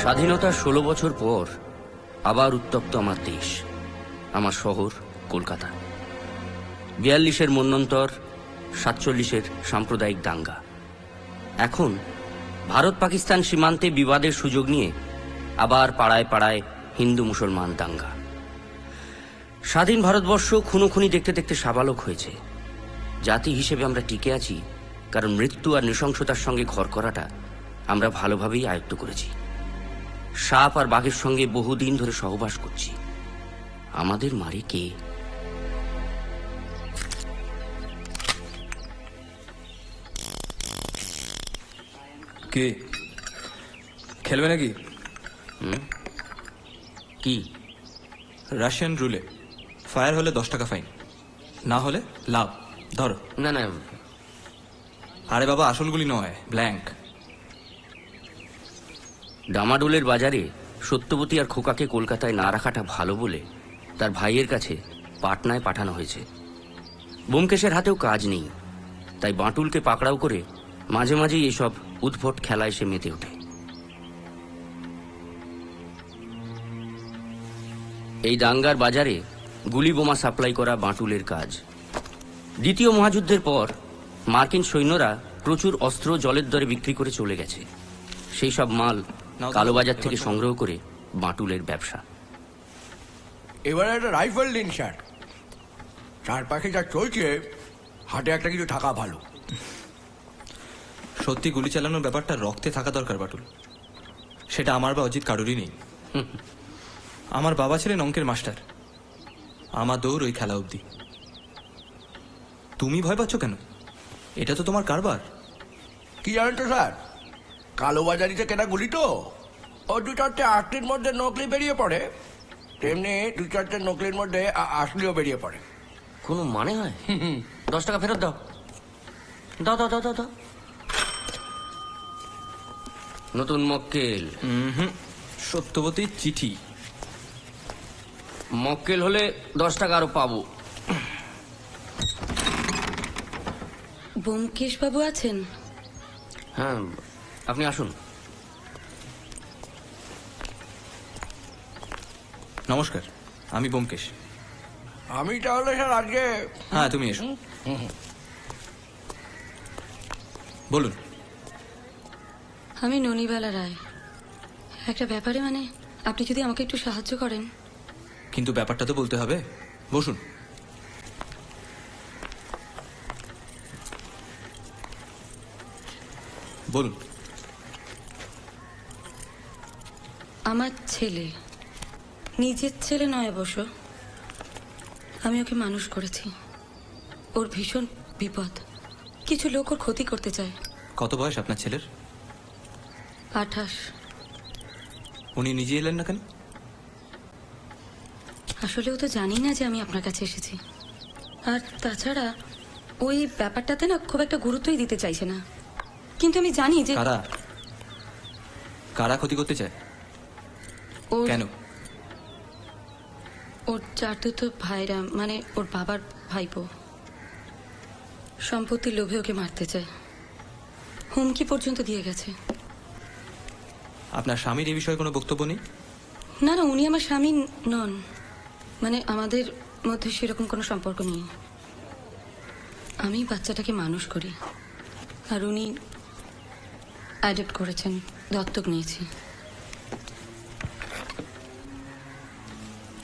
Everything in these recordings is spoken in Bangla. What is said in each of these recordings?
স্বাধীনতার 16 বছর পর আবার উত্তপ্ত আমার দেশ, আমার শহর কলকাতা। 42-এর মন্বন্তর, 47-এর সাম্প্রদায়িক দাঙ্গা। এখন ভারত পাকিস্তান সীমান্তে বিবাদের সুযোগ নিয়ে আবার পাড়ায় পাড়ায় হিন্দু মুসলমান দাঙ্গা। স্বাধীন ভারতবর্ষ খুনোখুনি দেখতে দেখতে সাবালক হয়েছে। জাতি হিসেবে আমরা টিকে আছি কারণ মৃত্যু আর নৃশংসতার সঙ্গে ঘর করাটা আমরা ভালোভাবেই আয়ত্ত করেছি। সাপ আর বাঘের সঙ্গে বহুদিন ধরে সহবাস করছি। আমাদের মারে কে? কে খেলবে নাকি? কি? রাশিয়ান রুলে ফায়ার হলে 10 টাকা ফাইন, না হলে লাভ। ধরো। না না, আরে বাবা, আসলগুলি নয়, ব্ল্যাঙ্ক। ডামাডোলের বাজারে সত্যবতী আর খোকাকে কলকাতায় না রাখাটা ভালো বলে তার ভাইয়ের কাছে পাটনায় পাঠানো হয়েছে। ব্যোমকেশের হাতেও কাজ নেই, তাই বাঁটুলকে পাকড়াও করে মাঝে মাঝেই এসব উদ্ভট খেলায় সে মেতে ওঠে। এই দাঙ্গার বাজারে গুলি বোমা সাপ্লাই করা বাঁটুলের কাজ। দ্বিতীয় মহাযুদ্ধের পর মার্কিন সৈন্যরা প্রচুর অস্ত্র জলের দরে বিক্রি করে চলে গেছে। সেই সব মাল কালোবাজার থেকে সংগ্রহ করে বাঁটুলের ব্যবসা। এবারে একটা রাইফেল দিন স্যার, চারপাশে যা চলছে হাতে একটা কিছু থাকা ভালো। সত্যি গুলি চালানোর ব্যাপারটা রক্তে থাকা দরকার বাটুল। সেটা আমার বা অজিত কারোরই নেই। আমার বাবা ছিলেন অঙ্কের মাস্টার, আমার দৌড় ওই খেলা অবধি। তুমি ভয় পাচ্ছ কেন? এটা তো তোমার কারবার। কি জানেন তো স্যার, কালোবাজারিতে কেনা গুলি তো, ও 2-4টে আটটির মধ্যে নকলি বেরিয়ে পড়ে, তেমনি 2-4টে নকলির মধ্যে আসলিও বেরিয়ে পড়ে। কোনো মানে হয়? 10 টাকা ফেরত দাও। দাও দাও দাও দাও দাও। নতুন মক্কেল। সত্যবতীর চিঠি। মক্কেল হলে 10 টাকা আরো পাবো। ব্যোমকেশ বাবু আছেন? হ্যাঁ, আপনি আসুন। নমস্কার, আমি ব্যোমকেশ। আমি তাহলে স্যার আজকে... হ্যাঁ, তুমি এসো। বলুন। আমি ননিবালা রায়। একটা ব্যাপারে, মানে আপনি যদি আমাকে একটু সাহায্য করেন। কিন্তু ব্যাপারটা তো বলতে হবে। বসুন। বলুন। আমার ছেলে, নিজের ছেলে নয় অবশ্য, আমি ওকে মানুষ করেছি। ওর ভীষণ বিপদ, কিছু লোক ওর ক্ষতি করতে চায়। কত বয়স আপনার ছেলের? 28। উনি নিজে এলেন না কেন? আসলে ও তো জানি না যে আমি আপনার কাছে এসেছি। আর তাছাড়া ওই ব্যাপারটাতে না খুব একটা গুরুত্বই দিতে চাইছে না। কিন্তু আমি জানি যে কারা কারা ক্ষতি করতে চায়? ওর কেন? ওর চারতুতো ভাইরা, মানে ওর বাবার ভাইপো, সম্পত্তির লোভে ওকে মারতে চায়। হুমকি পর্যন্ত দিয়ে গেছে। আপনার স্বামীর এই বিষয়ে কোনো বক্তব্য নেই? না না, উনি আমার স্বামী নন, মানে আমাদের মধ্যে সেরকম কোনো সম্পর্ক নেই। আমি বাচ্চাটাকে মানুষ করি, আর উনি অ্যাডপ্ট করেছেন, দত্তক নিয়েছি।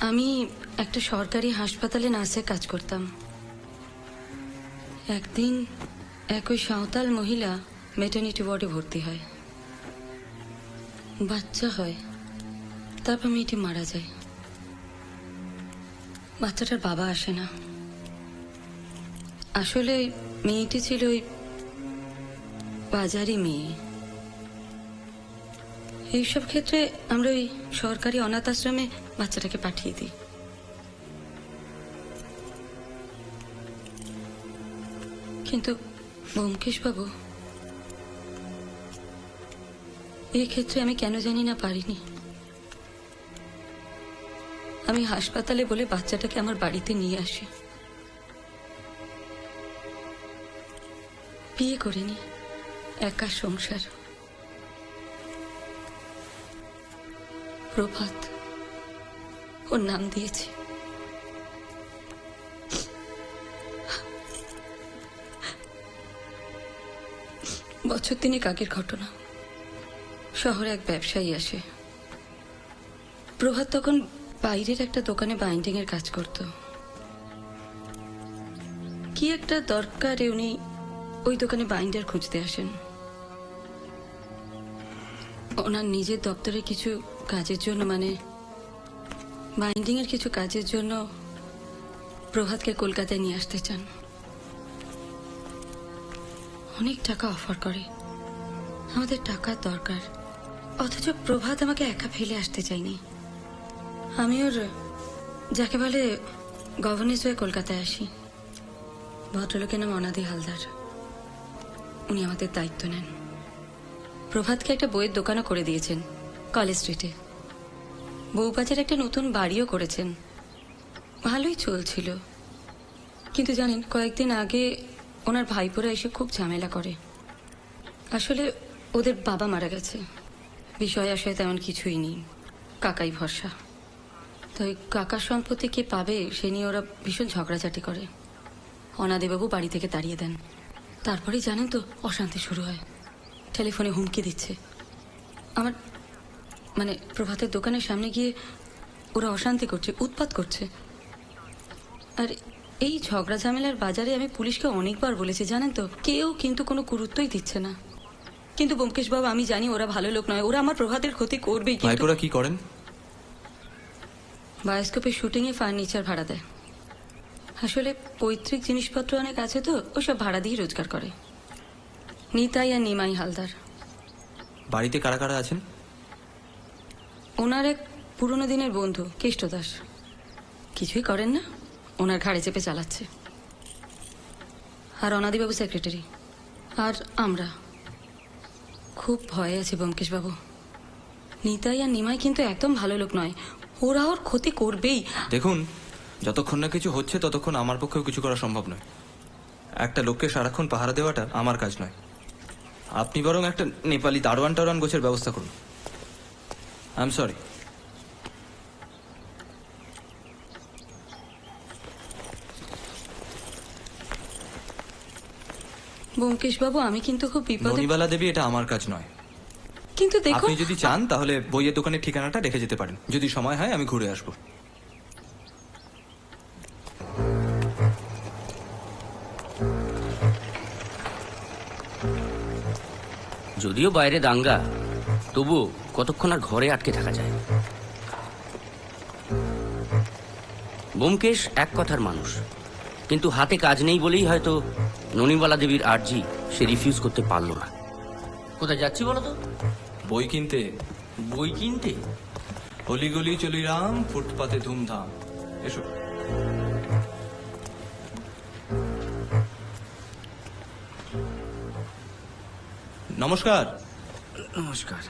আমি একটা সরকারি হাসপাতালে নার্সের কাজ করতাম। একদিন একই সাঁওতাল মহিলা মেটার্নিটি ওয়ার্ডে ভর্তি হয়, বাচ্চা হয়, তারপর মেয়েটি মারা যায়। বাচ্চাটার বাবা আসে না। আসলে মেয়েটি ছিল ওই বাজারি মেয়ে। এইসব ক্ষেত্রে আমরা ওই সরকারি অনাথ আশ্রমে বাচ্চাটাকে পাঠিয়ে দিই। কিন্তু ব্যোমকেশ বাবু, এই ক্ষেত্রে আমি কেন জানি না পারিনি। আমি হাসপাতালে বলে বাচ্চাটাকে আমার বাড়িতে নিয়ে আসি। বিয়ে করিনি, একা সংসার। প্রভাত ওর নাম দিয়েছে। বছর 3 আগের ঘটনা। শহরে এক ব্যবসায়ী আসে। প্রভাত তখন বাইরের একটা দোকানে বাইন্ডিং এর কাজ করত। কি একটা দরকারে উনি ওই দোকানে বাইন্ডার খুঁজতে আসেন। ওনার নিজের দপ্তরে কিছু কাজের জন্য, মানে বাইন্ডিং এর কিছু কাজের জন্য প্রভাতকে কলকাতায় নিয়ে আসতে চান। অনেক টাকা অফার করে। আমাদের টাকার দরকার, অথচ প্রভাত আমাকে একা ফেলে আসতে চাইনি। আমি ওর যাকে বলে গভর্নেন্স হয়ে কলকাতায় আসি। ভদ্রলোকের নাম অনাদি হালদার। উনি আমাদের দায়িত্ব নেন। প্রভাতকে একটা বইয়ের দোকানও করে দিয়েছেন কলেজ স্ট্রিটে। বউবাজার একটা নতুন বাড়িও করেছেন। ভালোই চলছিল, কিন্তু জানেন কয়েকদিন আগে ওনার ভাইপোরা এসে খুব ঝামেলা করে। আসলে ওদের বাবা মারা গেছে। বিষয় আশয় তেমন কিছুই নেই, কাকাই ভরসা। তাই কাকার সম্পত্তি কে পাবে সে নিয়ে ওরা ভীষণ ঝগড়াঝাটি করে। অনাদিবাবু বাড়ি থেকে তাড়িয়ে দেন। তারপরেই জানেন তো অশান্তি শুরু হয়। টেলিফোনে হুমকি দিচ্ছে। আমার মানে প্রভাতের দোকানের সামনে গিয়ে ওরা অশান্তি করছে, উৎপাত করছে। আর এই ঝগড়া ঝামেলার বাজারে আমি পুলিশকে অনেকবার বলেছি, জানেন তো, কেউ কিন্তু কোনো গুরুত্বই দিচ্ছে না। কিন্তু ব্যোমকেশ বাবু, আমি জানি ওরা ভালো লোক নয়, ওরা আমার প্রভাতের ক্ষতি করবেই। কিন্তু ভাইপোরা কি করেন? বায়োস্কোপের শুটিং এ ফার্নিচার ভাড়া দেয়। আসলে পৈতৃক জিনিসপত্র অনেক আছে তো, ওসব ভাড়া দিয়ে রোজগার করে। নিতাই আর নিমাই হালদার। বাড়িতে কারা কারা আছেন? ওনার এক পুরনো দিনের বন্ধু কেষ্ট দাস। কিছুই করেন না, ওনার ঘাড়ে চেপে চালাচ্ছে। আর অনাদিবাবু সেক্রেটারি। আর আমরা খুব ভয়ে আছি ব্যোমকেশ বাবু। নিতাই আর নিমাই কিন্তু একদম ভালো লোক নয়, ওরা ওর ক্ষতি করবেই। দেখুন, যতক্ষণ না কিছু হচ্ছে ততক্ষণ আমার পক্ষেও কিছু করা সম্ভব নয়। একটা লোককে সারাক্ষণ পাহারা দেওয়াটা আমার কাজ নয়। আপনি বরং একটা নেপালি দারোয়ান টারোয়ান গোছের ব্যবস্থা করুন। I am sorry. ব্যোমকেশ বাবু, আমি কিন্তু খুব বিপদে। ননিবালা দেবী, এটা আমার কাজ নয়। কিন্তু দেখুন, আপনি যদি চান তাহলে বইয়ের দোকানের ঠিকানাটা রেখে যেতে পারেন। যদি সময় হয় আমি ঘুরে আসবো। যদিও বাইরে দাঙ্গা, তবুও কতক্ষণ আর ঘরে আটকে থাকা যায়। ব্যোমকেশ এক কথার মানুষ, কিন্তু হাতে কাজ নেই বলেই হয়তো ননিবালা দেবীর আর্জি সে রিফিউজ করতে পারল না। কোথায় যাচ্ছি বলো তো? বই কিনতে। বই কিনতে? অলিগলি চলি রাম, ফুটপাতে ধুমধাম। এসো। নমস্কার। নমস্কার।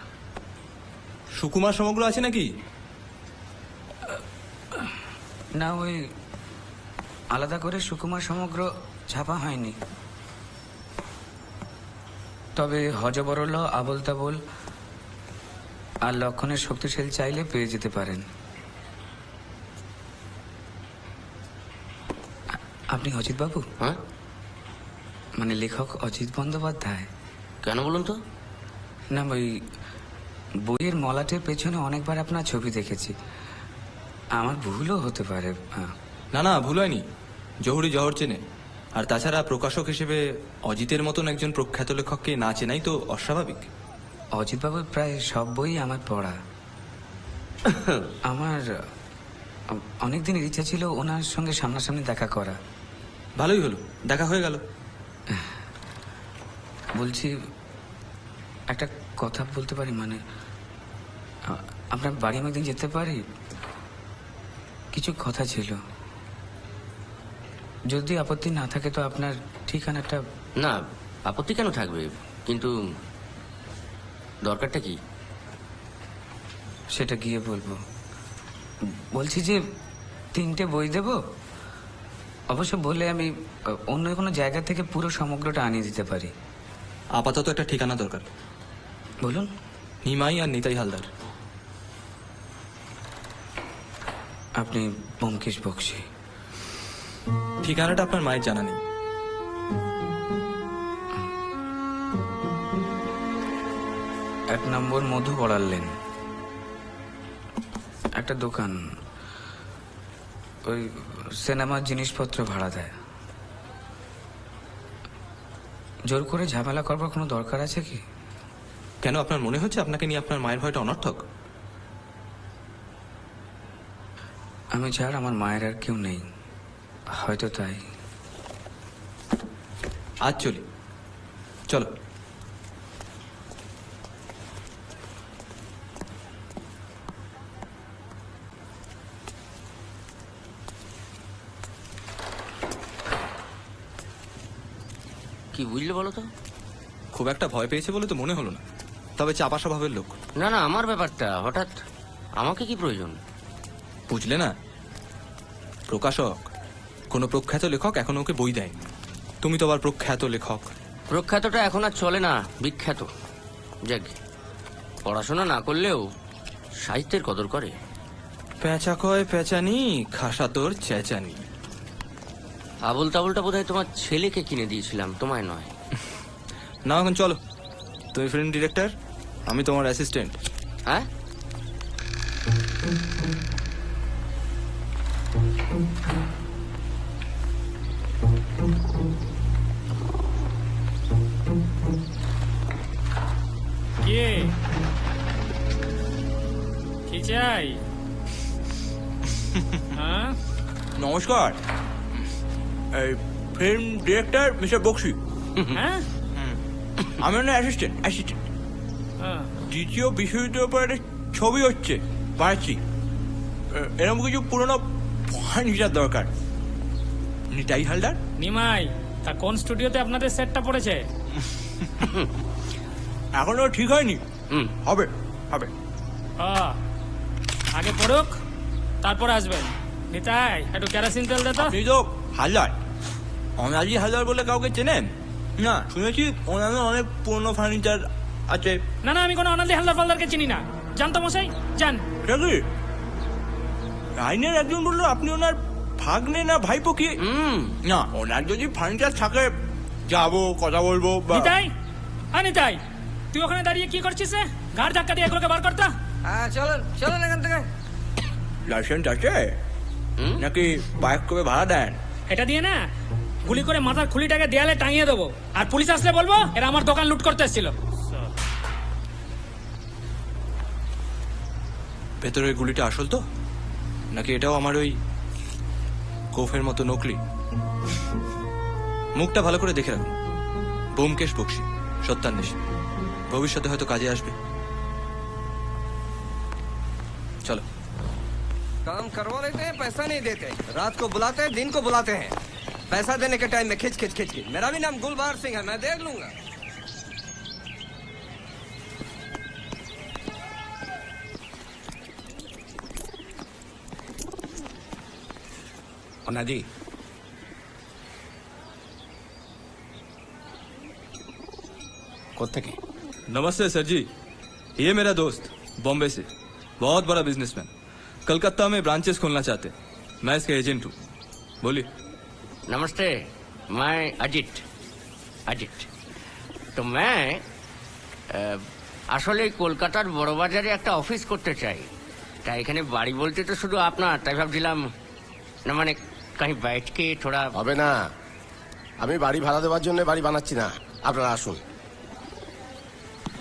সুকুমার সমগ্র আছে নাকি? না, ওই আলাদা করে সুকুমার সমগ্র ছাপা হয়নি। তবে হজবরল, আবল তাবল আর লক্ষণের শক্তিশালী চাইলে পেয়ে যেতে পারেন। আপনি অজিত বাবু? হ্যাঁ, মানে লেখক অজিত বন্দ্যোপাধ্যায়? কেন বলুন তো? না, ওই বইয়ের মলাটের পেছনে অনেকবার আপনার ছবি দেখেছি। আমার ভুলও হতে পারে। না না, ভুল হয়নি। জহুরি জহর চেনে। আর তাছাড়া প্রকাশক হিসেবে অজিতের মতন একজন প্রখ্যাত লেখককে না চেনাই তো অস্বাভাবিক। অজিত বাবুর প্রায় সব বই আমার পড়া। আমার অনেকদিনের ইচ্ছা ছিল ওনার সঙ্গে সামনাসামনি দেখা করা। ভালোই হলো, দেখা হয়ে গেল। বলছি, একটা কথা বলতে পারি? মানে আপনার বাড়ি আমি একদিন যেতে পারি? কিছু কথা ছিল। যদি আপত্তি না থাকে তো আপনার ঠিকানাটা। না, আপত্তি কেন থাকবে, কিন্তু দরকারটা কি? সেটা গিয়ে বলবো। বলছি যে 3টে বই দেব। অবশ্য বলে আমি অন্য কোনো জায়গা থেকে পুরো সমগ্রটা আনিয়ে দিতে পারি। আপাতত একটা ঠিকানা দরকার। বলুন। নিমাই আর নিতাই হালদার। আপনি ব্যোমকেশ বক্সী। ঠিকানাটা আপনার মায়ের জানা নেই? 1 নম্বর মধুবড়ার লেন, একটা দোকান, ওই সিনেমার জিনিসপত্র ভাড়া দেয়। জোর করে ঝামেলা করবার কোনো দরকার আছে কি? কেন, আপনার মনে হচ্ছে আপনাকে নিয়ে আপনার মায়ের ভয়টা অনর্থক? আমি ছাড় আমার মায়ের আর কেউ নেই, হয়তো তাই। আজ চলি, চলো। কি বুঝলে বলো তো? খুব একটা ভয় পেয়েছে বলে তো মনে হলো না, তবে চাপা স্বভাবের লোক। না না, আমার ব্যাপারটা হঠাৎ আমাকে কি প্রয়োজন? বুঝলে না, প্রকাশক, কোনো প্রখ্যাত লেখক এখন ওকে বই দেয়। তুমি তো আবার প্রখ্যাত লেখক। প্রখ্যাতটা এখন আর চলে না, বিখ্যাত। যাক, পড়াশোনা না করলেও সাহিত্যের কদর করে। পেঁচা কয় পেঁচানি, খাসা তোর চেঁচানি। আবল তাবলটা বোধহয় তোমার ছেলেকে কিনে দিয়েছিলাম, তোমায় নয়। না, এখন চলো। তুমি ফিল্ম ডিরেক্টর, আমি তোমার অ্যাসিস্ট্যান্ট। হ্যাঁ, কে কি চাই? হ্যাঁ, নমস্কার, এই ফিল্ম ডিরেক্টর মিস্টার বক্সি। হ্যাঁ, আমি ওনার অ্যাসিস্ট্যান্ট। হ্যাঁ। দ্বিতীয় বিশ্বযুদ্ধের উপর একটা ছবি হচ্ছে, পাচ্ছি। এরকম কিছু পুরোনো ফার্নিচার দরকার। নিতাই হালদার। নিমাই, তা কোন স্টুডিওতে আপনাদের সেটটা পড়েছে? এখনো ঠিক হয়নি। হুম। হবে হবে। আগে পড়ুক, তারপর আসবেন। নিতাই, একটু কেরোসিন তেল দে তো। আপনি তো হালদার, অনাজি হালদার বলে কাউকে চেনেন? না, শুনেছি ওনার অনেক পুরনো ফার্নিচার আছে। না না, আমি কোনো অনাদি হালদার ফালদারকে চিনি না। জানতো মশাই, জান। এটা কি আইনের একজন বললো আপনি ওনার ভাগ্নে না ভাইপো কি? না, ওনার যদি ফার্নিচার থাকে যাবো, কথা বলবো। নিতাই, নিতাই, তুই ওখানে দাঁড়িয়ে কি করছিস রে? ঘাড় ধাক্কা দিয়ে এগুলোকে বার করতা। চলুন চলুন এখান থেকে। লাইসেন্স আছে নাকি বাইক করে ভাড়া দেন? এটা দিয়ে না গুলি করে মাথার খুলিটাকে দেয়ালে টাঙিয়ে দেবো, আর পুলিশ আসলে বলবো এরা আমার দোকান লুট করতে এসেছিল। ভেতরের গুলিটা আসল তো, নাকি এটাও আমার ওই কোফের মতো নকলি? মুখটা ভালো করে দেখে রাখুন। ব্যোমকেশ বক্সী, সত্যান্বেষী, ভবিষ্যতে হয়তো কাজে আসবে। চলো। काम करवा लेते हैं, पैसा नहीं देते। रात को बुलाते हैं, दिन को बुलाते हैं। पैसा देने के टाइम में खिंच खिंच खिंच के। मेरा भी नाम गुलबार सिंह है, मैं देख लूंगा। অনাজি, কোত্থেকে? नमस्ते सर जी, ये मेरा दोस्त बॉम्बे से, बहुत बड़ा बिजनेसमैन, कलकत्ता में ब्रांचेस खोलना चाहते हैं। मैं इसका एजेंट हूँ। बोलिए। नमस्ते, मैं अजित। তো मैं আসলে কলকাতার বড় বাজারে একটা অফিস করতে চাই। তাই এখানে বাড়ি বলতে তো শুধু আপনার, তাই ভাবছিলাম না মানে কাहीं बैठ के थोड़ा। হবে না, আমি বাড়ি ভাড়া দেওয়ার জন্য বাড়ি বানাচ্ছি না, আপনারা আসুন।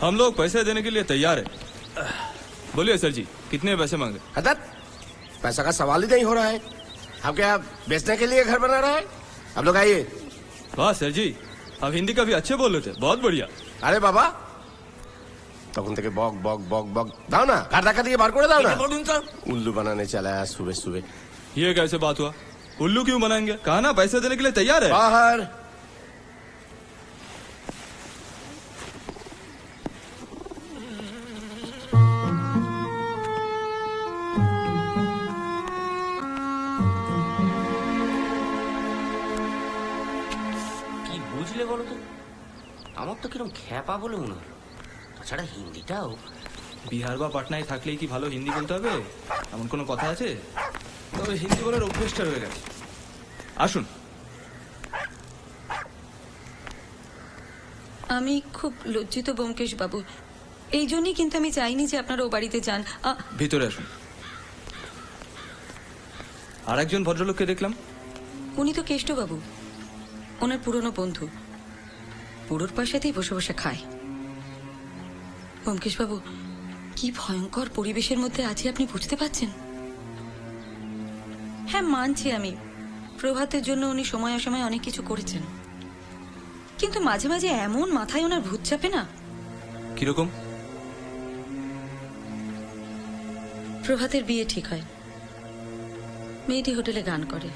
हम लोग पैसे देने के लिए तैयार है। बोलिए सर जी, कितने पैसे मांगे? हदत, पैसा का सवाल ही नहीं हो रहा है। हम क्या बेचने के लिए घर बना रहे हैं? आप लोग आइए। वाह सर जी, आप हिंदी का भी अच्छे बोल रहे थे, बहुत बढ़िया। আরে বাবা, তখন থেকে বক বক বক বক দাও না, ঘাট ধাক্কা দিয়ে বার করে দাও না। বলুন তো। উল্লু বানানে চলে আয়া সুবে সুবে। ये कैसे बात हुआ? उल्लू क्यों बनाएंगे? कहा ना पैसे देने के लिए तैयार है। বাহার কি বুঝলে বলো তো? আমার তো কিরম খ্যাপা বলে মনে হলো। তাছাড়া হিন্দিটাও। বিহার বা পাটনায় থাকলেই কি ভালো হিন্দি বলতে হবে এমন কোনো কথা আছে? তবে হিন্দি বলার অভ্যেসটা রয়ে গেছে। আসুন। আমি খুব লজ্জিত ব্যোমকেশ বাবু, এই জন্যই কিন্তু আমি চাইনি যে আপনারা ও বাড়িতে যান। ভিতরে আসুন। আর একজন ভদ্রলোককে দেখলাম। উনি তো কেষ্টবাবু, ওনার পুরনো বন্ধু, বুড়োর পয়সাতেই বসে বসে খায়। ব্যোমকেশ বাবু, কি ভয়ঙ্কর পরিবেশের মধ্যে আছি আপনি বুঝতে পারছেন? হ্যাঁ, মানছি আমি, প্রভাতের জন্য উনি সময় অসময়ে অনেক কিছু করেছেন, কিন্তু মাঝে মাঝে এমন মাথায় ওনার ভূত চাপে না। কিরকম? প্রভাতের বিয়ে ঠিক হয়, মেয়েটি হোটেলে গান করে।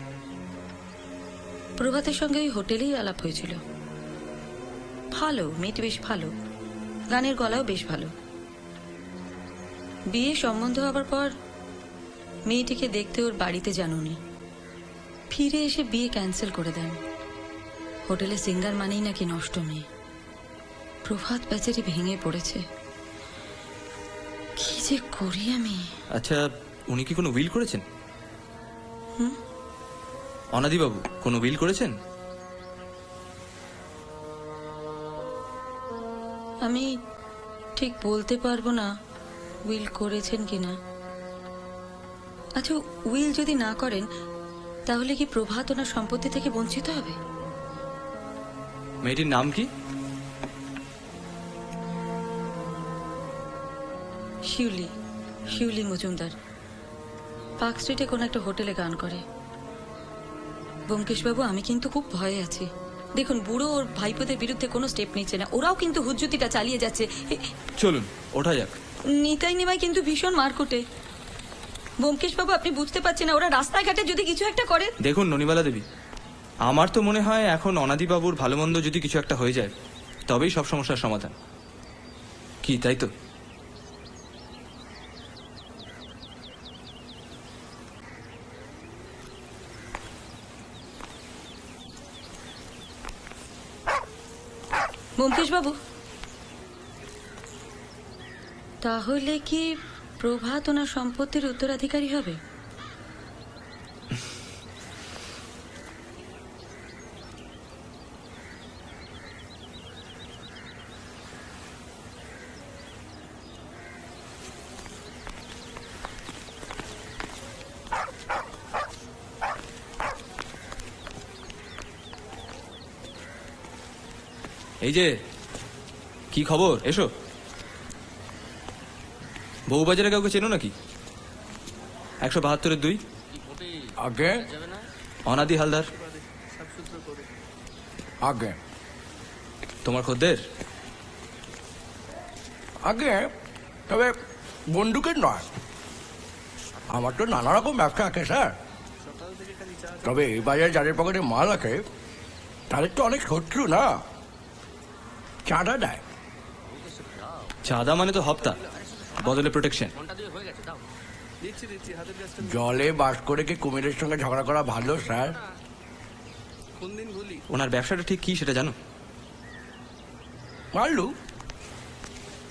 প্রভাতের সঙ্গে ওই হোটেলেই আলাপ হয়েছিল। ভালো মেয়েটি, বেশ ভালো, গানের গলাও বেশ ভালো। বিয়ে সম্বন্ধ হবার পর মেয়েটিকে দেখতে ওর বাড়িতে যান উনি, ফিরে এসে বিয়ে ক্যান্সেল করে দেন। হোটেলে সিঙ্গার মানেই নাকি নষ্ট মেয়ে। প্রভাত বেচারি ভেঙে পড়েছে, কি যে করি আমি। আচ্ছা, উনি কি কোনো উইল করেছেন? অনাদিবাবু কোনো উইল করেছেন? আমি ঠিক বলতে পারবো না উইল করেছেন কিনা। আচ্ছা, উইল যদি না করেন তাহলে কি প্রভাত ওনার সম্পত্তি থেকে বঞ্চিত হবে? মেয়েটির নাম কি? শিউলি, শিউলি মজুমদার। পার্ক স্ট্রিটে কোনো একটা হোটেলে গান করে। ব্যোমকেশ বাবু, আমি কিন্তু খুব ভয়ে আছি। দেখুন, বুড়ো ওর ভাইপোদের বিরুদ্ধে কোনো স্টেপ নিচ্ছে না, ওরাও কিন্তু হুজ্জুতিটা চালিয়ে যাচ্ছে। চলুন ওঠা যাক। নিতাই নেমাই কিন্তু ভীষণ মারকুটে। ব্যোমকেশ বাবু, আপনি বুঝতে পারছেন না, ওরা রাস্তাঘাটে যদি কিছু একটা করে। দেখুন ননিবালা দেবী, আমার তো মনে হয় এখন অনাদিবাবুর ভালো মন্দ যদি কিছু একটা হয়ে যায় তবেই সব সমস্যার সমাধান। কি তাই তো? ব্যোমকেশ বাবু, তাহলে কি প্রভাত ওনার সম্পত্তির উত্তরাধিকারী হবে? এই যে, কি খবর? এসো। বউবাজারে কাউকে চেনো নাকি? 172-2 আগে অনাদি হালদার। আগে তোমার খদ্দের? আগে, তবে বন্দুকের নয়। আমার তো নানা রকম ব্যবসা আছে স্যার, তবে এই বাজারে যাদের পকেটে মাল আছে তাদের তো অনেক শত্রু না, চাঁদা দেয়। চাঁদা মানে তো হপ্তা, বদলে প্রোটেকশন। জলে বাস করে কি কুমিরের সঙ্গে ঝগড়া করা ভালো স্যার? ওনার ব্যবসাটা ঠিক কি সেটা জানো? মাল্লু,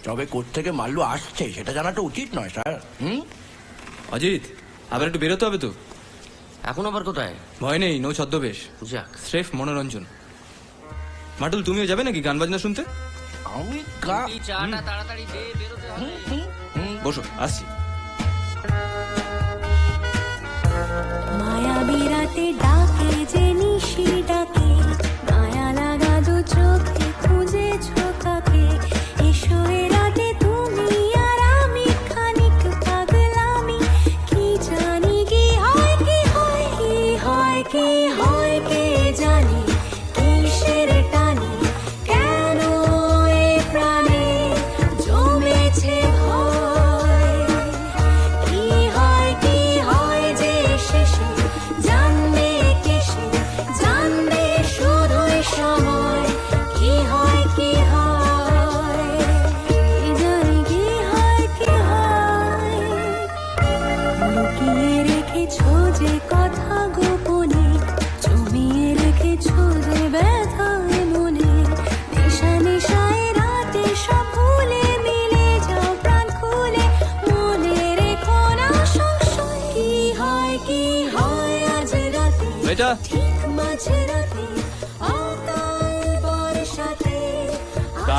তবে কোত্থেকে মাল্লু আসছে সেটা জানাটা উচিত নয় স্যার। অজিত, আবার একটু বেরোতে হবে তো। এখন আবার কোথায়? ভয় নেই, নো ছদ্মবেশ, যাক, স্রেফ মনোরঞ্জন। মাটুল, তুমিও যাবে নাকি গান বাজনা শুনতে? আমি এই চাটা তাড়াতাড়ি দে, বেরোতে হবে। বসো, আসছি। মায়াবী রাতে ডাকে যে নিশি ডাকে, মায়া লাগা দু চোখে খুঁজেছো কাকে। এসো এ রাতে তুমি আর আমি, খানিক পাগলামি, কি জানি কি হয়, কি হয়, কি হয়, কি হয়, কে জানে কিসের টানে, কেন এ প্রাণে জমেছে ভয়। কি হয় যে শেষে জানবে কেসে, জানবে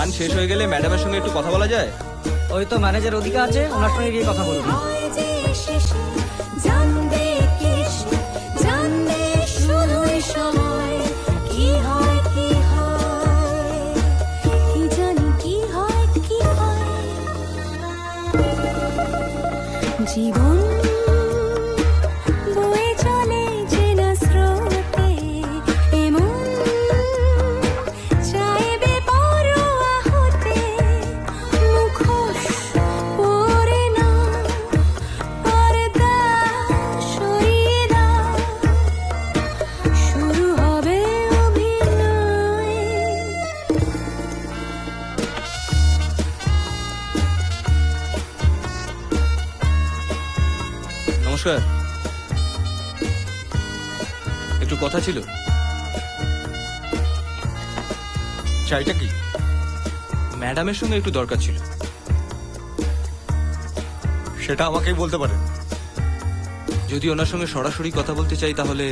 গান শেষ হয়ে গেলে ম্যাডামের সঙ্গে একটু কথা বলা যায়? ওই তো ম্যানেজার ওদিকে আছে, ওনার সঙ্গে গিয়ে কথা বলবি। হয় যে শেষে জানবে কিসে জানবে শুধুই সময় কি হয় কি হয় কি জানি কি হয় কি হয় জীবন বয়ে চলে চেনা স্রোতে এমন চাইবে পরোয়া হতে মুখোশ পরে না পর্দা সরিয়ে দাও শুরু হবে অভিনয় নমস্কার, একটু কথা ছিল। চাইটা কি? ম্যাডামের সঙ্গে একটু দরকার ছিল। সেটা আমাকেই বলতে পারেন। যদি ওনার সঙ্গে সরাসরি কথা বলতে চাই তাহলে?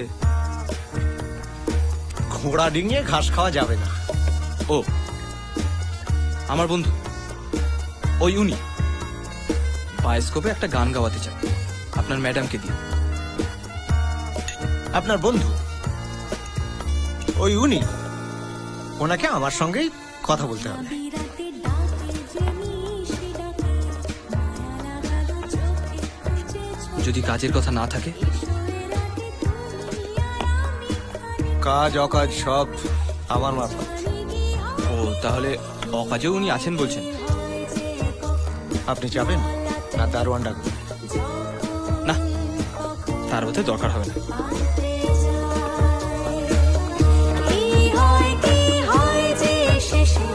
ঘোড়া ডিঙিয়ে ঘাস খাওয়া যাবে না। ও, আমার বন্ধু ওই উনি বায়োস্কোপে একটা গান গাওয়াতে চান আপনার ম্যাডামকে দিয়ে। আপনার বন্ধু ওই উনি, ওনাকে আমার সঙ্গেই কথা বলতে হবে। বিরাতে ডাকে যে নিশি ডাকে মায়া লাগালো চোখে খুঁজে যদি কাজের কথা না থাকে? কাজ অকাজ সব আমার মারফত। ও, তাহলে অকাজেও উনি আছেন বলছেন? আপনি যাবেন না দারোয়ান ডাকবেন? না, তার হতে দরকার হবে না। কি হয় যে শেষে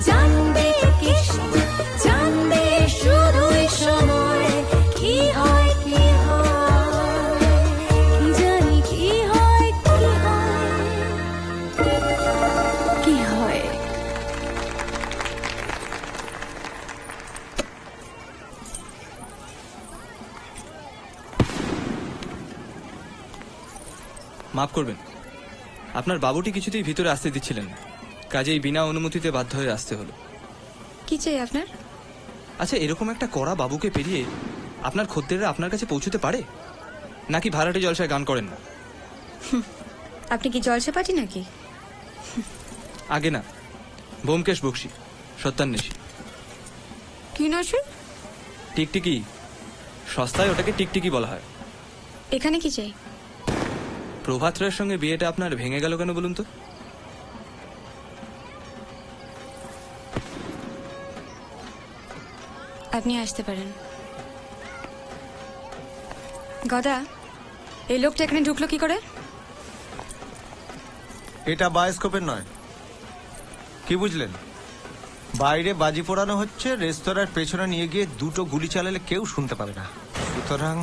জানবে কিসে জানবে শুধুই সময় কি হয় কি জানি কি হয় কি হয় মাফ করবেন, আপনার বাবুটি কিছুতেই ভিতরে আসতে দিচ্ছিলেন না, কাজেই বিনা অনুমতিতে বাধ্য হয়ে আসতে হলো। কি চাই আপনার? আচ্ছা, এরকম একটা কড়া বাবুকে পেরিয়ে আপনার খদ্দেররা আপনার কাছে পৌঁছতে পারে? নাকি ভাড়াটে জলসায় গান করেন না? আপনি কি জলসা পার্টি নাকি? আগে না, ব্যোমকেশ বক্সী, সত্যান্বেষী। কি নসে? টিকটিকি, সস্তায় ওটাকে টিকটিকি বলা হয়। এখানে কি চাই? প্রভাত রায়ের সঙ্গে বিয়েটা আপনার ভেঙে গেল কেন বলুন তো? আপনি আসতে পারেন। গদা, এই লোকটা এখানে ঢুকলো কি করে? এটা বায়োস্কোপের নয়, কি বুঝলেন? বাইরে বাজি পোড়ানো হচ্ছে, রেস্তোরাঁর পেছনে নিয়ে গিয়ে দুটো গুলি চালালে কেউ শুনতে পাবে না। সুতরাং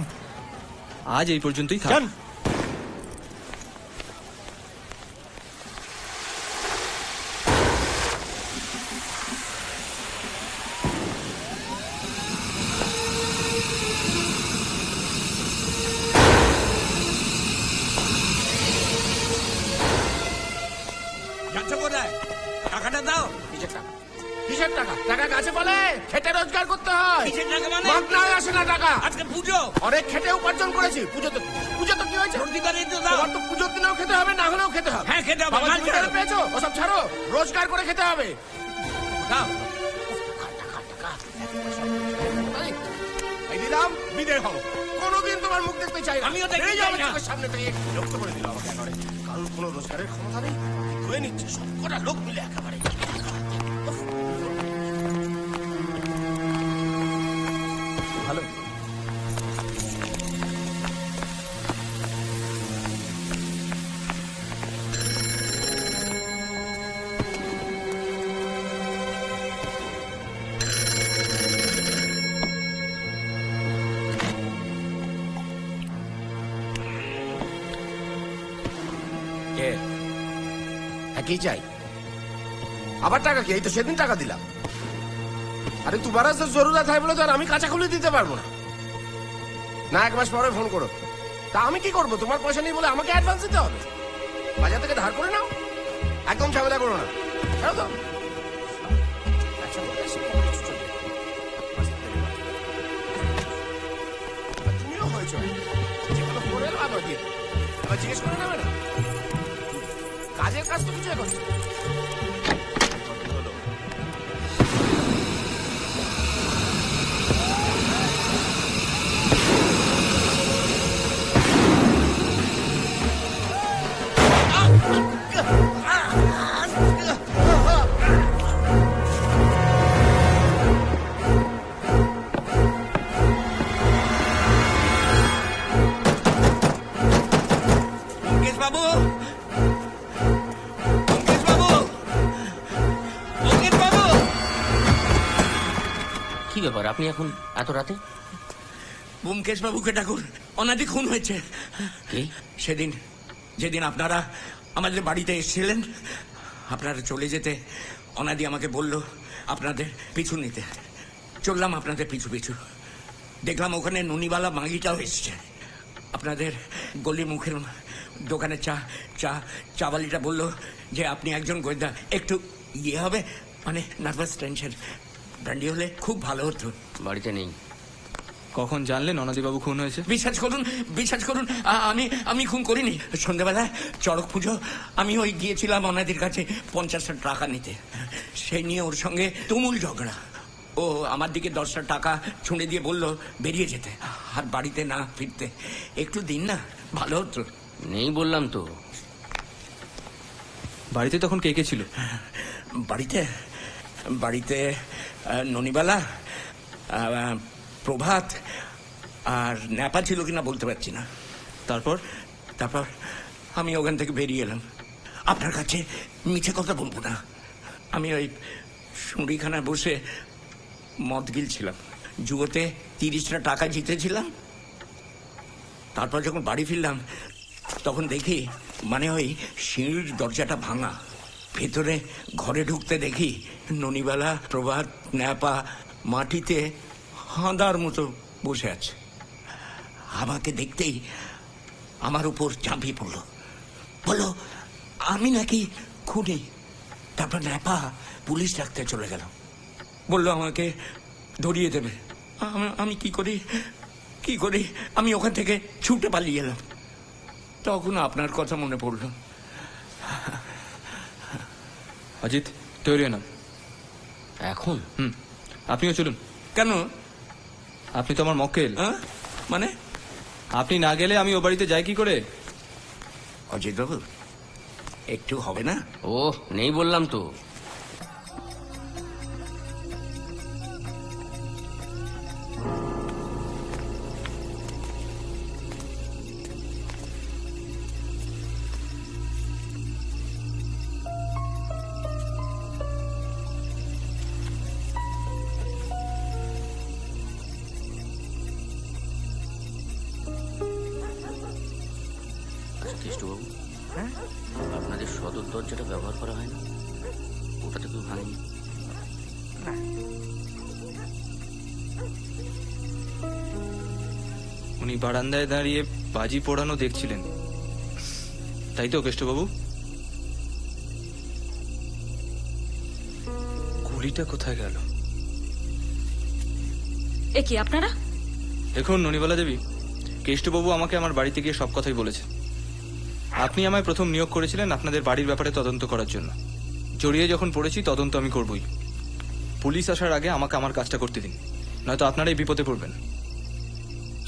আজ এই পর্যন্তই থাক। যান। যাচ্ছে কোথায়? টাকাটা দাও। কিসের টাকা? টাকা গাছে বলে খেটে রোজগার করতে হয়। কিসের টাকা মানে? মাগনায় আসে না টাকা। আজকে পুজো, অনেক খেটে উপার্জন করেছি। পুজো তো কি হয়েছে? প্রতিবারই তো দাও। তোমার তো পুজোর দিনেও খেতে হবে, না হলেও খেতে হবে। হ্যাঁ, খেতে হবে। বাবা মাল জমিদারে ছাড়ো। পেয়েছো? ওসব ছাড়ো, রোজগার করে খেতে হবে। দাও। এই দিলাম, বিদায় হও। কোনোদিন তোমার মুখ দেখতে চাই না। আমিও দেখতে বেরিয়ে চাই যাও না। চোখের সামনে থেকে। বিরক্ত করে দিল আমাকে একেবারে। কারণ কোনো রোজগারের ক্ষমতা নেই, ধুয়ে নিচ্ছে সব কটা লোক মিলে একেবারে। ভালো। কি চাই? আবার টাকা কি? এই তো সেদিন টাকা দিলাম। আরে তোমার জরুরত হয় বলে তো আর আমি কাঁচা খুলে দিতে পারবো না। না, এক মাস পরে ফোন করো। তা আমি কি করবো? তোমার পয়সা নেই বলে আমাকে অ্যাডভান্স দিতে হবে? বাজার থেকে ধার করে নাও, একদম ঝামেলা করো না। ছাড়ো তো। এসে কবে কিছু চলবে। আর তুমিও হয়েছো, যেগুলো করে এলো আমরা দিয়ে দেবো। এবার জিজ্ঞেস করে নেবে না, কাজের কাজ তো কিছুই করছে। বাবু, বাবু, বাবু, কি ব্যাপার আপনি এখন এত রাতে? ব্যোমকেশ বাবুকে ডাকুন, অনাদি খুন হয়েছে। কি? সেদিন যেদিন আপনারা আমাদের বাড়িতে এসেছিলেন, আপনারা চলে যেতে অনাদি আমাকে বলল আপনাদের পিছু নিতে। চললাম আপনাদের পিছু পিছু, দেখলাম ওখানে নুনিওয়ালা মাগিটাও এসছে। আপনাদের গলি মুখের দোকানে চাওয়ালিটা বলল যে আপনি একজন গোয়েন্দা, একটু ইয়ে হবে, মানে নার্ভাস টেনশন, ব্র্যান্ডি হলে খুব ভালো হতো। বাড়িতে নেই। কখন জানলেন অনাদিবাবু খুন হয়েছে? বিশ্বাস করুন, আমি খুন করিনি। সন্ধ্যাবেলায় চড়ক পুজো, আমি ওই গিয়েছিলাম অনাদির কাছে 50টা টাকা নিতে। সেই নিয়ে ওর সঙ্গে তুমুল ঝগড়া। ও আমার দিকে 10টা টাকা ছুঁড়ে দিয়ে বলল বেরিয়ে যেতে, আর বাড়িতে না ফিরতে। একটু দিন না, ভালো হতো। নেই বললাম তো। বাড়িতে তখন কে কে ছিল? বাড়িতে ননিবালা, প্রভাত আর ন্যাপা ছিল কিনা বলতে পারছি না। তারপর আমি ওখান থেকে বেরিয়ে এলাম। আপনার কাছে মিছে কথা বলবো না, আমি ওই সুঁড়িখানায় বসে মদ গিলছিলাম। জুয়োতে 30টা টাকা জিতেছিলাম। তারপর যখন বাড়ি ফিরলাম তখন দেখি, মানে ওই সিঁড়ির দরজাটা ভাঙা। ভেতরে ঘরে ঢুকতে দেখি ননিবালা, প্রভাত, ন্যাপা মাটিতে হাঁদার মতো বসে আছে। আমাকে দেখতেই আমার উপর ঝাঁপিয়ে পড়লো, বললো আমি নাকি খুনি। তারপর ন্যাপা পুলিশ ডাকতে চলে গেল, বললো আমাকে ধরিয়ে দেবে। আমি কি করি আমি ওখান থেকে ছুটে পালিয়ে এলাম। তখন আপনার কথা মনে পড়লো। অজিত, তৈরি হন। এখন? আপনিও চলুন। কেন? আপনি তো আমার মক্কেল। মানে? আপনি না গেলে আমি ও বাড়িতে যাই কি করে? অজিত বাবু, একটু হবে না? ও নেই বললাম তো। কেষ্টবাবু, আপনাদের সদর দরজাটা ব্যবহার করা হয় না? ওটা তো কেউ ভাঙেনি। উনি বারান্দায় দাঁড়িয়ে বাজি পোড়ানো দেখছিলেন, তাই তো কেষ্টবাবু? গুলিটা কোথায় গেল? এ কি আপনারা? দেখুন ননিবালা দেবী, কেষ্টবাবু আমাকে আমার বাড়িতে গিয়ে সব কথাই বলেছে। আপনি আমায় প্রথম নিয়োগ করেছিলেন আপনাদের বাড়ির ব্যাপারে তদন্ত করার জন্য। জড়িয়ে যখন পড়েছি, তদন্ত আমি করবই। পুলিশ আসার আগে আমাকে আমার কাজটা করতে দিন, নয়তো আপনারাই বিপদে পড়বেন।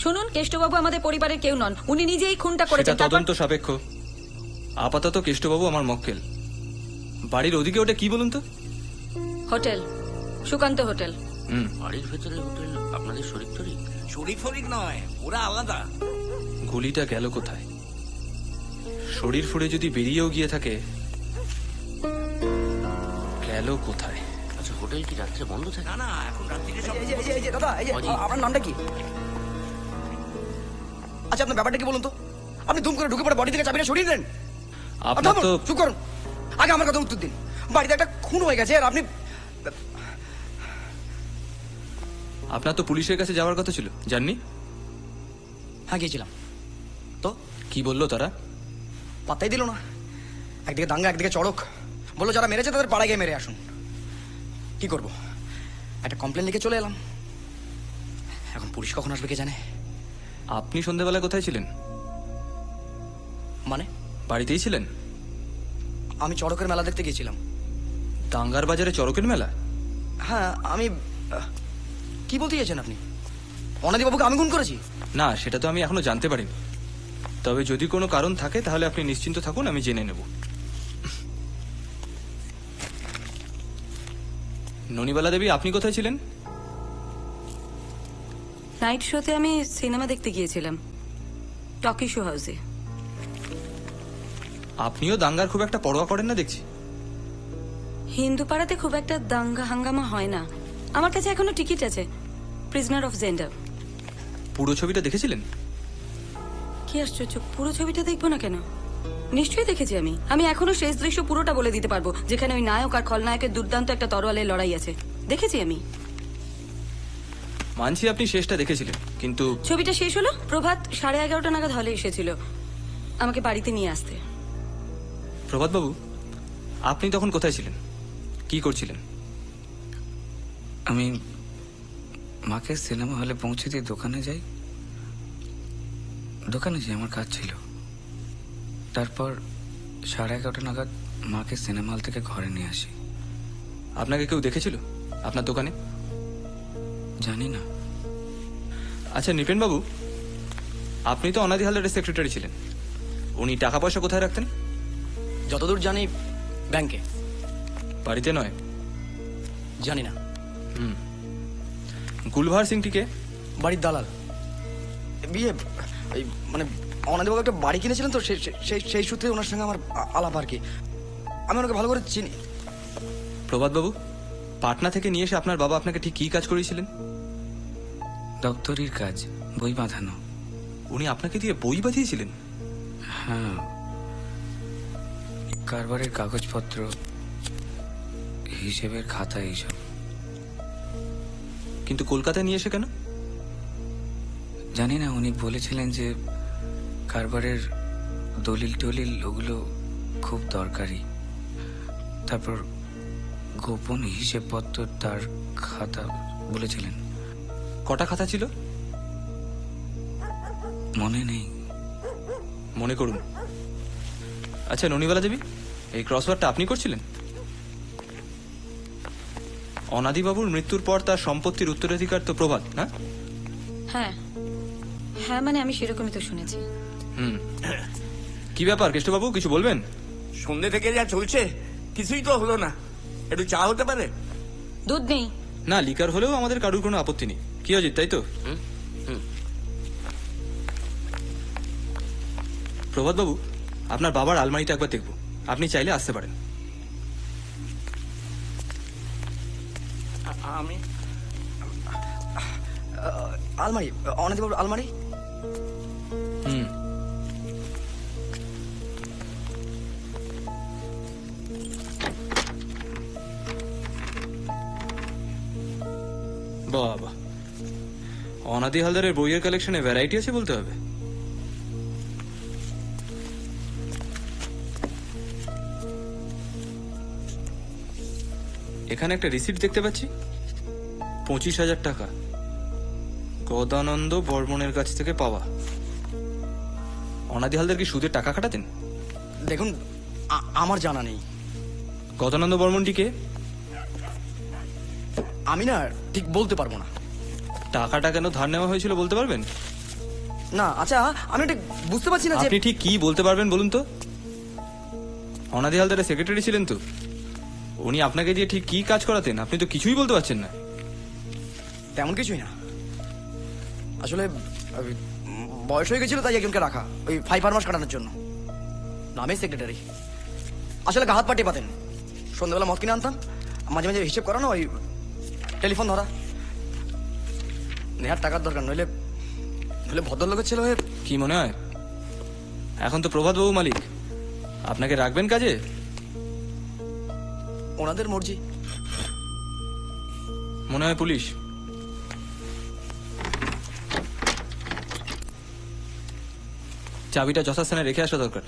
শুনুন, কেষ্টবাবু আমাদের পরিবারের কেউ নন, উনি নিজেই খুনটা করেছেন। সেটা তদন্ত সাপেক্ষ। আপাতত কেষ্টবাবু আমার মক্কেল। বাড়ির ওদিকে ওটা কি বলুন তো? Hotel, Sukanta hotel. বাড়ির ভেতরে হোটেল আপনাদের শরীর টরিক? শরীর ফরিক নয়, ওরা আলাদা। গুলিটা গেল কোথায়? শরীর ফুড়ে যদি বেরিয়েও গিয়ে থাকে, গেল কোথায়? আচ্ছা, হোটেল কি রাত্রে বন্ধ থাকে? না, এখন রাত্রিরে সব। দাদা, আপনার নামটা কি? আচ্ছা, আপনার ব্যাপারটা কি বলুন তো? আপনি দুম করে ঢুকে পড়ে বডি থেকে চাবিটা সরিয়ে দেন। আপনার তো চুপ করুন, আগে আমার কথা উত্তর দিন। বাড়িতে একটা খুন হয়ে গেছে, আর আপনি... আপনার তো পুলিশের কাছে যাওয়ার কথা ছিল, জাননি? হ্যাঁ, গিয়েছিলাম তো। কি বললো তারা? পাত্তাই দিল না। একদিকে দাঙ্গা, একদিকে চড়ক। বললো যারা মেরেছে তাদের পাড়ায় গিয়ে মেরে আসুন। কি করবো, একটা কমপ্লেন লিখে চলে এলাম। এখন পুলিশ কখন আসবে কে জানে। আপনি সন্ধেবেলায় কোথায় ছিলেন? মানে বাড়িতেই ছিলেন? আমি চড়কের মেলা দেখতে গিয়েছিলাম। দাঙ্গার বাজারে চড়কের মেলা? হ্যাঁ আমি কি বলতে চাইছেন আপনি? অনাদিবাবুকে আমি খুন করেছি? না, সেটা তো আমি এখনো জানতে পারিনি। তবে যদি কোনো কারণ থাকে তাহলে আপনি নিশ্চিন্ত থাকুন, আমি জেনে নেব। ননিবালা দেবী, আপনি কোথায় ছিলেন? নাইট শোতে আমি সিনেমা দেখতে গিয়েছিলাম, টকি শো হাউসে। আপনিও দাঙ্গার খুব একটা পরোয়া করেন না দেখছি। হিন্দু পাড়াতে খুব একটা দাঙ্গা হাঙ্গামা হয় না। আমার কাছে এখনো টিকিট আছে, প্রিজনার অফ জেন্ডার। পুরো ছবিটা দেখেছিলেন? কি আশ্চর্য, পুরো ছবিটা দেখবো না কেন? নিশ্চয়ই দেখেছি আমি। আমি এখনো শেষ দৃশ্য পুরোটা বলে দিতে পারবো, যেখানে ওই নায়ক আর খলনায়কের দুর্দান্ত একটা তরোয়ালের লড়াই আছে। দেখেছি আমি। মানছি আপনি শেষটা দেখেছিলেন, কিন্তু ছবিটা শেষ হলো প্রভাত 11:30 নাগাদ হলে এসেছিল আমাকে বাড়িতে নিয়ে আসতে। প্রভাতবাবু, আপনি তখন কোথায় ছিলেন, কি করছিলেন? আমি মাকে সিনেমা হলে পৌঁছে দিয়ে দোকানে যাই। আমার কাজ ছিল। তারপর 11:30 নাগাদ মাকে সিনেমা হল থেকে ঘরে নিয়ে আসি। আপনাকে কেউ দেখেছিল আপনার দোকানে? জানি না। আচ্ছা নৃপেনবাবু, আপনি তো অনাদি হালদারের সেক্রেটারি ছিলেন। উনি টাকা পয়সা কোথায় রাখতেন? যতদূর জানি ব্যাংকে। বাড়িতে নয়? জানি না। গুলভার সিংটিকে? বাড়ির দালাল। বিয়ে এই মানে অনাদিবাবু একটা বাড়ি কিনেছিলেন তো, সেই সূত্রে ওনার সঙ্গে আমার আলাপ আর কি। আমি ওনাকে ভালো করে চিনি। প্রভাতবাবু, পাটনা থেকে নিয়ে এসে আপনার বাবা আপনাকে ঠিক কী কাজ করিয়েছিলেন? দপ্তরির কাজ, বই বাঁধানো। উনি আপনাকে দিয়ে বই বাঁধিয়েছিলেন? হ্যাঁ, কারবারের কাগজপত্র, হিসেবের খাতা, এইসব। কিন্তু কলকাতায় নিয়ে এসে কেন? জানি না, উনি বলেছিলেন যে কারবারের দলিল টলিল ওগুলো খুব দরকারি। তারপর গোপন হিসেবপত্র, তার খাতা বলেছিলেন। কটা খাতা ছিল? মনে নেই। মনে করুন। আচ্ছা ননিবালা দেবী, এই ক্রসওয়ার্ডটা আপনি করছিলেন? অনাদিবাবুর মৃত্যুর পর তার সম্পত্তির উত্তরাধিকার তো প্রভাত, না? হ্যাঁ হ্যাঁ, মানে আমি সেরকমই তো শুনেছি। কি ব্যাপার কেষ্টবাবু, কিছু বলবেন? সন্ধ্যে থেকে যা চলছে কিছুই তো হলো না। একটু চা হতে পারে? দুধ নেই। না, লিকার হলেও আমাদের কারুর কোনো আপত্তি নেই। কি অজিত, তাই তো? প্রভাতবাবু, আপনার বাবার আলমারিটা একবার দেখব। আপনি চাইলে আসতে পারেন। আমি আলমারি, অনাদিবাবুর আলমারি। বাবা, অনাদি হালদারের বইয়ের কালেকশনে ভ্যারাইটি আছে বলতে হবে। এখানে একটা রিসিপ্ট দেখতে পাচ্ছি, 25,000 টাকা, গদানন্দ বর্মনের কাছ থেকে পাওয়া। অনাদি হালদার কি সুদের টাকা খাটাতেন? দেখুন, আমার জানা নেই। গদানন্দ বর্মনটি কে? আমি না ঠিক বলতে পারবো না। টাকাটা কেন ধার নেওয়া হয়েছিল বলতে পারবেন? না। আচ্ছা, আমি ঠিক বুঝতে পারছি না যে আপনি ঠিক কি বলতে পারবেন বলুন তো? অনাদি হালদারের সেক্রেটারি ছিলেন তো, উনি আপনাকে দিয়ে ঠিক কি কাজ করাতেন আপনি তো কিছুই বলতে পারছেন না। তেমন কিছুই না। আসলে বয়স হয়ে গেছিল, তাই একজনকে রাখা ওই 5 মাস কাটানোর জন্য। নামে সেক্রেটারি। আসলে গা হাত পাটিয়ে পাতেন। সন্ধ্যাবেলা মদ কিনে আনতাম, মাঝে মাঝে হিসেব করানো, ওই টেলিফোন ধরা। নেহার টাকার দরকার, নইলে ভদ্রলোকের ছেলে হয়ে। কি মনে হয় এখন তো প্রভাতবাবু মালিক, আপনাকে রাখবেন কাজে? ওনাদের মর্জি। মনে হয় পুলিশ। চাবিটা যথাস্থানে রেখে আসা দরকার।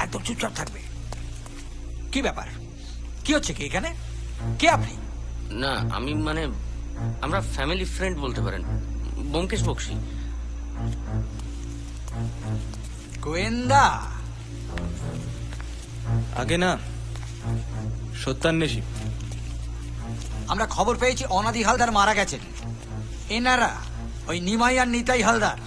একদম চুপচাপ থাকবে। কি ব্যাপার, কি হচ্ছে কি এখানে? কে আপনি? না আমি মানে আমরা ফ্যামিলি ফ্রেন্ড বলতে পারেন, ব্যোমকেশ বক্সী। গোয়েন্দা? আগে না, সত্যান্বেষী। আমরা খবর পেয়েছি অনাদি হালদার মারা গেছেন। এনারা ওই নিমাই আর নিতাই হালদার,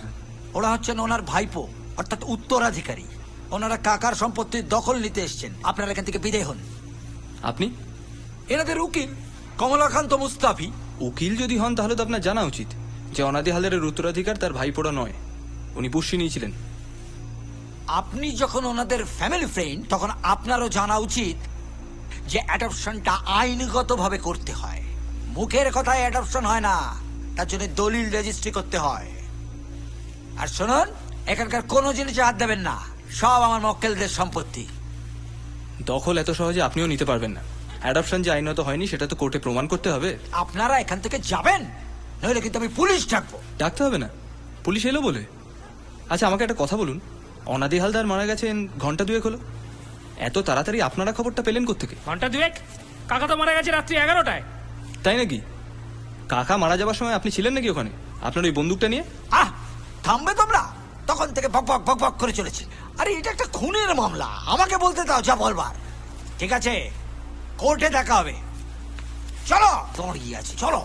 ওরা হচ্ছেন ওনার ভাইপো অর্থাৎ উত্তরাধিকারী। ওনারা কাকার সম্পত্তির দখল নিতে এসছেন। আপনারা এখান থেকে বিদায় হন। আপনি? এনাদের উকিল কমলাকান্ত মুস্তাফি। উকিল যদি হন তাহলে তো আপনার জানা উচিত যে অনাদি হালদারের উত্তরাধিকার তার ভাইপোড়া নয়, উনি পুষ্যি নিয়েছিলেন। আপনি যখন ওনাদের ফ্যামিলি ফ্রেন্ড, তখন আপনারও জানা উচিত যে অ্যাডপশনটা আইনগতভাবে করতে হয়। মুখের কথায় অ্যাডপশন হয় না, তার জন্য দলিল রেজিস্ট্রি করতে হয়। আর শুনুন, এখানকার কোনো জিনিসে হাত দেবেন না, সব আমার মক্কেলদের সম্পত্তি। দখল এত সহজে আপনিও নিতে পারবেন না। অ্যাডপশন যে আইনত হয়নি সেটা তো কোর্টে প্রমাণ করতে হবে। আপনারা এখান থেকে যাবেন, নইলে কিন্তু আমি পুলিশ ডাকবো। ডাকতে হবে না, পুলিশ এলো বলে। আচ্ছা আমাকে একটা কথা বলুন, অনাদি হালদার মারা গেছেন ঘন্টা দুয়েক হলো, এত তাড়াতাড়ি আপনারা খবরটা পেলেন কোত্থেকে? ঘন্টা দুয়েক? কাকা তো মারা গেছে রাত্রি 11টায়। তাই নাকি? কাকা মারা যাবার সময় আপনি ছিলেন নাকি ওখানে আপনার ওই বন্দুকটা নিয়ে? থামবে তোমরা? তখন থেকে বক বক বক বক করে চলেছে। আরে এটা একটা খুনের মামলা, আমাকে বলতে দাও যা বলবার। ঠিক আছে, কোর্টে দেখা হবে। চলো, তোমার কি আছে, চলো।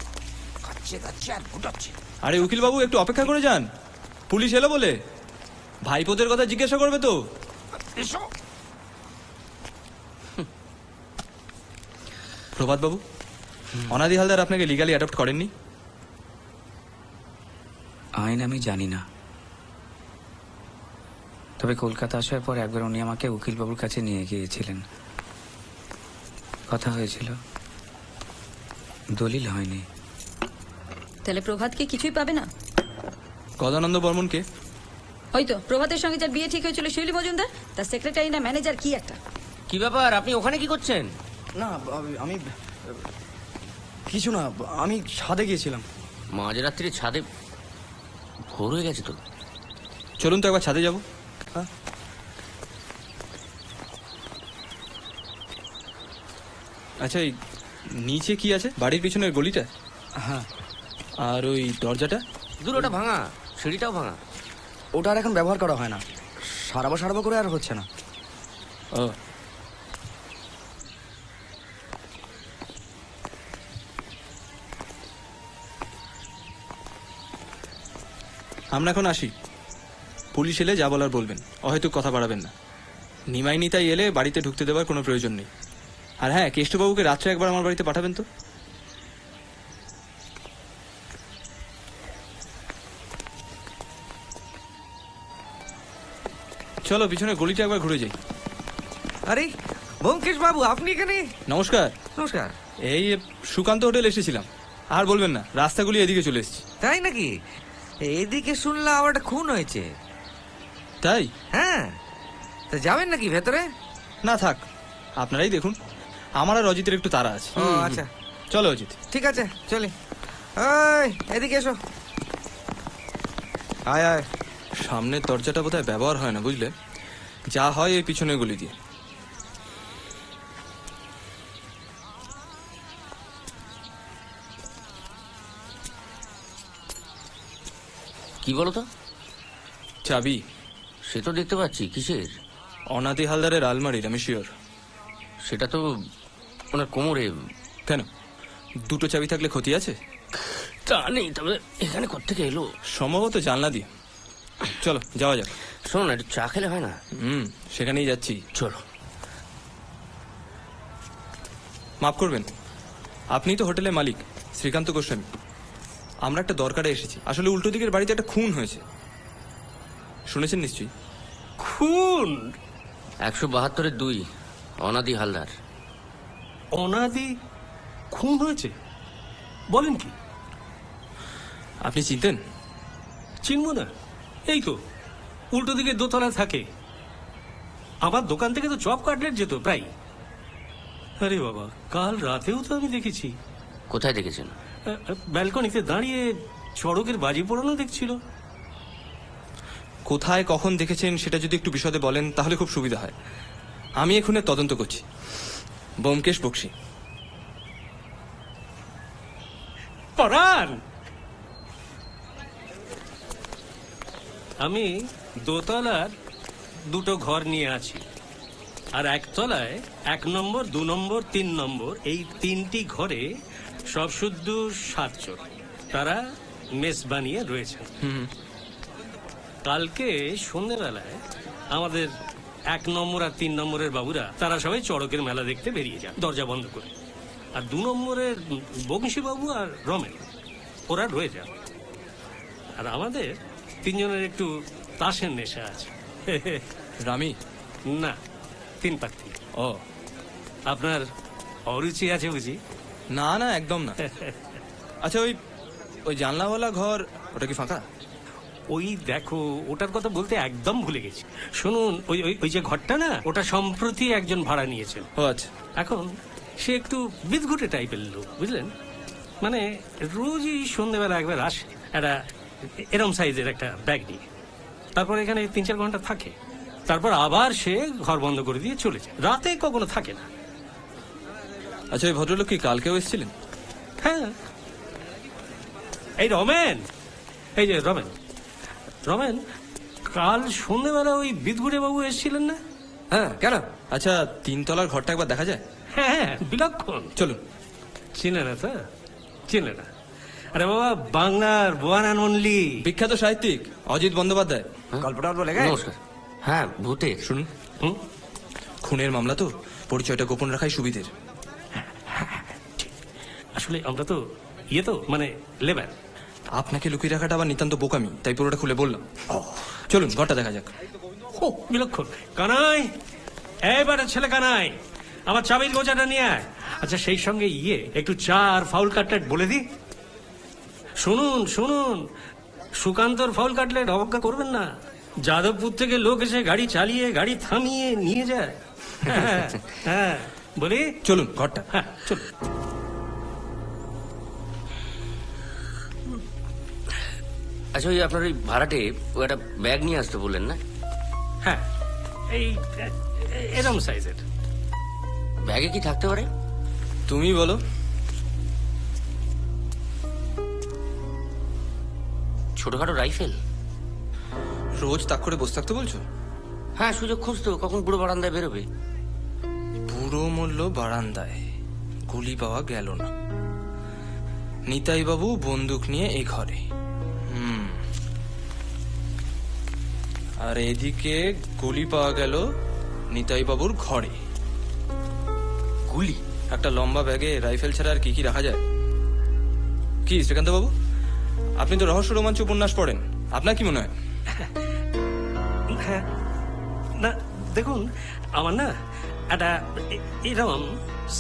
খাচ্ছে খাচ্ছে আর ফুটাচ্ছে। আরে উকিল বাবু একটু অপেক্ষা করে যান, পুলিশ এলো বলে। ভাইপোদের কথা জিজ্ঞাসা করবে তো। এসো। প্রভাত বাবু, অনাদি হালদার আপনাকে লিগালি অ্যাডপ্ট করেননি? আইন আমি জানি না, তবে কলকাতা আসার পর একবার উনি আমাকে উকিলবাবুর কাছে নিয়ে গিয়েছিলেন, কথা হয়েছিল, দলিল হয়নি। তাহলে প্রভাতকে কিছুই পাবে না? গদানন্দ বর্মনকে? হয়তো প্রভাতের সঙ্গে যার বিয়ে ঠিক হয়েছিল শিউলি মজুমদার, তার সেক্রেটারি না ম্যানেজার কি একটা। কি ব্যাপার, আপনি ওখানে কি করছেন? না আমি কিছু না, আমি ছাদে গিয়েছিলাম। মাঝরাত্রি ছাদে? ভোর হয়ে গেছে তো। চলুন তো একবার ছাদে যাবো। আচ্ছা এই নিচে কি আছে? বাড়ির পিছনের গলিটা? হ্যাঁ। আর ওই দরজাটা? দূর, ওটা ভাঙা, সিঁড়িটাও ভাঙা। ওটা আর এখন ব্যবহার করা হয় না, সারাবো সারাবো করে আর হচ্ছে না। ও, আমরা এখন আসি। পুলিশ এলে যা বলার বলবেন, হয়তো কথা বাড়াবেন না। নিমাই নিতাই এলে বাড়িতে ঢুকতে দেওয়ার কোনো প্রয়োজন নেই। আর হ্যাঁ, কেষ্টবাবুকে রাত্রে একবার আমার বাড়িতে পাঠাবেন তো। চলো পিছনে গলিটা একবার ঘুরে যাই। আরে ব্যোমকেশ বাবু, আপনি এখানে? নমস্কার। নমস্কার। এই সুকান্ত হোটেল এসেছিলাম। আর বলবেন না, রাস্তাগুলি এদিকে চলে এসেছি। তাই নাকি? এদিকে শুনলাম আবার একটা খুন হয়েছে। তাই? হ্যাঁ, তা যাবেন নাকি ভেতরে? না থাক, আপনারাই দেখুন, আমার আর অজিতের একটু তাড়া আছে। ও আচ্ছা, চলো অজিত। ঠিক আছে চলি। এদিকে এসো। আয় আয়। সামনের দরজাটা বোধহয় ব্যবহার হয় না, বুঝলে? যা হয় এই পিছনের গলি দিয়ে। কি বলো তো? চাবি? সে তো দেখতে পাচ্ছি। কিসের? অনাদি হালদারের আলমারির, আমি শিওর। সেটা তো ওনার কোমরে। কেন, দুটো চাবি থাকলে ক্ষতি আছে? তা নেই, তবে এখানে কোত্থেকে এলো? সম্ভবত জানলা দিয়ে। চলো যাওয়া যাক। শোনো না, একটু চা খেলে হয় না? সেখানেই যাচ্ছি। চলো। মাফ করবেন, আপনিই তো হোটেলের মালিক, শ্রীকান্ত গোস্বামী। আমরা একটা দরকারে এসেছি। আসলে উল্টো দিকের বাড়িতে একটা খুন হয়েছে, শুনেছেন নিশ্চয়ই? খুন? 172-2 অনাদি হালদার। অনাদি খুন হয়েছে? বলেন কি? আপনি চিনতেন? চিনব না? এই তো উল্টো দিকে দোতলা থাকে, আমার দোকান থেকে তো চপ কাটলেট যেত প্রায়। আরে বাবা, কাল রাতেও তো আমি দেখেছি। কোথায় দেখেছেন? ব্যালকনিতে দাঁড়িয়ে চড়কের বাজি পোড়ানো দেখছিল। কোথায় কখন দেখেছেন সেটা যদি একটু বিশদে বলেন তাহলে খুব সুবিধা হয়। আমি এখানে তদন্ত করছি। ব্যোমকেশ বক্সী। পরাণ, আমি দোতলার দুটো ঘর নিয়ে আছি, আর একতলায় 1 নম্বর, 2 নম্বর, 3 নম্বর, এই 3টি ঘরে সব শুদ্ধ 7 জন। তারা মেস বানিয়ে রয়েছে। কালকে সন্ধ্যেবেলায় আমাদের 1 নম্বর আর 3 নম্বরের বাবুরা তারা সবাই চড়কের মেলা দেখতে বেরিয়ে যান দরজা বন্ধ করে। আর 2 নম্বরের বংশীবাবু আর রমেন ওরা রয়ে যান। আর আমাদের 3 জনের একটু তাসের নেশা আছে। রামি? না, 3 পাত্রী। ও, আপনার অরুচি আছে বুঝি? না না, একদম না। আচ্ছা, ওই জানলাওয়ালা ঘর ওটা কি ফাঁকা? ওই দেখো, ওটার কথা বলতে একদম ভুলে গেছি। শুনুন, ওই ওই ওই যে ঘরটা না, ওটা সম্প্রতি একজন ভাড়া নিয়েছেন। ও আচ্ছা। এখন সে একটু বিদঘুটে টাইপের লোক, বুঝলেন? মানে রোজই সন্ধ্যেবেলা একবার আসে একটা এরম সাইজের একটা ব্যাগ নিয়ে, তারপর এখানে 3-4 ঘন্টা থাকে, তারপর আবার সে ঘর বন্ধ করে দিয়ে চলে যায়। রাতে কখনো থাকে না। আচ্ছা, ওই ভদ্রলোক কি কালকেও এসেছিলেন? হ্যাঁ, এই রমেন, এই যে রমেন, রমেন কাল সন্ধ্যেবেলা ওই বিদঘুটে বাবু এসেছিলেন না? হ্যাঁ, কেন? আচ্ছা, 3 তলার ঘরটা একবার দেখা যায়? হ্যাঁ, বিলক্ষণ। চলুন। চিনে না তো? চিনে না? আরে বাবা, বাংলার ওয়ান অ্যান্ড অনলি বিখ্যাত সাহিত্যিক অজিত বন্দ্যোপাধ্যায়। গল্পটা বলে নমস্কার। হ্যাঁ, ভূতে। শুনুন, খুনের মামলা তো, পরিচয়টা গোপন রাখাই সুবিধের। আসলে আমরা তো মানে লেবার। আপনাকে লুকিয়ে রাখাটা আবার নিতান্ত বোকামি, তাই পুরোটা খুলে বললাম। চলুন, ঘরটা দেখা যাক। ও, বিলক্ষণ। কানাই, এবারে ছেলে কানাই, আমার চাবির গোছাটা নিয়ে আয়। আচ্ছা, সেই সঙ্গে একটু চা আর ফাউল কাটলেট বলে দি। শুনুন শুনুন, সুকান্তর ফাউল কাটলেট অবজ্ঞা করবেন না। যাদবপুর থেকে লোক এসে গাড়ি চালিয়ে গাড়ি থামিয়ে নিয়ে যায়। হ্যাঁ হ্যাঁ, বলি চলুন ঘরটা। হ্যাঁ, চলুন। আচ্ছা, ওই আপনার ওই ভাড়াটে ও একটা ব্যাগ নিয়ে আসতে বললেন না? হ্যাঁ, এই এরম সাইজের ব্যাগে কি থাকতে পারে? তুমি বলো। ছোটখাটো রাইফেল? রোজ তাক করে বসে থাকতে বলছো? হ্যাঁ, সুযোগ খুঁজতো, কখন বুড়ো বারান্দায় বেরোবে। বুড়ো মূল্য বারান্দায়, গুলি পাওয়া গেল না। নিতাই বাবু বন্দুক নিয়ে এই ঘরে। আর এদিকে গুলি পাওয়া গেল নিতাই বাবুর ঘরে। গুলি? একটা লম্বা ব্যাগে রাইফেল ছাড়া আর কি কি রাখা যায়? কি শ্রীকান্ত বাবু, আপনি তো রহস্য রোমাঞ্চ উপন্যাস পড়েন, আপনার কি মনে হয়? হ্যাঁ, না দেখুন, আমার না একটা এরকম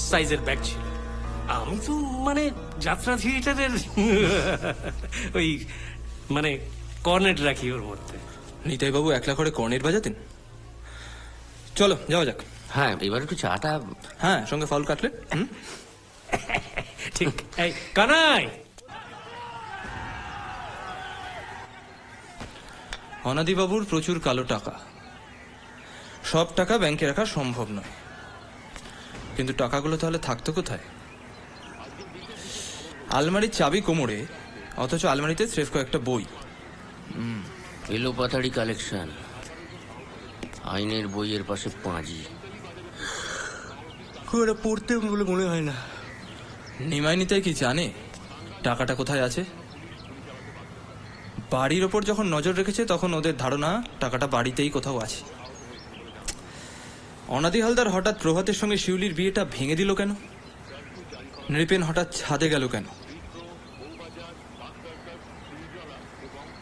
সাইজের ব্যাগ ছিল। আমি তো মানে যাত্রা থিয়েটারের ওই মানে কর্নেট রাখি ওর মধ্যে। নিতাই বাবু একলা করে কর্নেট বাজাতেন? চলো যাওয়া যাক। হ্যাঁ, এবার একটু চাটা। হ্যাঁ, সঙ্গে ফাউল কাটলেট। ঠিক। এই কানাই, অনাদিবাবুর প্রচুর কালো টাকা। সব টাকা ব্যাংকে রাখা সম্ভব নয়, কিন্তু টাকাগুলো তাহলে থাকতো কোথায়? আলমারির চাবি কোমরে, অথচ আলমারিতে স্রেফ কয়েকটা বই। এলোপাতাড়ি কালেকশন, আইনের বইয়ের পাশে পাঁজি। খুব একটা পড়তে বলে মনে হয় না। নিমাই নিতাই কি জানে টাকাটা কোথায় আছে? বাড়ির ওপর যখন নজর রেখেছে তখন ওদের ধারণা টাকাটা বাড়িতেই কোথাও আছে। অনাদি হালদার হঠাৎ প্রভাতের সঙ্গে শিউলির বিয়েটা ভেঙে দিল কেন? নৃপেন হঠাৎ ছাদে গেল কেন?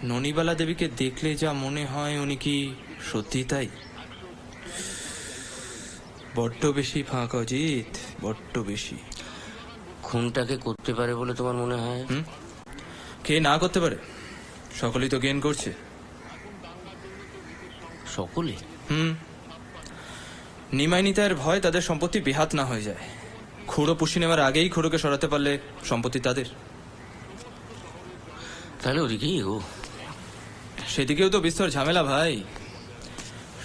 ননিবালা দেবীকে দেখলে যা মনে হয় উনি কি সত্যি তাই? বড্ড বেশি ফাঁক অজিত, বড্ড বেশি। খুনটাকে করতে পারে বলে তোমার মনে হয়? কে না করতে পারে? সকলেই তো জ্ঞান করছে। সকলে? নিমাই নিতাইয়ের ভয় তাদের সম্পত্তি বেহাত না হয়ে যায়। খুঁড়ো পুষি নেওয়ার আগেই খুঁড়োকে সরাতে পারলে সম্পত্তি তাদের। তাহলে ওদিকেই ও সেদিকেও তো বিস্তর ঝামেলা ভাই।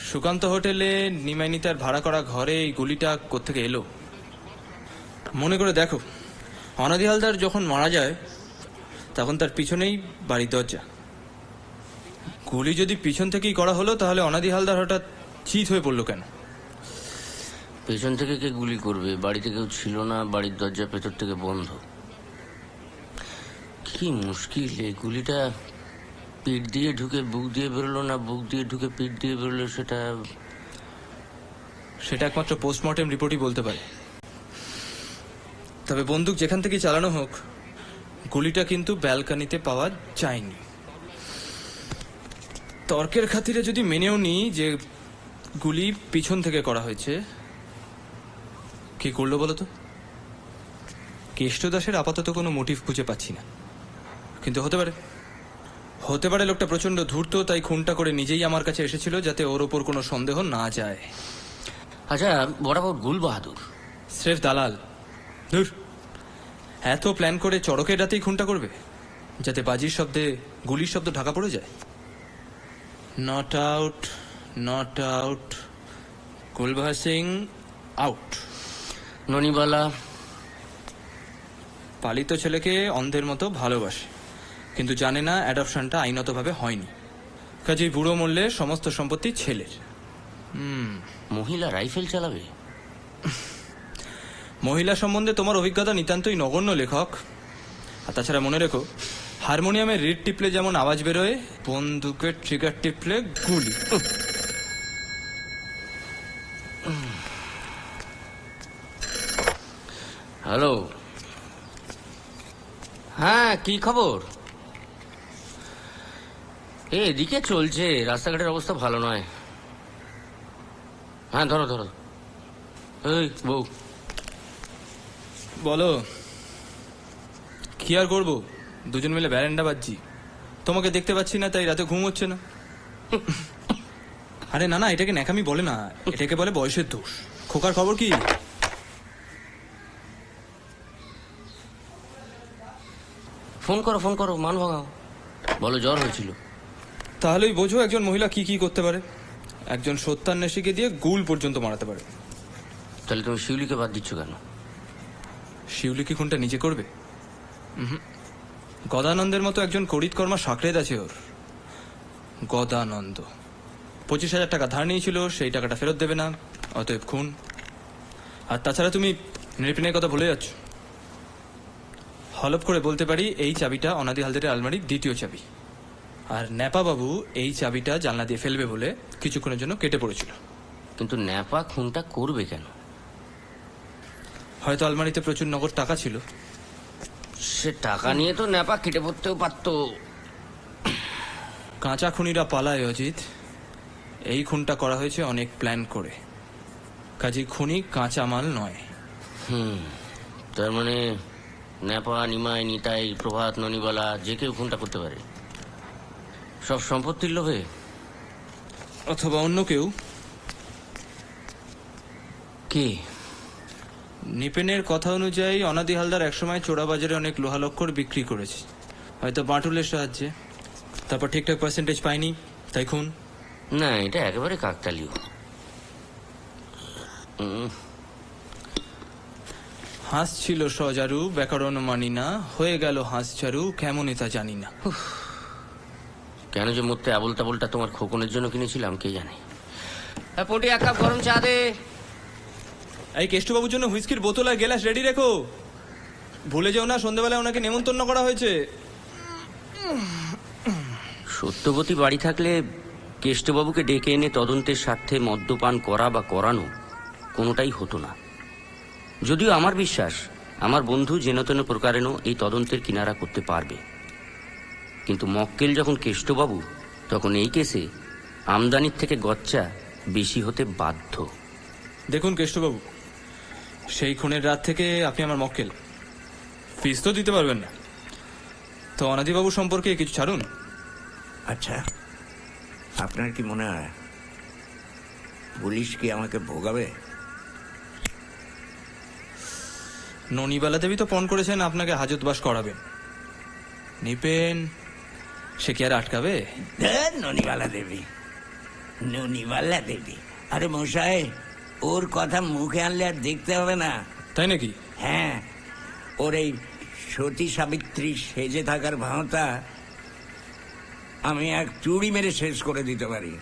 সুকান্ত হোটেলে নিমাইনি তার ভাড়া করা ঘরে এই গুলিটা কোত্থেকে এলো মনে করে দেখো। অনাদি হালদার যখন মারা যায় তখন তার পিছনেই বাড়ির দরজা। গুলি যদি পিছন থেকেই করা হলো তাহলে অনাদি হালদার হঠাৎ চিত হয়ে পড়লো কেন? পেছন থেকে কে গুলি করবে? বাড়িতে কেউ ছিল না, বাড়ির দরজা ভেতর থেকে বন্ধ। কি মুশকিল! এই গুলিটা পিঠ দিয়ে ঢুকে বুক দিয়ে বেরোলো না বুক দিয়ে ঢুকে পিঠ দিয়ে বেরোলো, সেটা একমাত্র পোস্টমর্টেম রিপোর্টই বলতে পারে। তবে বন্দুক যেখান থেকে চালানো হোক, গুলিটা কিন্তু ব্যালকনিতে পাওয়া যায়নি। তর্কের খাতিরে যদি মেনেও নিই যে গুলি পিছন থেকে করা হয়েছে, কি করলো বলো তো? কেষ্ট দাসের আপাতত কোনো মোটিভ খুঁজে পাচ্ছি না, কিন্তু হতে পারে লোকটা প্রচন্ড ধূর্ত, তাই খুনটা করে নিজেই আমার কাছে এসেছিল যাতে ওর ওপর কোনো সন্দেহ না যায়। আচ্ছা, বরাবর গুল বাহাদুর স্রেফ দালাল। ধুর, এত প্ল্যান করে চড়কের রাতেই খুনটা করবে যাতে বাজির শব্দে গুলির শব্দ ঢাকা পড়ে যায়। Not out, not out. Kulbahar Singh out. Nonibala Palit ছেলেকে অন্ধের মতো ভালোবাসে, কিন্তু জানে না অ্যাডপশনটা আইনতভাবে হয়নি, কাজেই বুড়ো মরলে সমস্ত সম্পত্তি ছেলের। মহিলা রাইফেল চালাবে? মহিলা সম্বন্ধে তোমার অভিজ্ঞতা নিতান্তই নগণ্য লেখক। আর তাছাড়া মনে রেখো, হারমোনিয়ামের রিড টিপলে যেমন আওয়াজ বেরোয়, বন্দুকের ট্রিগার টিপলে গুলি। হ্যালো, হ্যাঁ কি খবর? এদিকে চলছে, রাস্তাঘাটের অবস্থা ভালো নয়। হ্যাঁ ধরো ধরো। এই বউ, বলো। কি আর করবো, দুজন মিলে ব্যারেন্ডা বাজছি। তোমাকে দেখতে পাচ্ছি না তাই রাতে ঘুম হচ্ছে না। আরে না না, এটাকে ন্যাকামি বলে না, এটাকে বলে বয়সের দোষ। খোকার খবর কি? ফোন করো ফোন করো, মান ভাঙাও, বলো জ্বর হয়েছিল। তাহলেই বোঝো একজন মহিলা কি কি করতে পারে। একজন সত্যান্বেষীকে দিয়ে গুল পর্যন্ত মারাতে পারে। তাহলে তুমি শিউলিকে বাদ দিচ্ছ কেন? শিউলি কি খুনটা নিজে করবে? গদানন্দের মতো একজন করিতকর্মা সাকরেদ আছে ওর। গদানন্দ 25,000 টাকা ধার নিয়েছিল, সেই টাকাটা ফেরত দেবে না, অতএব খুন। আর তাছাড়া তুমি নৃপিনের কথা ভুলে যাচ্ছ। হলপ করে বলতে পারি এই চাবিটা অনাদি হালদারের আলমারির দ্বিতীয় চাবি। আর ন্যাপা বাবু এই চাবিটা জানলা দিয়ে ফেলবে বলে কিছুক্ষণের জন্য কেটে পড়েছিল। কিন্তু ন্যাপা খুনটা করবে কেন? হয়তো আলমারিতে প্রচুর নগদ টাকা ছিল। সে টাকা নিয়ে তো ন্যাপা কেটে পড়তেও পারতো। কাঁচা খুনিরা পালায় অজিত, এই খুনটা করা হয়েছে অনেক প্ল্যান করে। কাজী খুনি কাঁচা মাল নয়। তার মানে ন্যাপা, নিমাই, নিতাই, প্রভাত, ননিবালা যে কেউ খুনটা করতে পারে, সব সম্পত্তির লোভে। অথবা অন্য কেউ। কে? নিপেনের কথা অনুযায়ী অনাদি হালদার একসময় চোরাবাজারে অনেক লোহালক্কর বিক্রি করেছে, হয়তো বাটুলের সাহায্যে। তারপর ঠিকঠাক পার্সেন্টেজ পাইনি, তাই খুন। না, এটা একেবারে কাকতালীয়। হাঁস ছিল সজারু, ব্যাকরণ মানি না, হয়ে গেল হাঁস চারু, কেমনই তা জানি না। কেন যে মরতে আবল তাবলটা তোমার খোকনের জন্য কিনেছিলাম কে জানে। পটি, এক কাপ গরম চা দে। এই কেষ্টবাবুর জন্য হুইস্কির বোতল আর গেলাস রেডি রেখো। ভুলে যাও না সন্ধ্যাবেলায় ওনাকে নেমন্তন্ন করা হয়েছে। সত্যবতী বাড়ি থাকলে কেষ্টবাবুকে ডেকে এনে তদন্তের স্বার্থে মদ্যপান করা বা করানো কোনোটাই হতো না। যদিও আমার বিশ্বাস আমার বন্ধু যেন তেন প্রকারেণ এই তদন্তের কিনারা করতে পারবে, কিন্তু মক্কেল যখন কেষ্টবাবু, তখন এই কেসে আমদানির থেকে গচ্চা বেশি হতে বাধ্য। দেখুন কেষ্টবাবু, সেই খুনের রাত থেকে আপনি আমার মক্কেল, ফিস তো দিতে পারবেন না, তো অনাদিবাবু সম্পর্কে কিছু ছাড়ুন। আচ্ছা, আপনার কি মনে হয় পুলিশ কি আমাকে ভোগাবে? ননিবালা দেবী তো পণ করেছেন আপনাকে হাজতবাস করাবেন। নিপেন সে কি আর আটকাবে? ননিবালা দেবী, ননিবালা দেবী। আরে মশাই, ওর কথা মুখে আনলে আর দেখতে হবে না। তাই নাকি? হ্যাঁ, ওর এই সতী সাবিত্রী সেজে থাকার ভাঁওতা আমি এক চুড়ি মেরে শেষ করে দিতে পারি।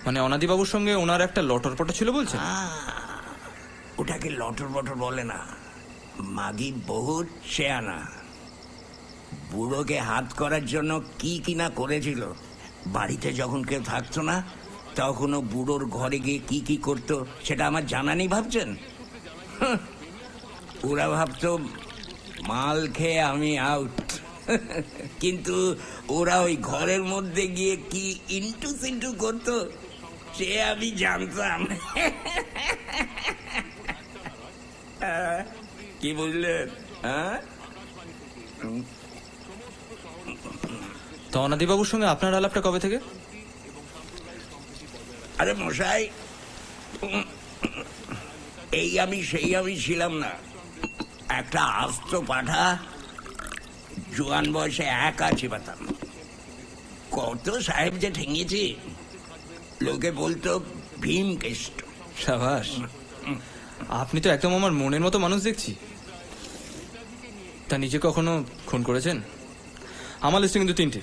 মানে অনাদিবাবুর সঙ্গে ওনার একটা লটরপটা ছিল বলছেন? ওটাকে লটর বটর বলে না, মাগি বহুত শেয়ানা। বুড়োকে হাত করার জন্য কি কিনা করেছিল। বাড়িতে যখন কেউ থাকতো না তখনও বুড়োর ঘরে গিয়ে কি কি করতো সেটা আমার জানা নেই ভাবছেন? ওরা ভাবতো মাল খেয়ে আমি আউট, কিন্তু ওরা ওই ঘরের মধ্যে গিয়ে কি ইন্টু সিন্টু করতো সে আমি জানতাম। কি বুঝলেন? হ্যাঁ, তো অনাদিবাবুর সঙ্গে আপনার আলাপটা কবে থেকে? আরে মশাই, এই আমি সেই আমি ছিলাম না। একটা আস্ত পাঠা, জোয়ান বয়সে একা চিবাতাম। কত সাহেব যে ঠেঙেছি, লোকে বলতো ভীমকেষ্ট। সাবাস, আপনি তো একদম আমার মনের মতো মানুষ দেখছি। তা নিজে কখনো খুন করেছেন? আমার লিস্টে কিন্তু 3টে।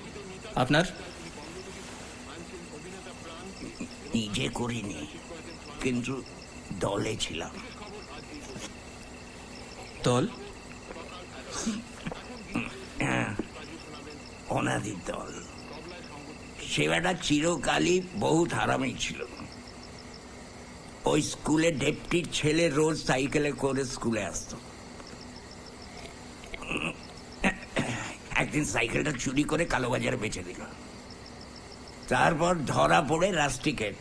আপনার? নিজে করিনি, কিন্তু দলে ছিলাম। দল? হ্যাঁ, অনাদির দল। সে বেটা চিরকালই বহুত হারামি ছিল। ওই স্কুলে ডেপুটির ছেলে রোজ সাইকেলে করে স্কুলে আসতো। একদিন সাইকেলটা চুরি করে কালোবাজারে বেচে দিল। তারপর ধরা পড়ে রাস্টিকেট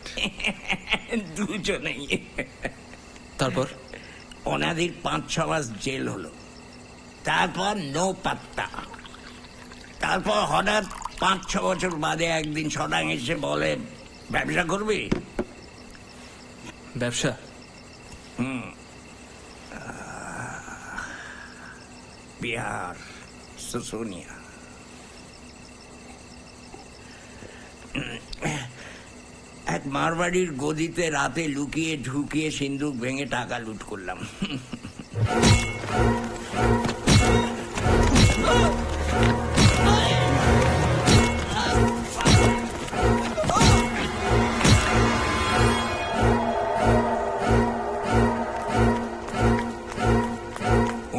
দুজনেই। তারপর অনাদির 5-6 মাস জেল হলো। তারপর নো পাত্তা। তারপর হঠাৎ 5-6 বছর বাদে একদিন সদাং এসে বলে, ব্যবসা করবি? ব্যবসা? বিহার, সুসুনিয়া। এক মারবাড়ির গদিতে রাতে লুকিয়ে ঢুকিয়ে সিন্দুক ভেঙে টাকা লুট করলাম।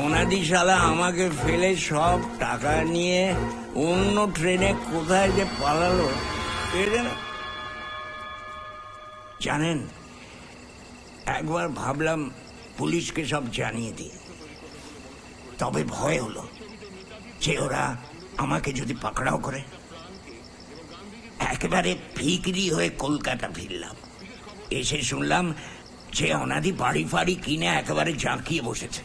ওনাদি শালা আমাকে ফেলে সব টাকা নিয়ে অন্য ট্রেনে কোথায় যে পালালো কে জানে। জানেন, একবার ভাবলাম পুলিশকে সব জানিয়ে দিই, তবে ভয় হলো যে ওরা আমাকে যদি পাকড়াও করে। একেবারে ফিকরি হয়ে কলকাতা ফিরলাম। এসে শুনলাম যে অনাদি বাড়ি ফাড়ি কিনে একেবারে জাঁকিয়ে বসেছে।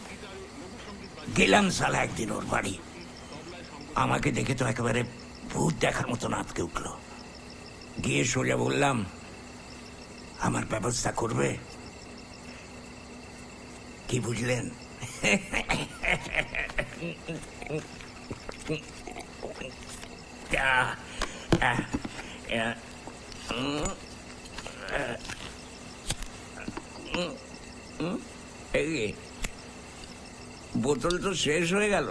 গেলাম সালা একদিন ওর বাড়ি। আমাকে দেখে তো একেবারে ভূত দেখার মতো আঁতকে উঠল। গিয়ে সোজা বললাম, আমার ব্যবস্থা করবে? কি বুঝলেন? বোতল তো শেষ হয়ে গেল।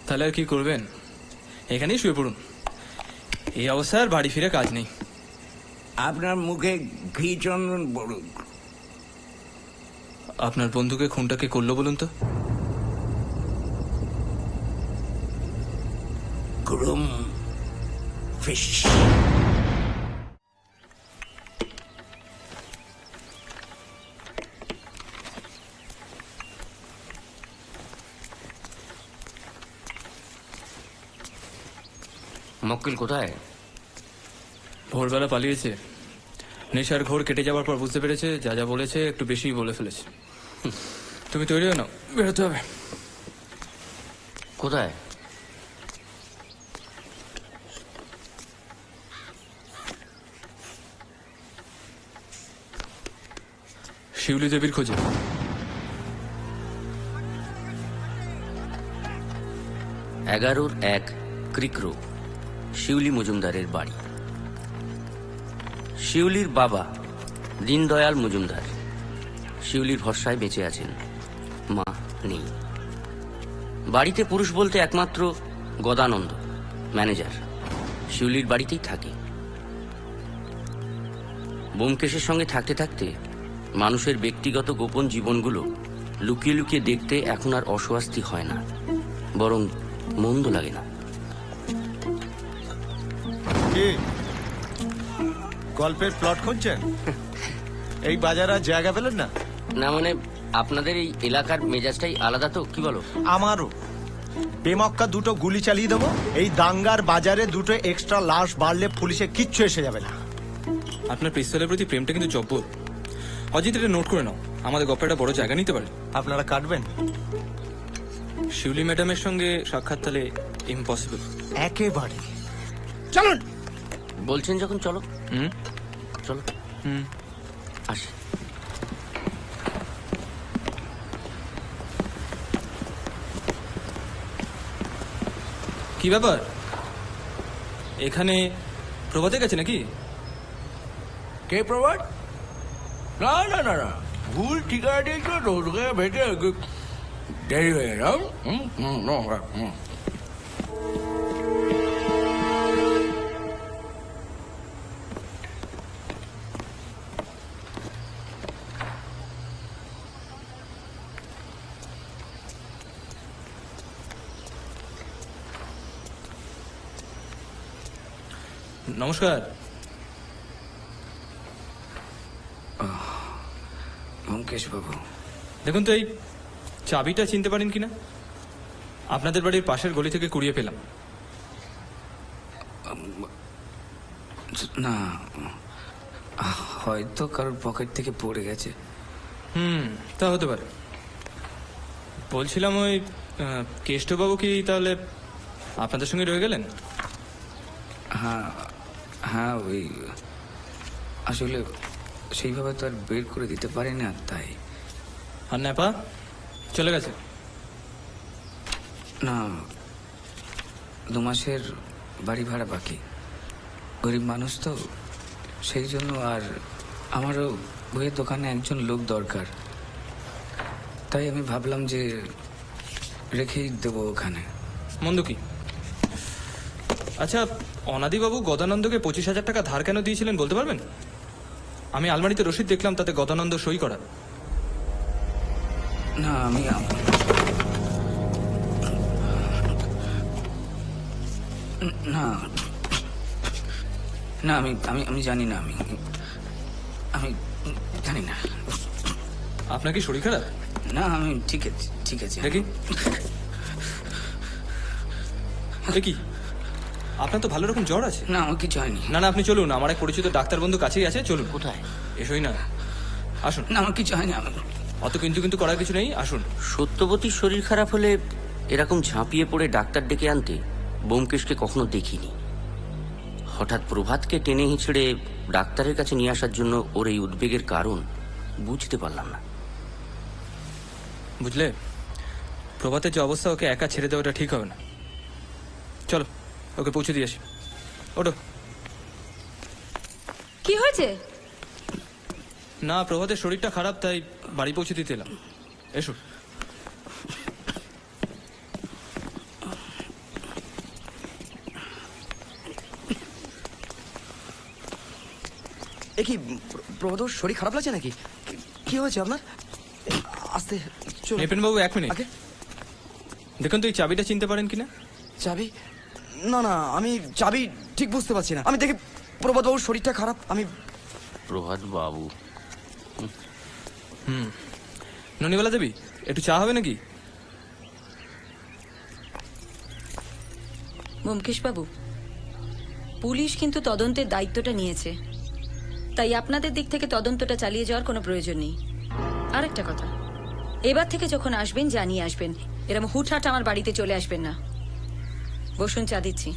তাহলে আর কি করবেন? এখানেই শুয়ে পড়ুন। এই অবস্থায় আর বাড়ি ফিরে কাজ নেই। আপনার মুখে ঘি চন্দন পড়ুক। আপনার বন্ধুকে খুনটা কে করলো বলুন তো? Groom fish. মক্কেল কোথায়? ভোরবেলা পালিয়েছে। নেশার ঘোর কেটে যাওয়ার পর বুঝতে পেরেছে যা যা বলেছে একটু বেশিই বলে ফেলেছে। তুমি তৈরি হও না, বেরোতে হবে। কোথায়? শিউলি দেবীর খোঁজে। এগারোর 1 ক্রিকরো শিউলি মজুমদারের বাড়ি। শিউলির বাবা দীনদয়াল মজুমদার শিউলির ভরসায় বেঁচে আছেন, মা নেই। বাড়িতে পুরুষ বলতে একমাত্র গদানন্দ ম্যানেজার, শিউলির বাড়িতেই থাকে। ব্যোমকেশের সঙ্গে থাকতে থাকতে মানুষের ব্যক্তিগত গোপন জীবনগুলো লুকিয়ে লুকিয়ে দেখতে এখন আর অস্বস্তি হয় না, বরং মন্দ লাগে না। কি গল্পের প্লট খুঁজছেন? এই বাজার আর জায়গা পেলেন না? না মানে আপনাদের এই এলাকার মেজাজটাই আলাদা, তো কি বলো? আমারও। বেমক্কা দুটো গুলি চালিয়ে দেবো, এই দাঙ্গার বাজারে দুটো এক্সট্রা লাশ বাড়লে পুলিশে কিচ্ছু এসে যাবে না। আপনার পিস্তলের প্রতি প্রেমটা কিন্তু জব্বর। অজিত, এটা নোট করে নাও, আমাদের গপ্পটা বড় জায়গা নিতে পারে। আপনারা কাটবেন? শিউলি ম্যাডামের সঙ্গে সাক্ষাৎ তাহলে ইম্পসিবল। একেবারে। চলুন বলছেন যখন, চলো। চলো আসি। কি ব্যাপার, এখানে প্রভাতে গেছে নাকি? কে প্রভাত? না না না না, ভুল ঠিকানা দিয়েছো তো, তোকে ভেটে দেরি হয়ে গেল। নমস্কার। ব্যোমকেশ বাবু, দেখুন তো এই চাবিটা চিনতে পারেন কিনা? আপনাদের বাড়ির পাশের গলি থেকে কুড়িয়ে পেলাম। না, হয়তো কারোর পকেট থেকে পড়ে গেছে। তা হতে পারে। বলছিলাম ওই কেষ্টবাবু কি তাহলে আপনাদের সঙ্গে রয়ে গেলেন? হ্যাঁ হ্যাঁ, ওই আসলে সেইভাবে তো আর বের করে দিতে পারি না, তাই। আর নেপা চলে গেছে? না, 2 মাসের বাড়ি ভাড়া বাকি। গরিব মানুষ তো, সেই জন্য। আর আমারও বইয়ের দোকানে একজন লোক দরকার, তাই আমি ভাবলাম যে রেখেই দেবো ওখানে। মন্দ কি? আচ্ছা, অনাদিবাবু গদানন্দকে 25,000 টাকা ধার কেন দিয়েছিলেন বলতে পারবেন? আমি আলমারিতে রসিদ দেখলাম, তাতে গদানন্দ সই করা। না, আমি না না আমি আমি আমি জানি না, আমি আমি জানি না। আপনার কি শরীর খারাপ? না, আমি ঠিক আছে, ঠিক আছে। দেখি দেখি, আপনার তো ভালো রকম জ্বর আছে। না, আমার কিছু হয়নি। না না, আপনি চলুন, আমার এক পরিচিত ডাক্তার বন্ধু কাছেই আছে, চলুন। কোথায়? এসোই না, আসুন। না, আমার কিছু হয়নি। অত কিন্তু কিন্তু করার কিছু নেই, আসুন। সত্যবতীর শরীর খারাপ হলে এরকম ঝাঁপিয়ে পড়ে ডাক্তার ডেকে আনতে ব্যোমকেশকে কখনো দেখিনি। হঠাৎ প্রভাতকে টেনে হিঁচড়ে ডাক্তারের কাছে নিয়ে আসার জন্য ওর এই উদ্বেগের কারণ বুঝতে পারলাম না। বুঝলে, প্রভাতের যে অবস্থা, ওকে একা ছেড়ে দেওয়াটা ঠিক হবে না। চলো, ওকে পৌঁছে দিয়ে আসি। ওঠো। কি হয়েছে? না, প্রভাতের শরীরটা খারাপ, তাই বাড়ি পৌঁছে দিতে এলাম। এসো। এ কি প্রভাত, শরীর খারাপ লাগছে নাকি? কি হয়েছে আপনার? আস্তে চলুন। বাবু, 1 মিনিট। দেখুন তো এই চাবিটা চিনতে পারেন কিনা? চাবি? না না, আমি চাবি ঠিক বুঝতে পারছি না। আমি দেখি প্রভাত বাবুর শরীরটা খারাপ। আমি প্রভাত বাবু? ননিবালা দেবী, একটু চা হবে নাকি? ব্যোমকেশ বাবু, পুলিশ কিন্তু তদন্তের দায়িত্বটা নিয়েছে, তাই আপনাদের দিক থেকে তদন্তটা চালিয়ে যাওয়ার কোনো প্রয়োজন নেই। আরেকটা কথা, এবার থেকে যখন আসবেন জানিয়ে আসবেন, এরকম হুটহাট আমার বাড়িতে চলে আসবেন না। বসুন, চা দিচ্ছি।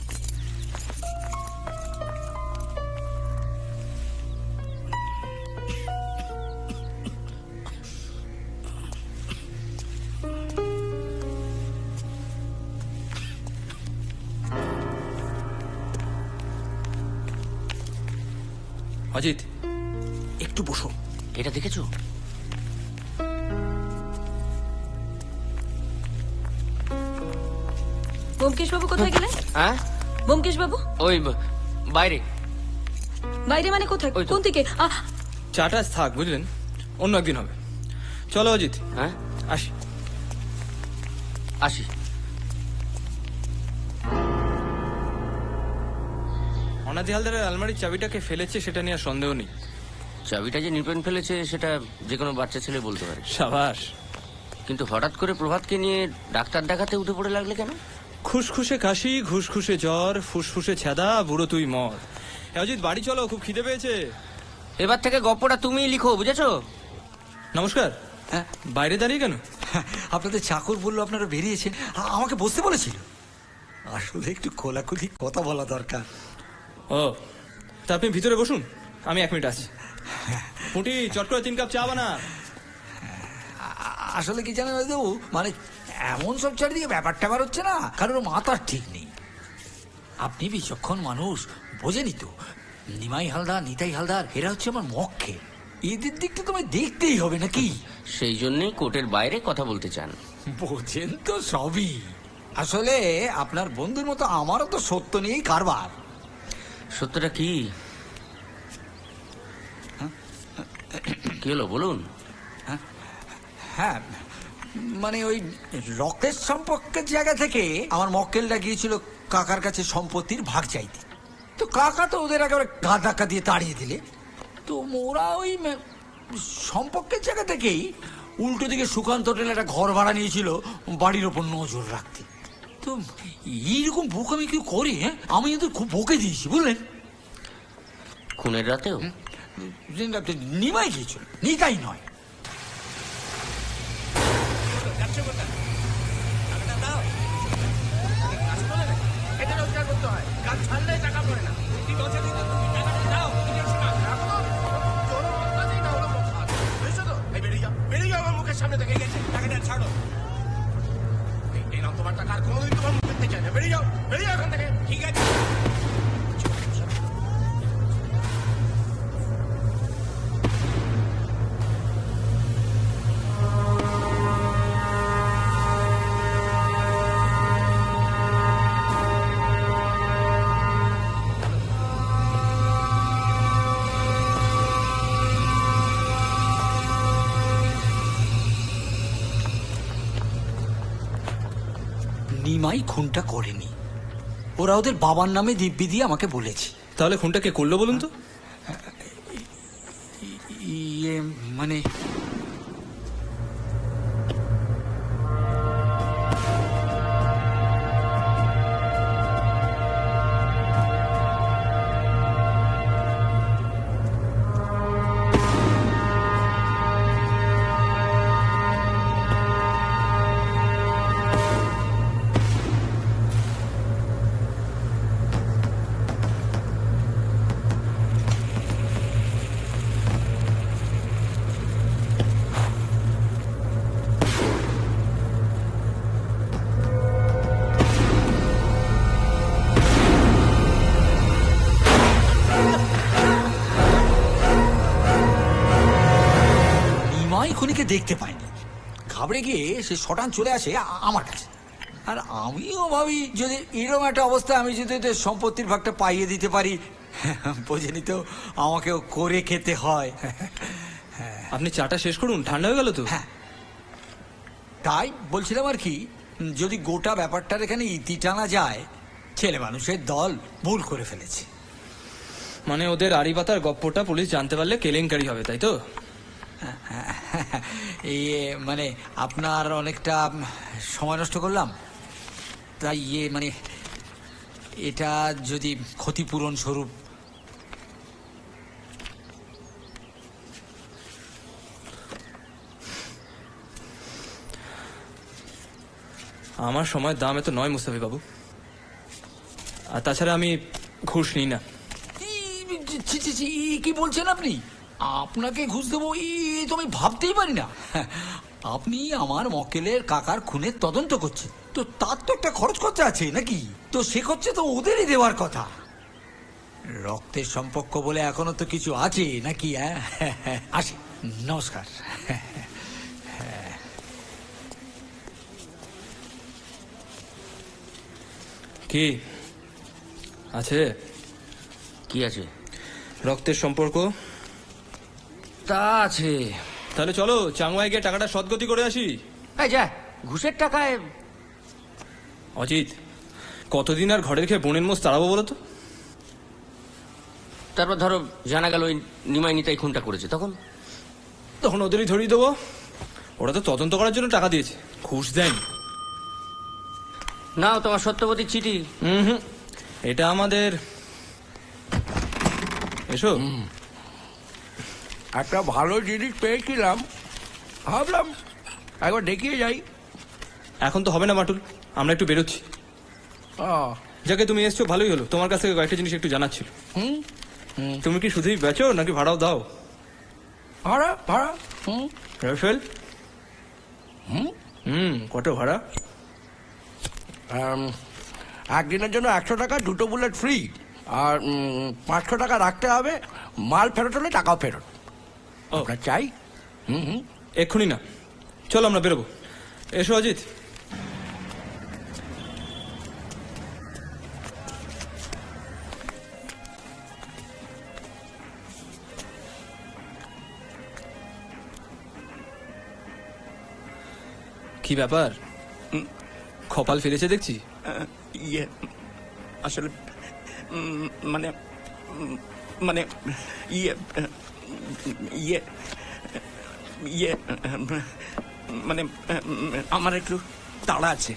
অজিত একটু বসো। এটা দেখেছো? ব্যোমকেশ বাবু কোথায় গেলেন? হ্যাঁ, ব্যোমকেশ বাবু ওই বাইরে। বাইরে মানে কোথায়? ওই তো। কোন দিকে? চাটা আজ থাক, বুঝলেন, অন্য একদিন হবে। চলো অজিত, হ্যাঁ আসি। আসি। অনাদি হালদারের আলমারির চাবিটাকে ফেলেছে সেটা নিয়ে আর সন্দেহ নেই। চাবিটা যে নিপেন ফেলেছে সেটা যে কোনো বাচ্চা ছেলে বলতে পারে। সাবাস। কিন্তু হঠাৎ করে প্রভাতকে নিয়ে ডাক্তার দেখাতে উঠে পড়ে লাগলে কেন? খুশখুশে কাশি, ঘুষখুশে জ্বর, ফুসফুসে ছেদা, বুড়ো তুই মর। অজিত বাড়ি চলো, খুব খিদে পেয়েছে। এবার থেকে গপ্পটা তুমিই লিখো, বুঝেছো? নমস্কার। হ্যাঁ, বাইরে দাঁড়িয়ে কেন? আপনাদের চাকর বললো আপনারা বেরিয়েছেন, আমাকে বসতে বলেছিল। আসলে একটু খোলাখুলি কথা বলা দরকার। ও, তা আপনি ভিতরে বসুন, আমি 1 মিনিট আসছি। পুঁটি, চট করে 3 কাপ চা বানা। আসলে কি জানেন বাবু, মানে এমন সব চারিদিকে ব্যাপার ট্যাপার হচ্ছে না, কারোর মাথার ঠিক নেই। আপনি বিচক্ষণ মানুষ, বোঝেনি তো? নিমাই হালদার, নিতাই হালদার, এরা হচ্ছে আমার মক্কে। এদের দিকটা তোমায় দেখতেই হবে নাকি? সেই জন্যই কোর্টের বাইরে কথা বলতে চান। বোঝেন তো সবই। আসলে আপনার বন্ধুর মতো আমারও তো সত্য নিয়েই কারবার। সত্যটা কি? কি হলো বলুন? হ্যাঁ, মানে ওই রকেট সম্পর্কের জায়গা থেকে আমার মক্কেলটা গিয়েছিল কাকার কাছে সম্পত্তির ভাগ চাইতে। তো কাকা তো ওদের একেবারে গা ধাক্কা দিয়ে তাড়িয়ে দিলে। তো ওরা ওই সম্পর্কের জায়গা থেকেই উল্টো দিকে সুকান্ত হোটেলে একটা ঘর ভাড়া নিয়েছিল বাড়ির ওপর নজর রাখতে। তো এইরকম বোকামি কেউ করে? হ্যাঁ, আমি কিন্তু খুব বকে দিয়েছি, বুঝলেন। খুনের রাতেও নিমাই গিয়েছিল, নিতাই নয়। সামনে থেকে গেছে, টাকাটা ছাড়ো। এই নাও তোমার টাকা, আর কোনোদিন তোমার মুখ দেখতে চাই না। বেরিয়ে যাও, বেরিয়ে যাও এখান থেকে। ঠিক আছে। নিমাই খুনটা করেনি, ওরা ওদের বাবার নামে দিব্যি দিয়ে আমাকে বলেছে। তাহলে খুনটা কে করলো বলুন তো? ইয়ে মানে খুনিকে দেখতে পায়নি, ঘাবড়ে গিয়ে সে শটান চলে আসে আমার কাছে। আর আমিও ভাবি যদি এরকম একটা অবস্থায় আমি যদি ওদের সম্পত্তির ভাগটা পাইয়ে দিতে পারি, বোঝেনি তো আমাকেও করে খেতে হয়। আপনি চাটা শেষ করুন, ঠান্ডা হয়ে গেল তো। হ্যাঁ, তাই বলছিলাম আর কি, যদি গোটা ব্যাপারটার এখানে ইতি টানা যায়, ছেলে মানুষের দল ভুল করে ফেলেছে। মানে ওদের আড়ি পাতার গপ্পটা পুলিশ জানতে পারলে কেলেঙ্কারি হবে, তাই তো? মানে আপনার অনেকটা সময় নষ্ট করলাম, তাই মানে এটা যদি ক্ষতিপূরণ স্বরূপ। আমার সময়ের দাম এত নয় মুস্তাফি বাবু, আর তাছাড়া আমি ঘুষ নিই না। কি বলছেন আপনি? আপনাকে ঘুষ দেবো তো আমি ভাবতেই পারি না। আপনি আমার মক্কেলের কাকার খুনের তদন্ত করছেন, তো তার তো একটা খরচ খরচা আছে নাকি? তো সে খরচা তো ওদেরই দেওয়ার কথা। রক্তের সম্পর্ক বলে এখনো তো কিছু আছে নাকি? হ্যাঁ, আসি, নমস্কার। কি আছে? কি আছে? রক্তের সম্পর্ক তা আছে। তাহলে চলো চাংমাই গিয়ে টাকাটা সদ্গতি করে আসি। এই যা, ঘুষের টাকায়। অজিত, কতদিন আর ঘরের খেয়ে বোনের মোষ তাড়াবো বলো তো? তারপর ধরো জানা গেল ওই নিমাই নিতাই খুনটা করেছে, তখন ওদেরই ধরিয়ে দেবো। ওরা তো তদন্ত করার জন্য টাকা দিয়েছে, ঘুষ দেয়নি। নাও তোমার সত্যবতীর চিঠি। হুম, এটা আমাদের। এসো। একটা ভালো জিনিস পেয়েছিলাম, ভাবলাম একবার দেখিয়ে যাই। এখন তো হবে না বাটুল, আমরা একটু বেরোচ্ছি। যাকে তুমি এসছো ভালোই হলো, তোমার কাছ থেকে কয়েকটা জিনিস একটু জানার ছিল। তুমি কি শুধুই বেচো নাকি ভাড়াও দাও? ভাড়া ভাড়া। রাফেল, কত ভাড়া? একদিনের জন্য 100 টাকা, 2টো বুলেট ফ্রি, আর 500 টাকা রাখতে হবে। মাল ফেরত হলে টাকাও ফেরত। আপনার চাই? এক্ষুনি না, চলো আমরা বেরোবো। এসো অজিত। কি ব্যাপার, কপাল ফিরেছে দেখছি। ইয়ে আসলে মানে মানে ইয়ে ইয়ে ইয়ে মানে আমার একটু তাড়া আছে।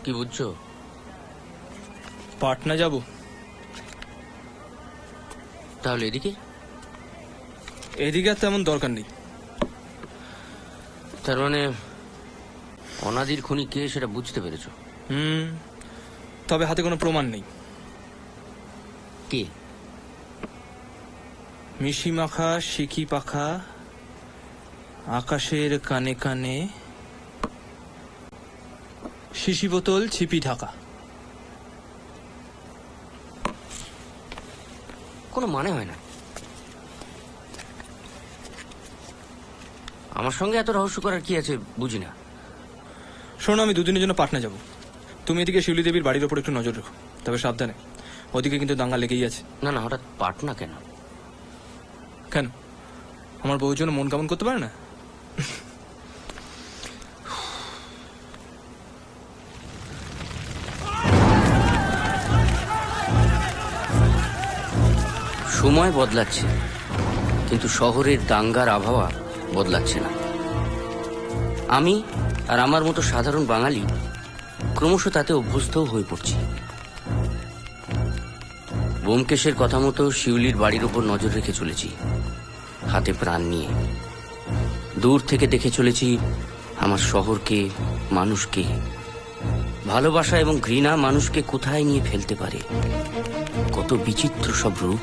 কি বুঝছো? পাটনা যাব। তাহলে এদিকে? এদিকে আর তেমন দরকার নেই। তার মানে অনাদির খুনি কে সেটা বুঝতে পেরেছো? তবে হাতে কোনো প্রমাণ নেই। কে? মিশি মাখা শিখি পাখা, আকাশের কানে কানে, শিশি বোতল ছিপি ঢাকা। কোনো মানে হয় না। আমার সঙ্গে এত রহস্য করার কি আছে বুঝি না। শোনো, আমি দুদিনের জন্য পাটনা যাব। তুমি এদিকে শিউলি দেবীর বাড়ির ওপর একটু নজর রেখো, তবে সাবধানে। ওদিকে কিন্তু দাঙ্গা লেগেই আছে। না না, হঠাৎ পাটনা কেন? কেন, আমার বউর জন্য মন কেমন করতে পারে না? সময় বদলাচ্ছে, কিন্তু শহরের দাঙ্গার আবহাওয়া বদলাচ্ছে না। আমি আর আমার মতো সাধারণ বাঙালি ক্রমশ তাতে অভ্যস্তও হয়ে পড়ছি। ব্যোমকেশের কথা মতো শিউলির বাড়ির ওপর নজর রেখে চলেছি, হাতে প্রাণ নিয়ে। দূর থেকে দেখে চলেছি আমার শহরকে, মানুষকে। ভালোবাসা এবং ঘৃণা মানুষকে কোথায় নিয়ে ফেলতে পারে, কত বিচিত্র সব রূপ।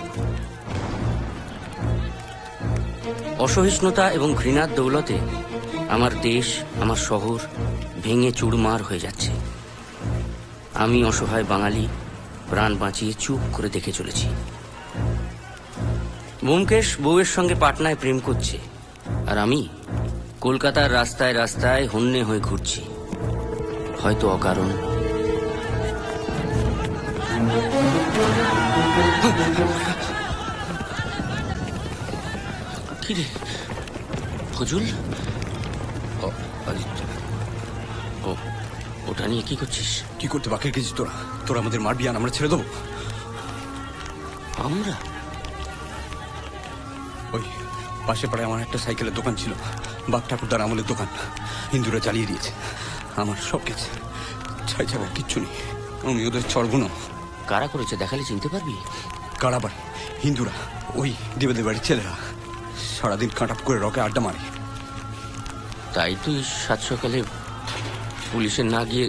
অসহিষ্ণুতা এবং ঘৃণার দৌলতে আমার দেশ, আমার শহর ভেঙে চুরমার হয়ে যাচ্ছে। আমি অসহায় বাঙালি প্রাণ বাঁচিয়ে চুপ করে দেখে চলেছি। ব্যোমকেশ বউয়ের সঙ্গে পাটনায় প্রেম করছে, আর আমি কলকাতার রাস্তায় রাস্তায় হন্যে হয়ে ঘুরছি, হয়তো অকারণ। কি রে ফজুল? ওটা নিয়ে কি করছিস? কি করতে বাকি রেখেছিস তোরা? তোরা আমাদের মারবি আর আমরা ছেড়ে দেবো? আমরা? ওই পাশে পাড়ায় আমার একটা সাইকেলের দোকান ছিল, বাপ ঠাকুরদার আমলের দোকান। হিন্দুরা জ্বালিয়ে দিয়েছে, আমার সব গেছে, ছাই ছাড়া কিচ্ছু নেই। আমি ওদের চড়গুনো। কারা করেছে দেখালে চিনতে পারবি? কারা বাড়ি? হিন্দুরা, ওই দেবেদের বাড়ির ছেলেরা সারাদিন কাঁটাপ করে রকে আড্ডা মারে। তাই তুই সাত সকালে পুলিশে না গিয়ে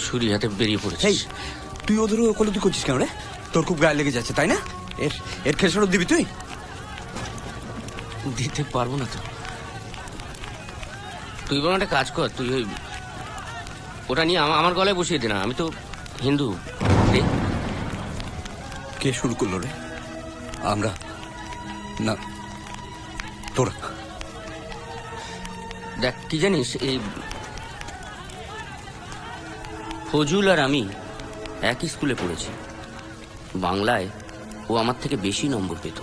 ছুরি হাতে বেরিয়ে পড়েছিস। তুই ওদেরও ওকলতি করছিস কেন রে? তোর খুব গায়ে লেগে যাচ্ছে তাই না? এর খেসারত দিবি তুই? দিতে পারবো না তো। তুই বরং একটা কাজ কর, তুই ওই ওটা নিয়ে আমার গলায় বসিয়ে দে না, আমি তো হিন্দু। দে। কে শুরু করলো রে? আমরা না তোরা? দেখ কি জানিস, এই ফজুল আর আমি একই স্কুলে পড়েছি। বাংলায় ও আমার থেকে বেশি নম্বর পেত।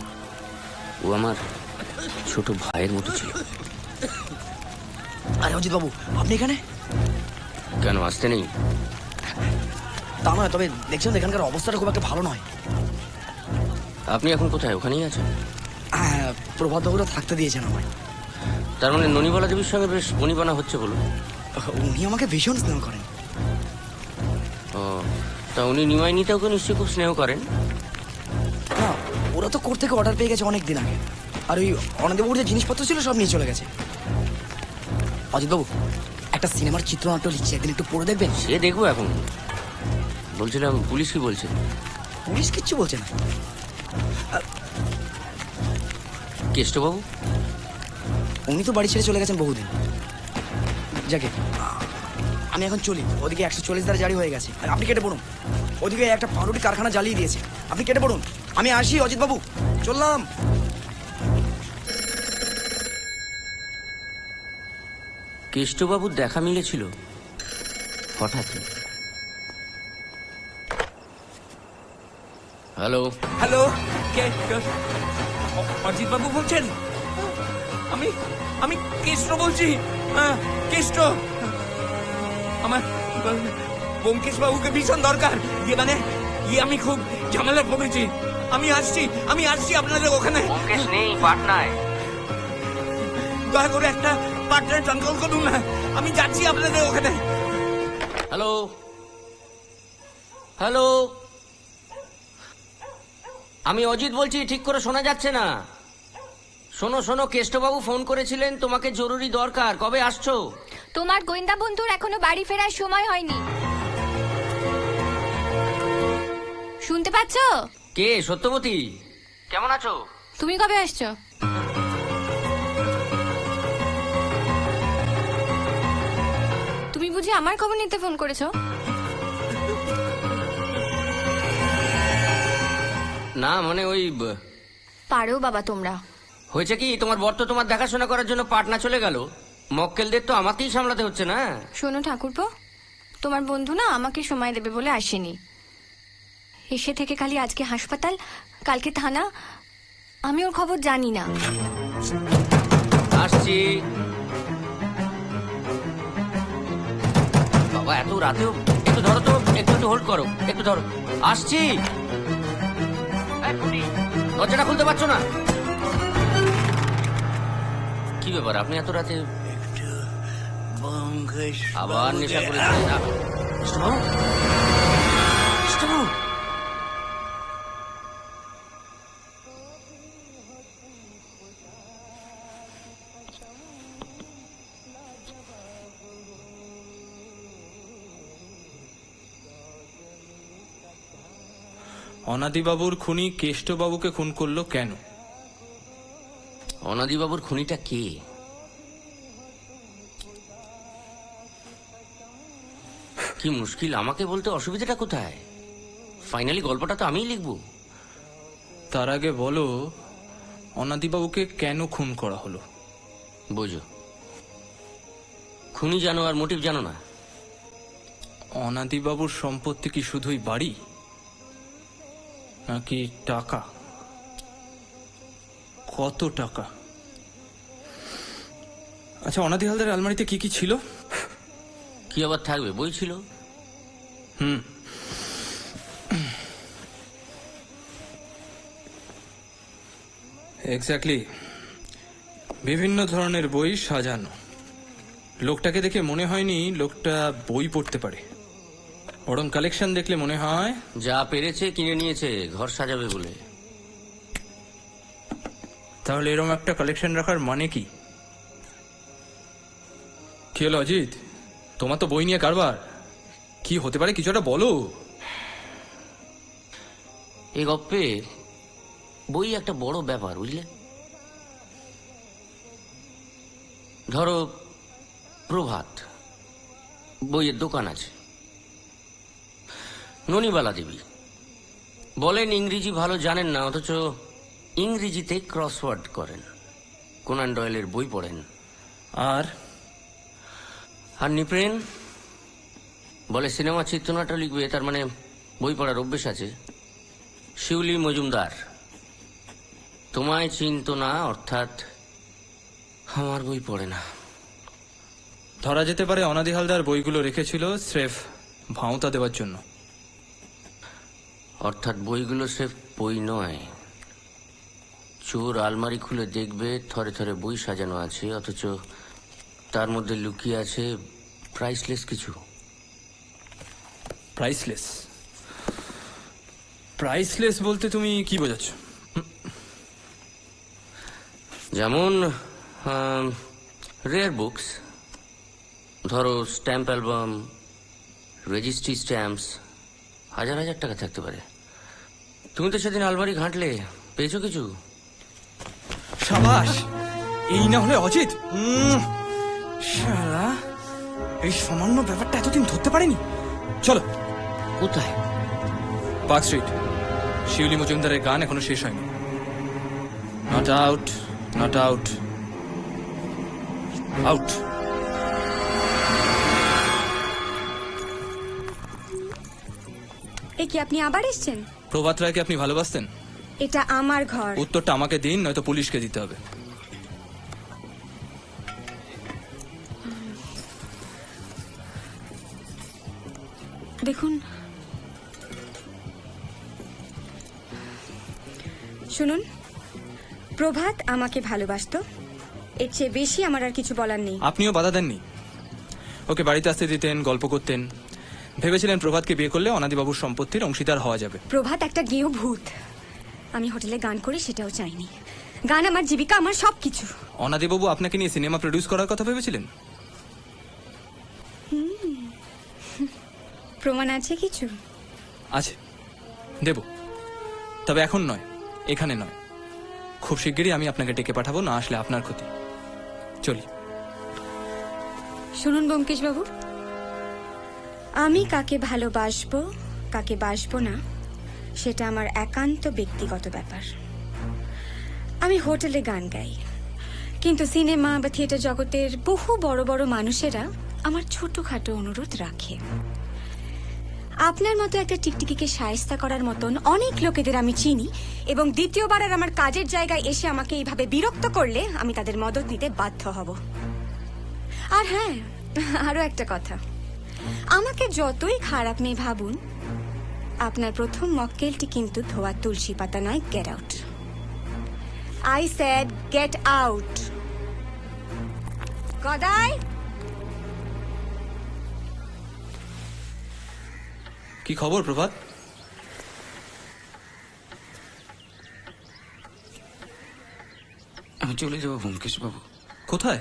ও আমার ছোট ভাইয়ের মতো ছিল। আরে অজিত বাবু, আপনি এখানে? কেন আসতে নেই? তা নয়, তবে দেখছেন এখানকার অবস্থাটা খুব একটা ভালো নয়। আপনি এখন কোথায়? ওখানেই আছেন? হ্যাঁ, প্রভাত বাবুরা থাকতে দিয়েছেন আমায়। তার মানে ননিবালা দেবীর সঙ্গে বেশ বনিবানা হচ্ছে বলুন। উনি আমাকে ভীষণ স্নেহ করেন। ও, তা উনি নিমাই নিতেও নিশ্চয়ই খুব স্নেহ করেন। না, ওরা তো কোর্ট থেকে অর্ডার পেয়ে গেছে অনেক দিন আগে। আর ওই অনাদিবাবুর যে জিনিসপত্র ছিল সব নিয়ে চলে গেছে। অজিতবাবু, একটা সিনেমার চিত্রনাট্য লিখছি, একদিন একটু পড়ে দেখবেন? সে দেখবো। এখন বলছিলাম পুলিশ কি বলছে? পুলিশ কিচ্ছু বলছে না। কেষ্টবাবু? উনি তো বাড়ি ছেড়ে চলে গেছেন বহুদিন। যাকে আমি এখন চলি, ওদিকে 144 ধারা জারি হয়ে গেছে। আর আপনি কেটে পড়ুন, ওদিকে একটা পাউরুটি কারখানা জ্বালিয়ে দিয়েছে। আপনি কেটে পড়ুন, আমি আসি অজিতবাবু, চললাম। কেষ্টবাবুর দেখা মিলেছিল হঠাৎ। হ্যালো হ্যালো, কে? অজিত বাবু বলছেন? আমি আমি কেষ্ট বলছি। কেষ্ট, আমার ব্যোমকেশ বাবুকে ভীষণ দরকার। আমি খুব ঝামেলা পড়েছি। আমি আসছি আপনাদের ওখানে। ব্যোমকেশ নেই পাটনায়। দয়া করে একটা পার্টনার কন্ট্রোল করুন না, আমি যাচ্ছি আপনাদের ওখানে। হ্যালো হ্যালো, আমি অজিত বলছি, ঠিক করে শোনা যাচ্ছে না। শোনো শোনো, কেষ্টবাবু ফোন করেছিলেন, তোমাকে জরুরি দরকার। কবে আসছো? তোমার গোয়েন্দা বন্ধুর এখনো বাড়ি ফেরার সময় হয়নি, শুনতে পাচ্ছো? কে? সত্যবতী, কেমন আছো? তুমি কবে আসছো? তুমি বুঝি আমার খবর নিতে ফোন করেছো? না মানে ওই পারো বাবা তোমরা। হয়েছে কি, তোমার বর তো তোমার দেখাশোনা করার জন্য পাটনা চলে গেল। মক্কেলদের তো আমাকেই সামলাতে হচ্ছে না। শোনো ঠাকুরপো, তোমার বন্ধু না আমাকে সময় দেবে বলে আসেনি। এসে থেকে খালি আজকে হাসপাতাল, কালকে থানা। আমি ওর খবর জানি না। আসছি। বাবা এত রাতেও? একটু ধরো তো, একটু হোল্ড করো, একটু ধরো। আসছি। দরজাটা খুলতে পারছো না? কি ব্যাপার, আপনি এত রাতে? আবার নেশা করেছেন না? অনাদিবাবুর খুনি কেষ্টবাবুকে খুন করলো কেন? অনাদিবাবুর খুনিটা কে? কি মুশকিল, আমাকে বলতে অসুবিধাটা কোথায়? ফাইনালি গল্পটা তো আমিই লিখবো। তার আগে বলো, অনাদিবাবুকে কেন খুন করা হলো? বোঝো, খুনি জানো আর মোটিভ জানো না। অনাদিবাবুর সম্পত্তি কি শুধুই বাড়ি, নাকি টাকা? কত টাকা? আচ্ছা, অনাদি হালদার আলমারিতে কি কি ছিল? কি আবার থাকবে, বই ছিল। এক্স্যাক্টলি, বিভিন্ন ধরনের বই সাজানো। লোকটাকে দেখে মনে হয়নি লোকটা বই পড়তে পারে, বরং কালেকশন দেখলে মনে হয় যা পেরেছে কিনে নিয়েছে ঘর সাজাবে বলে। তাহলে এরকম একটা কালেকশন রাখার মানে কি? কি হলো অজিত, তোমার তো বই নিয়ে কারবার, কি হতে পারে কিছু একটা বলো। এই গপ্পে বই একটা বড় ব্যাপার, বুঝলে? ধরো প্রভাত, বইয়ের দোকান আছে। ননিবালা দেবী বলেন ইংরেজি ভালো জানেন না, অথচ ইংরেজিতে ক্রসওয়ার্ড করেন, কোনান ডয়েলের বই পড়েন। আর নিপ্রেন বলে সিনেমা চিত্রনাট্য লিখবে, তার মানে বই পড়ার অভ্যেস আছে। শিউলি মজুমদার তোমায় চিনত না, অর্থাৎ আমার বই পড়ে না। ধরা যেতে পারে অনাদি হালদার বইগুলো রেখেছিল স্রেফ ভাঁওতা দেওয়ার জন্য। অর্থাৎ বইগুলো স্রেফ বই নয়, চোর আলমারি খুলে দেখবে থরে থরে বই সাজানো আছে, অথচ তার মধ্যে লুকিয়ে আছে প্রাইসলেস কিছু। প্রাইসলেস? প্রাইসলেস বলতে তুমি কি বোঝাচ্ছ? যেমন রেয়ার বুকস, ধরো স্ট্যাম্প অ্যালবাম, রেজিস্ট্রি স্ট্যাম্পস, হাজার হাজার টাকা থাকতে পারে। তুমি তো সেদিন আলমারি ঘাঁটলে, পেয়েছো কিছু? সাবাস! এই না হলে অজিত, শালা এই সামান্য ব্যাপারটা এতদিন ধরতে পারেনি। চলো। কোথায়? Park street. শিউলি মজুমদারের গান এখনো শেষ হয়নি। Not out, not out, out. এ কি আপনি আবার এসেছেন? প্রভাত রায়কে আপনি ভালোবাসতেন? এটা আমার ঘর। উত্তরটা আমাকে দিন, নয়তো পুলিশকে দিতে হবে। দেখুন, শুনুন, প্রভাত আমাকে ভালোবাসতো, এর চেয়ে বেশি আমার আর কিছু বলার নেই। আপনিও বাধা দেননি, ওকে বাড়িতে আসতে দিতেন, গল্প করতেন, ভেবেছিলেন প্রভাতকে বিয়ে করলে অনাদিবাবুর সম্পত্তির অংশীদার হওয়া যাবে। প্রভাত একটা গেঁয়ো ভূত। আমি হোটেলে গান করি সেটাও চাইনি। গান আমার জীবিকা, আমার সবকিছু। অনাদিবাবু আপনাকে নিয়ে সিনেমা প্রডিউস করার কথা ভেবেছিলেন? প্রমাণ আছে কিছু? আছে, দেব, তবে এখন নয়, এখানে নয়। খুব শিগগিরই আমি আপনাকে ডেকে পাঠাবো, না আসলে আপনার ক্ষতি। চলি। শুনুন ব্যোমকেশ বাবু, আমি কাকে ভালোবাসবো কাকে বাসবো না সেটা আমার একান্ত ব্যক্তিগত ব্যাপার। আমি হোটেলে গান গাই, কিন্তু সিনেমা বা থিয়েটার জগতের বহু বড় বড় মানুষেরা আমার ছোটখাটো অনুরোধ রাখে। আপনার মতো একটা টিকটিকিকে শায়েস্তা করার মতন অনেক লোকেদের আমি চিনি, এবং দ্বিতীয়বার আর আমার কাজের জায়গায় এসে আমাকে এইভাবে বিরক্ত করলে আমি তাদের মদত নিতে বাধ্য হব। আর হ্যাঁ, আরো একটা কথা, আমাকে যতই খারাপ মেয়ে ভাবুন, আপনার প্রথম মক্কেলটি কিন্তু ধোয়া তুলসী পাতা নয়। Get out. I said get out. Gadai. কি খবর প্রভাত? আমি চলে যাবো ব্যোমকেশ বাবু। কোথায়?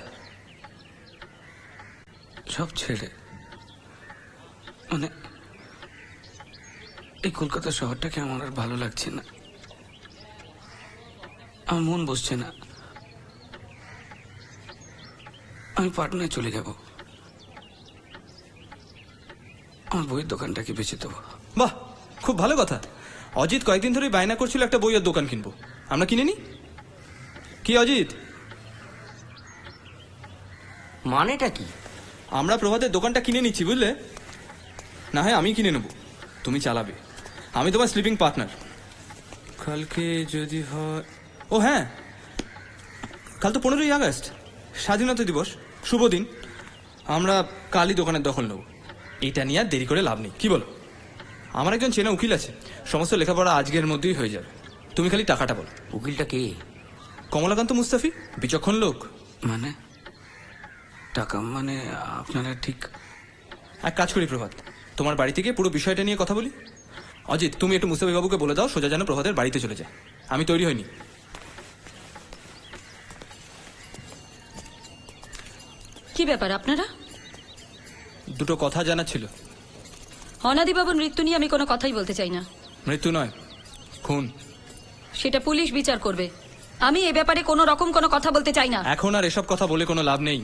সব ছেড়ে, মানে এই কলকাতা শহরটাকে আমার আর ভালো লাগছে না, আমার মন বসছে না। আমি পাটনায় চলে যাব, আমার বইয়ের দোকানটাকে বেচে দেবো। বাহ, খুব ভালো কথা। অজিত কয়েকদিন ধরেই বায়না করছিল একটা বইয়ের দোকান কিনবো, আমরা কিনে নি। কি অজিত, মানেটা কি? আমরা প্রভাতের দোকানটা কিনে নিচ্ছি, বুঝলে? না হয় আমি কিনে নেব, তুমি চালাবে, আমি তোমার স্লিপিং পার্টনার। কালকে যদি হয়, ও হ্যাঁ, কাল তো 15ই আগস্ট, স্বাধীনতা দিবস, শুভ দিন। আমরা কালই দোকানের দখল নেব, এটা নিয়ে আর দেরি করে লাভ নেই, কি বলো? আমার একজন চেনা উকিল আছে, সমস্ত লেখাপড়া আজকের মধ্যেই হয়ে যাবে, তুমি খালি টাকাটা বলো। উকিলটা কে? কমলাকান্ত মুস্তাফি, বিচক্ষণ লোক। মানে টাকা মানে আপনারা ঠিক? এক কাজ করি প্রভাত, তোমার বাড়ি থেকে পুরো বিষয়টা নিয়ে কথা বলি। অজিত, তুমি একটু মুস্তাফি বাবুকে বলে দাও সোজা যেন প্রভাতের বাড়িতে চলে যায়। আমি তৈরি হইনি। কি ব্যাপার আপনারা? দুটো কথা জানার ছিল। অনাদিবাবুর মৃত্যু নিয়ে আমি কোনো কথাই বলতে চাই না। মৃত্যু নয়, খুন। সেটা পুলিশ বিচার করবে, আমি এ ব্যাপারে কোনো রকম কোনো কথা বলতে চাই না। এখন আর এসব কথা বলে কোনো লাভ নেই।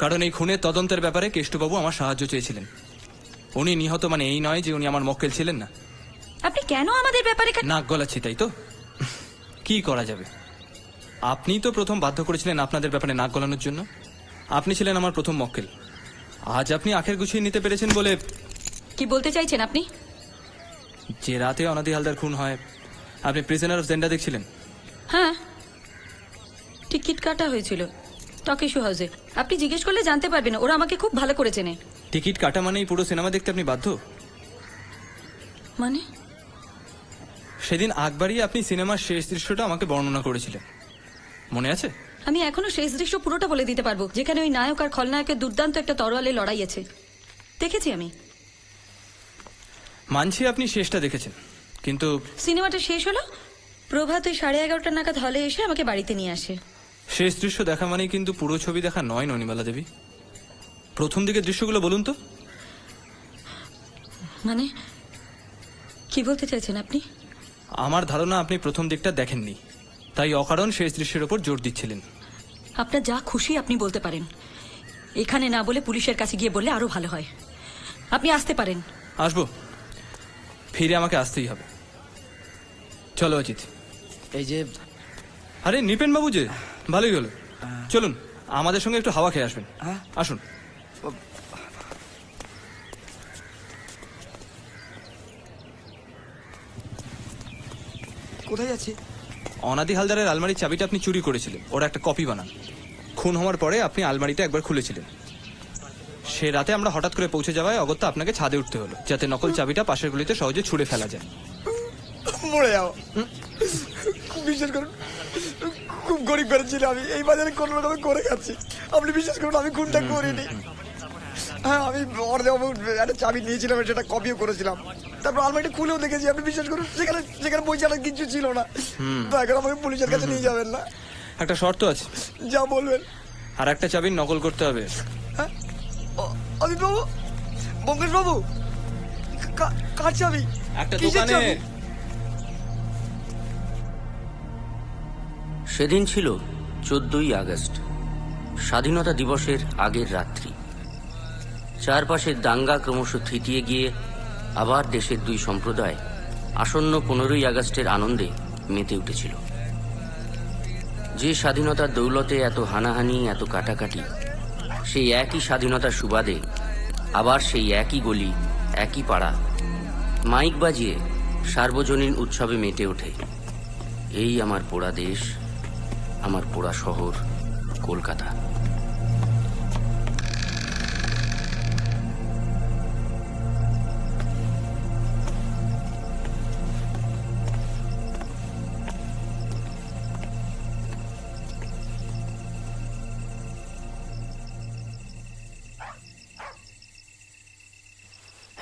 কারণ এই খুনের তদন্তের ব্যাপারে কেষ্টবাবু আমার সাহায্য চেয়েছিলেন। উনি নিহত মানে এই নয় যে উনি আমার মক্কেল ছিলেন না। আপনি কেন আমাদের ব্যাপারে নাক গলাচ্ছি তাই তো? কি করা যাবে? আপনি তো প্রথম বাধ্য করেছিলেন আপনাদের ব্যাপারে নাক গলানোর জন্য। আপনি ছিলেন আমার প্রথম মক্কেল। আজ আপনি আখের গুছিয়ে নিতে পেরেছেন বলে। কি বলতে চাইছেন আপনি? যে রাতে অনাদি হালদার খুন হয় আপনি প্রিজনার অফ জেন্ডা দেখছিলেন? হ্যাঁ, টিকিট কাটা হয়েছিল টকিশু হাউসে। আপনি জিজ্ঞেস করলে জানতে পারবেন, ওরা আমাকে খুব ভালো করে চেনে। টিকিট কাটা মানেই পুরো সিনেমা দেখতে আপনি বাধ্য? মানে সেদিন আকবারই আপনি সিনেমার শেষ দৃশ্যটা আমাকে বর্ণনা করেছিলেন, মনে আছে? আমি এখনো শেষ দৃশ্য পুরোটা বলে দিতে পারবো, যেখানে ওই নায়ক আর খলনায়কের দুর্দান্ত একটা তরোয়ালে লড়াই আছে। দেখেছি আমি। মানছি আপনি শেষটা দেখেছেন, কিন্তু সিনেমাটা শেষ হলো, প্রভাত ওই 11:30 নাগাদ হলে এসে আমাকে বাড়িতে নিয়ে আসে। শেষ দৃশ্য দেখা মানেই কিন্তু পুরো ছবি দেখা নয় ননিমালা দেবী। প্রথম দিকের দৃশ্যগুলো বলুন তো। মানে কি বলতে চাইছেন আপনি? আমার ধারণা আপনি প্রথম দিকটা দেখেননি, তাই অকারণ শেষ দৃশ্যের ওপর জোর দিচ্ছিলেন। আপনার যা খুশি আপনি বলতে পারেন, এখানে না বলে পুলিশের কাছে গিয়ে বললে আরো ভালো হয়। আপনি আসতে পারেন। আসবো, ফিরে আমাকে আসতেই হবে। চলো অজিত। এই যে আরে নিপেন বাবু যে, ভালোই হলো। চলুন আমাদের সঙ্গে একটু হাওয়া খেয়ে আসবেন। আসুন। কোথায় যাচ্ছি? অনাদি হালদারের আলমারির চাবিটা আপনি চুরি করেছিলেন, ওরা একটা কপি বানান। খুন হওয়ার পরে আপনি আলমারিটা একবার খুলেছিলেন। সে রাতে আমরা হঠাৎ করে পৌঁছে যাওয়ায় অগত্যা আপনাকে ছাদে উঠতে হলো, যাতে নকল চাবিটা পাশের গুলিতে সহজে ছুঁড়ে ফেলা যায়। মরে যাও। বিশ্বাস করুন, খুব গরিব ঘরে ছিল আমি, এই বাজারে কোনো রকমে করে খাচ্ছি। আপনি বিশ্বাস করুন আমি খুনটা করিনি। হ্যাঁ, আমি একটা চাবি নিয়েছিলাম, সেটা কপিও করেছিলাম। তারপর আলমারিটা খুলেও দেখেছি। আপনি বিশ্বাস করুন, সেখানে বই ছাড়া কিছু ছিল না। এখন আমাকে পুলিশের কাছে নিয়ে যাবেন না? একটা শর্ত আছে। যা বলবেন। আর একটা চাবির নকল করতে হবে। অজিত বাবু, বঙ্কেশ বাবু, কার চাবি? একটা দোকানে। সেদিন ছিল 14ই আগস্ট, স্বাধীনতা দিবসের আগের রাত্রি। চারপাশের দাঙ্গা ক্রমশ থিতিয়ে গিয়ে আবার দেশের দুই সম্প্রদায় আসন্ন 15ই আগস্টের আনন্দে মেতে উঠেছিল। যে স্বাধীনতার দৌলতে এত হানাহানি, এত কাটাকাটি, সেই একই স্বাধীনতার সুবাদে আবার সেই একই গলি, একই পাড়া মাইক বাজিয়ে সার্বজনীন উৎসবে মেতে ওঠে। এই আমার পোড়া দেশ, আমার পোড়া শহর কলকাতা।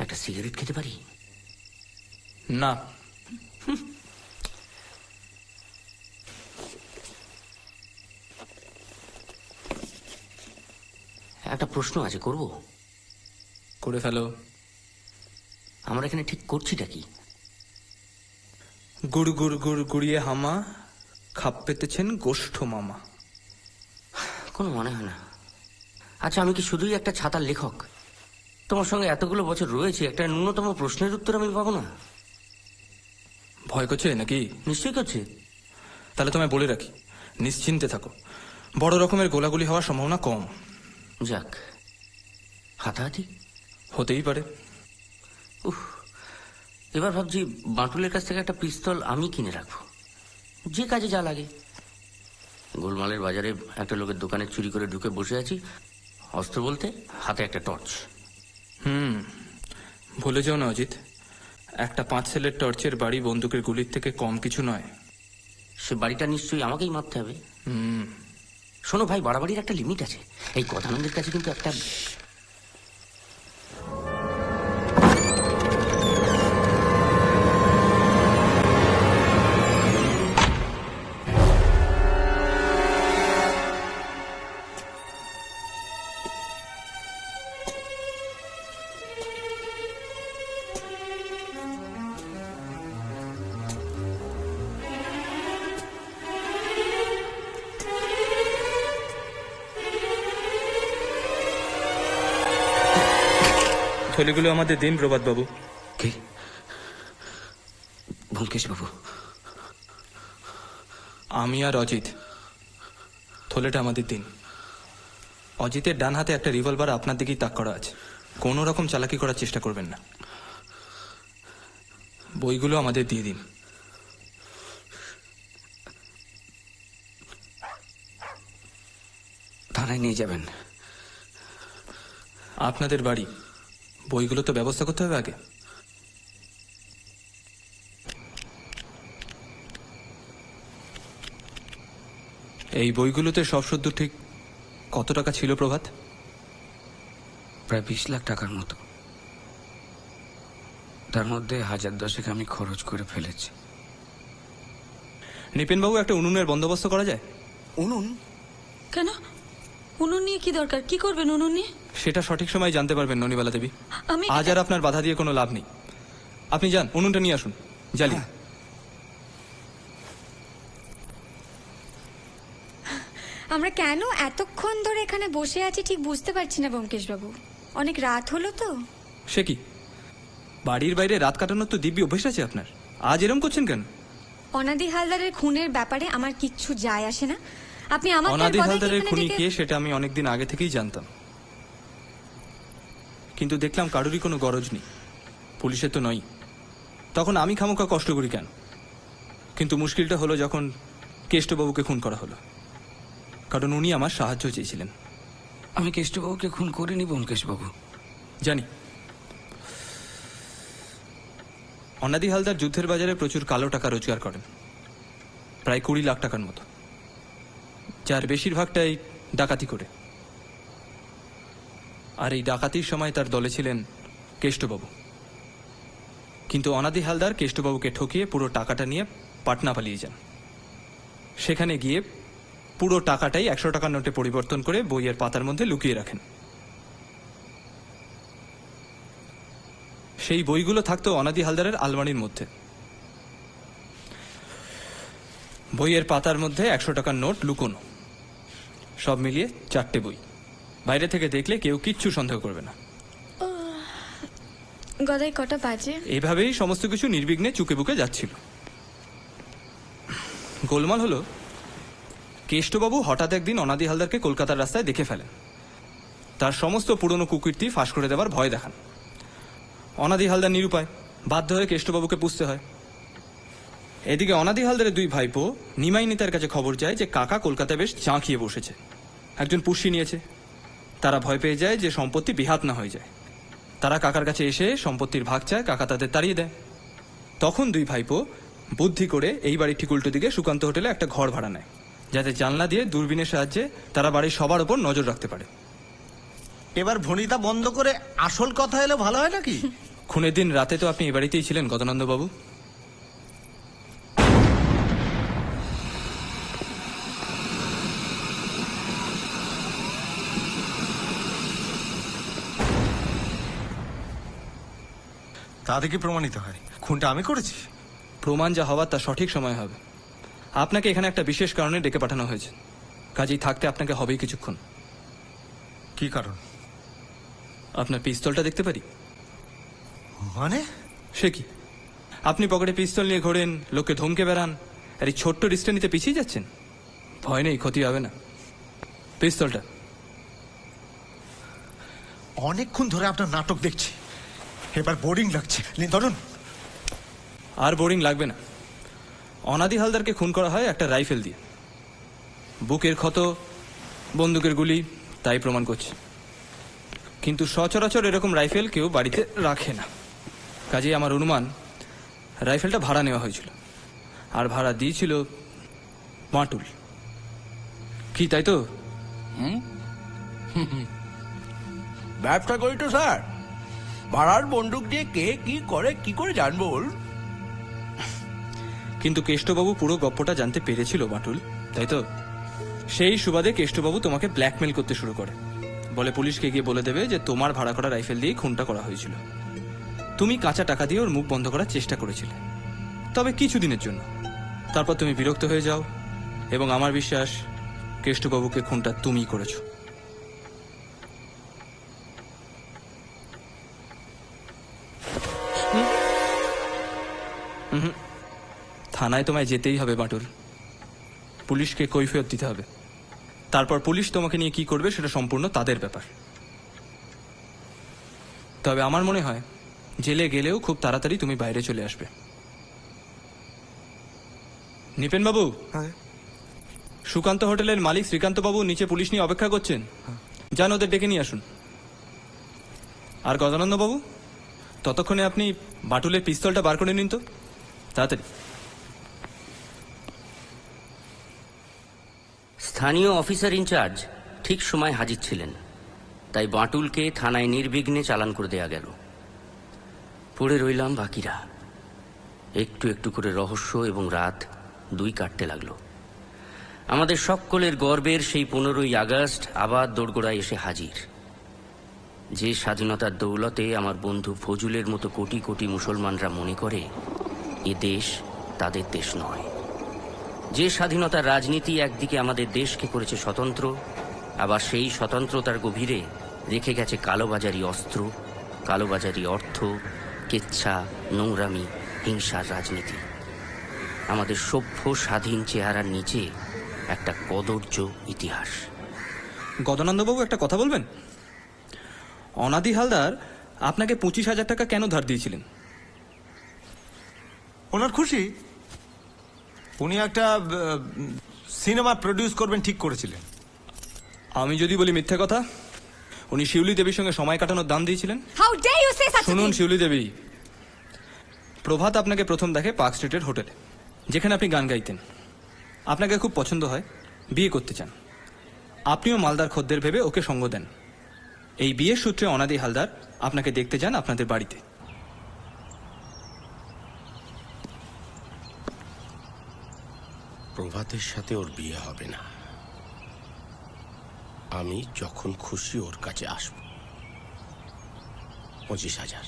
একটা সিগারেট খেতে পারি? না। একটা প্রশ্ন আছে, করব? করে ফেলো। আমরা এখানে ঠিক করছিটা কি? গুড় গুড় গুড় গুড়িয়ে হামা খাপ পেতেছেন গোষ্ঠ মামা। কোনো মনে হয় না। আচ্ছা, আমি কি শুধুই একটা ছাতার লেখক? তোমার সঙ্গে এতগুলো বছর রয়েছে, একটা ন্যূনতম প্রশ্নের উত্তর আমি পাবো না? ভয় করছে নাকি? নিশ্চয়ই করছে। তাহলে তোমায় বলে রাখি, নিশ্চিন্তে থাকো, বড় রকমের গোলাগুলি হওয়ার সম্ভাবনা কম। যাক, হাতাহাতি হতেই পারে। এবার ভাবছি বাঁটুলের কাছ থেকে একটা পিস্তল আমি কিনে রাখবো, যে কাজে যা লাগে। গোলমালের বাজারে একটা লোকের দোকানে চুরি করে ঢুকে বসে আছি, অস্ত্র বলতে হাতে একটা টর্চ। ভুলে যাও না অজিত, একটা 5 সেলের টর্চের বাড়ি বন্দুকের গুলির থেকে কম কিছু নয়। সে বাড়িটা নিশ্চয়ই আমাকেই মারতে হবে। শোনো ভাই, বাড়াবাড়ির একটা লিমিট আছে। এই কথানন্দের কাছে কিন্তু একটা থলিগুলো আমাদের দিন, প্রভাত বাবু। কে? ব্যোমকেশ বাবু? আমি আর অজিত, থলেটা আমাদের দিন। অজিতের ডান হাতে একটা রিভলভার আপনার দিকেই তাক করা আছে। কোনো রকম চালাকি করার চেষ্টা করবেন না। বইগুলো আমাদের দিয়ে দিন। থানায় নিয়ে যাবেন? আপনাদের বাড়ি, বইগুলো তো ব্যবস্থা করতে হবে আগে। এই বইগুলোতে সব সদ্য ঠিক কত টাকা ছিল প্রভাত? প্রায় 20 লাখ টাকার মতো। তার মধ্যে 1010 আমি খরচ করে ফেলেছি। নিপেনবাবু, একটা উনুনের বন্দোবস্ত করা যায়? উনুন? কেন? উনুন নিয়ে কি দরকার? কি করবেন উনুন নিয়ে? সেটা সঠিক সময় জানতে পারবেন ননিবালা দেবী। আমি আজ আর আপনার বাধা দিয়ে কোনো লাভ নেই। আপনি যান, উনুনটা নিয়ে আসুন। জালি। আমরা কেন এতক্ষণ ধরে এখানে বসে আছি ঠিক বুঝতে পারছি না ব্যোমকেশ বাবু। অনেক রাত হলো তো। সে কি, বাড়ির বাইরে রাত কাটানোর তো দিব্যি অভ্যেস আছে আপনার। আজ এরম করছেন কেন? অনাদি হালদারের খুনের ব্যাপারে আমার কিচ্ছু যায় আসে না। আপনি আমার অনাদি হালদারের খুনি কে সেটা আমি অনেকদিন আগে থেকেই জানতাম, কিন্তু দেখলাম কারোরই কোনো গরজ নেই। পুলিশের তো নয়, তখন আমি খামোখা কষ্ট করি কেন? কিন্তু মুশকিলটা হলো যখন কেষ্টবাবুকে খুন করা হলো, কারণ উনি আমার সাহায্য চেয়েছিলেন। আমি কেষ্টবাবুকে খুন করিনি ব্যোমকেশ বাবু। জানি। অনাদি হালদার যুদ্ধের বাজারে প্রচুর কালো টাকা রোজগার করেন, প্রায় 20 লাখ টাকার মতো, যার বেশিরভাগটাই ডাকাতি করে। আর এই ডাকাতির সময় তার দলে ছিলেন কেষ্টবাবু। কিন্তু অনাদি হালদার কেষ্টবাবুকে ঠকিয়ে পুরো টাকাটা নিয়ে পাটনা পালিয়ে যান। সেখানে গিয়ে পুরো টাকাটাই 100 টাকার নোটে পরিবর্তন করে বইয়ের পাতার মধ্যে লুকিয়ে রাখেন। সেই বইগুলো থাকতো অনাদি হালদারের আলমারির মধ্যে। বইয়ের পাতার মধ্যে 100 টাকার নোট লুকোনো। সব মিলিয়ে 4টে বই। বাইরে থেকে দেখলে কেউ কিচ্ছু সন্দেহ করবে না। গদাই কটা বাজে? এইভাবেই সমস্ত কিছু নির্বিঘ্নে চুকে বুকে যাচ্ছিল। গোলমাল হলো, কেষ্টবাবু হঠাৎ একদিন অনাদি হালদারকে কলকাতার রাস্তায় দেখে ফেলেন। তার সমস্ত পুরনো কুকীর্তি ফাঁস করে দেওয়ার ভয় দেখান। অনাদি হালদার নিরুপায়, বাধ্য হয়ে কেষ্টবাবুকে পুষতে হয়। এদিকে অনাদি হালদারের 2 ভাইপো নিমাই নেতার কাছে খবর যায় যে কাকা কলকাতায় বেশ চাঁকিয়ে বসেছে, একজন পুষ্যি নিয়েছে। তারা ভয় পেয়ে যায় যে সম্পত্তি বিহাত না হয়ে যায়। তারা কাকার কাছে এসে সম্পত্তির ভাগ চায়, কাকা তাদের তাড়িয়ে দেয়। তখন 2 ভাইপো বুদ্ধি করে এই বাড়ির ঠিক উল্টো দিকে সুকান্ত হোটেলে একটা ঘর ভাড়া নেয়, যাতে জানলা দিয়ে দূরবীনের সাহায্যে তারা বাড়ির সবার উপর নজর রাখতে পারে। এবার ভনিতা বন্ধ করে আসল কথা এলে ভালো হয় নাকি? খুনের দিন রাতে তো আপনি এ বাড়িতেই ছিলেন গদানন্দ বাবু। তাতে কি প্রমাণিত হয় খুনটা আমি করেছি? প্রমাণ যা হওয়ার তা সঠিক সময় হবে। আপনাকে এখানে একটা বিশেষ কারণে ডেকে পাঠানো হয়েছে, কাজেই থাকতে আপনাকে হবেই কিছুক্ষণ। কি কারণ? আপনার পিস্তলটা দেখতে পারি? মানে? সে কি, আপনি পকেটে পিস্তল নিয়ে ঘোরেন, লোককে ধমকে বেড়ান, আর এই ছোট্ট রিস্কটা নিতে পিছিয়ে যাচ্ছেন? ভয় নেই, ক্ষতি হবে না। পিস্তলটা। অনেকক্ষণ ধরে আপনার নাটক দেখছি, এবার বোরিং লাগছে। ধরুন। আর বোরিং লাগবে না। অনাদি হালদারকে খুন করা হয় একটা রাইফেল দিয়ে। বুকের ক্ষত, বন্দুকের গুলি তাই প্রমাণ করছে। কিন্তু সচরাচর এরকম রাইফেল কেউ বাড়িতে রাখে না। কাজেই আমার অনুমান রাইফেলটা ভাড়া নেওয়া হয়েছিল, আর ভাড়া দিয়েছিল বাঁটুল। কি তাই তো? ব্যবসা করি তো স্যার, ভাড়ার বন্দুক দিয়ে কে কি করে কি করে জানবো? কিন্তু কেষ্টবাবু পুরো গপ্পটা জানতে পেরেছিল বাঁটুল, তাই তো? সেই সুবাদে কেষ্টবাবু তোমাকে ব্ল্যাকমেল করতে শুরু করে, বলে পুলিশকে গিয়ে বলে দেবে যে তোমার ভাড়া করা রাইফেল দিয়ে খুনটা করা হয়েছিল। তুমি কাঁচা টাকা দিয়ে ওর মুখ বন্ধ করার চেষ্টা করেছিলে, তবে কিছুদিনের জন্য। তারপর তুমি বিরক্ত হয়ে যাও, এবং আমার বিশ্বাস কেষ্টবাবুকে খুনটা তুমিই করেছো। থানায় তোমায় যেতেই হবে বাটুল। পুলিশকে কৈফিয়ত দিতে হবে। তারপর পুলিশ তোমাকে নিয়ে কি করবে সেটা সম্পূর্ণ তাদের ব্যাপার। তবে আমার মনে হয় জেলে গেলেও খুব তাড়াতাড়ি তুমি বাইরে চলে আসবে। নিপেন বাবু, সুকান্ত হোটেলের মালিক শ্রীকান্ত বাবু নিচে পুলিশ নিয়ে অপেক্ষা করছেন, যান ওদের ডেকে নিয়ে আসুন। আর গজানন্দ বাবু, ততক্ষণে আপনি বাটুলের পিস্তলটা বার করে নিন তো, তাড়াতাড়ি। স্থানীয় অফিসার ইনচার্জ ঠিক সময় হাজির ছিলেন, তাই বাটুলকে থানায় নির্বিঘ্নে চালান করে দেয়া গেল। পড়ে রইলাম বাকিরা। একটু একটু করে রহস্য এবং রাত দুই কাটতে লাগলো। আমাদের সকলের গর্বের সেই 15ই আগস্ট আবার দোরগোড়ায় এসে হাজির। যে স্বাধীনতার দৌলতে আমার বন্ধু ফজুলের মতো কোটি কোটি মুসলমানরা মনে করে এ দেশ তাদের দেশ নয়, যে স্বাধীনতার রাজনীতি একদিকে আমাদের দেশকে করেছে স্বতন্ত্র, আবার সেই স্বতন্ত্রতার গভীরে রেখে গেছে কালোবাজারি অস্ত্র, কালোবাজারি অর্থ, কেচ্ছা, নোংরামি, হিংসার রাজনীতি। আমাদের সভ্য স্বাধীন চেহারার নিচে একটা কদর্য ইতিহাস। গদানন্দবাবু, একটা কথা বলবেন? অনাদি হালদার আপনাকে 25,000 টাকা কেন ধার দিয়েছিলেন? ওনার খুশি, উনি একটা সিনেমা প্রডিউস করবেন ঠিক করেছিলেন। আমি যদি বলি মিথ্যে কথা, উনি শিউলি দেবীর সঙ্গে সময় কাটানোর দান দিয়েছিলেন। How dare you say such শুনুন শিউলি দেবী, প্রভাত আপনাকে প্রথম দেখে পার্ক স্ট্রিটের হোটেলে, যেখানে আপনি গান গাইতেন। আপনাকে খুব পছন্দ হয়, বিয়ে করতে চান। আপনিও মালদার খদ্দের ভেবে ওকে সঙ্গ দেন। এই বিয়ের সূত্রে অনাদি হালদার আপনাকে দেখতে যান আপনাদের বাড়িতে। প্রভাতের সাথে ওর বিয়ে হবে না। আমি যখন খুশি ওর কাছে আসব। 25,000।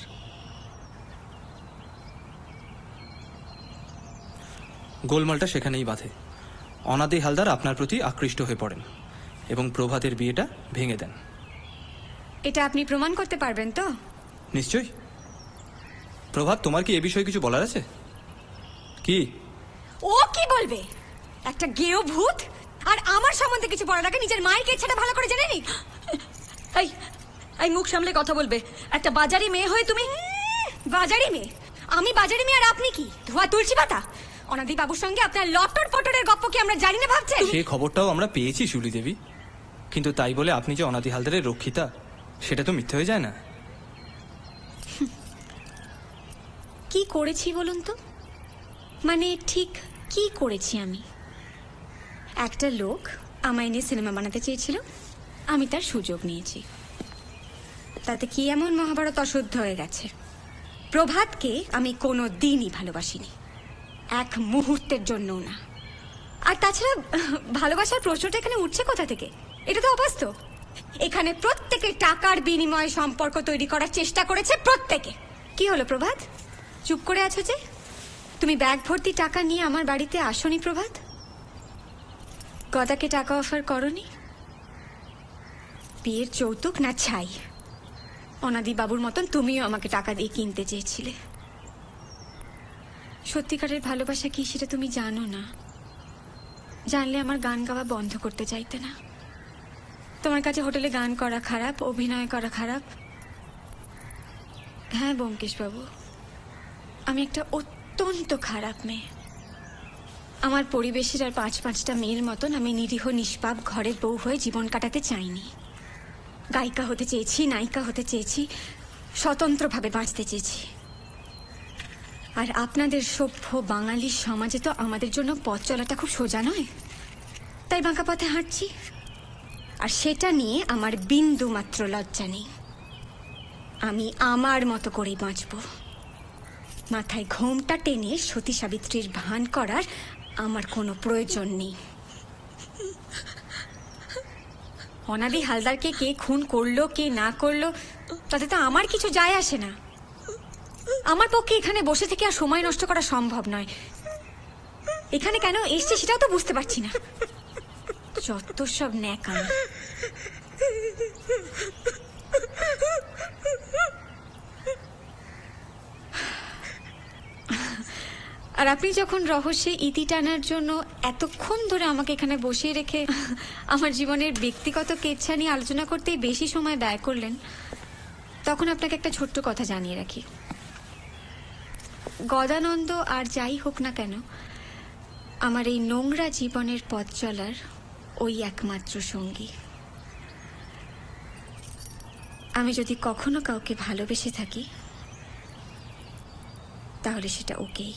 গোলমালটা সেখানেই বাধে। অনাদি হালদার আপনার প্রতি আকৃষ্ট হয়ে পড়েন এবং প্রভাতের বিয়েটা ভেঙে দেন। এটা আপনি প্রমাণ করতে পারবেন তো? নিশ্চয়ই। প্রভাত, তোমার কি এ বিষয়ে কিছু বলার আছে? কি? ও কি বলবে? একটা গেও ভূত আর আমার সম্বন্ধে কিছু বলার আগে নিজের মায়ের কেচ্ছাটা ভালো করে জেনে নি। এই এই মুখ সামলে কথা বলবে। একটা বাজারি মেয়ে হয়ে তুমি। বাজারি মেয়ে? আমি বাজারি মেয়ে আর আপনি কি ধোয়া তুলসী পাতা? অনাদি বাবুর সঙ্গে আপনার লটর পটরের গপ্প কি আমরা জানি না ভাবছেন? সেই খবরটাও আমরা পেয়েছি শিউলি দেবী, কিন্তু তাই বলে আপনি যে অনাদি হালদারের রক্ষিতা সেটা তো মিথ্যে হয়ে যায় না। কি করেছি বলুন তো? মানে ঠিক কি করেছি আমি? একটা লোক আমায় নিয়ে সিনেমা বানাতে চেয়েছিল, আমি তার সুযোগ নিয়েছি। তাতে কি এমন মহাভারত অশুদ্ধ হয়ে গেছে? প্রভাতকে আমি কোনো দিনই ভালোবাসিনি, এক মুহূর্তের জন্যও না। আর তাছাড়া ভালোবাসার প্রশ্নটা এখানে উঠছে কোথা থেকে? এটা তো অবাস্তব। এখানে প্রত্যেকে টাকার বিনিময়ে সম্পর্ক তৈরি করার চেষ্টা করেছে, প্রত্যেকে। কি হলো প্রভাত, চুপ করে আছো যে? তুমি ব্যাগ ভর্তি টাকা নিয়ে আমার বাড়িতে আসোনি প্রভাত? গদাকে টাকা অফার করনি? বিয়ের যৌতুক না ছাই? অনাদি বাবুর মতন তুমিও আমাকে টাকা দিয়ে কিনতে চেয়েছিলে। সত্যিকারের ভালোবাসা কি সেটা তুমি জানো না। জানলে আমার গান গাওয়া বন্ধ করতে চাইতে না। তোমার কাছে হোটেলে গান করা খারাপ, অভিনয় করা খারাপ। হ্যাঁ ব্যোমকেশ বাবু, আমি একটা অত্যন্ত খারাপ মেয়ে। আমার পরিবেশের আর 5-5টা মেয়ের মতন আমি নিরীহ নিষ্পাপ ঘরের বউ হয়ে জীবন কাটাতে চাইনি। গায়িকা হতে চেয়েছি, নায়িকা হতে চেয়েছি, স্বতন্ত্রভাবে বাঁচতে চেয়েছি। আর আপনাদের সভ্য বাঙালি সমাজে তো আমাদের জন্য পথ চলাটা খুব সোজা নয়, তাই বাঁকা পথে হাঁটছি। আর সেটা নিয়ে আমার বিন্দু মাত্র লজ্জা নেই। আমি আমার মতো করেই বাঁচব। মাথায় ঘোমটা টেনে সতী সাবিত্রীর ভান করার আমার কোনো প্রয়োজন নেই। অনাদি হালদারকে কে খুন করলো কে না করলো তাতে তো আমার কিছু যায় আসে না। আমার পক্ষে এখানে বসে থেকে আর সময় নষ্ট করা সম্ভব নয়। এখানে কেন এসছে সেটাও তো বুঝতে পারছি না। যত সব ন্যাকামি। আর আপনি যখন রহস্যে ইতি টানার জন্য এতক্ষণ ধরে আমাকে এখানে বসিয়ে রেখে আমার জীবনের ব্যক্তিগত কেচ্ছা নিয়ে আলোচনা করতেই বেশি সময় ব্যয় করলেন, তখন আপনাকে একটা ছোট্ট কথা জানিয়ে রাখি। গদানন্দ আর যাই হোক না কেন, আমার এই নোংরা জীবনের পথ চলার ওই একমাত্র সঙ্গী। আমি যদি কখনো কাউকে ভালোবেসে থাকি, তাহলে সেটা ওকেই।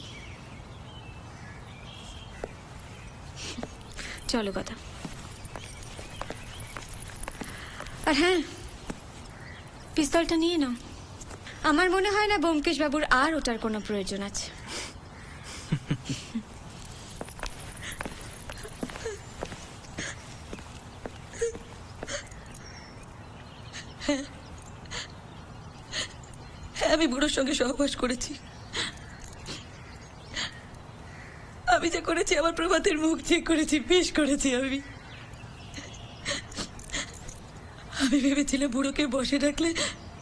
চলো কথা। আর হ্যাঁ, পিস্তলটা নিয়ে নাও। আমার মনে হয় না ব্যোমকেশ বাবুর আর ওটার কোনো প্রয়োজন আছে। আমি বুড়োর সঙ্গে সহবাস করেছি। আমি যা করেছি, আমার প্রভাতের মুখ চেক করেছি, বেশ করেছি। আমি ভেবেছিলাম বুড়োকে বসে রাখলে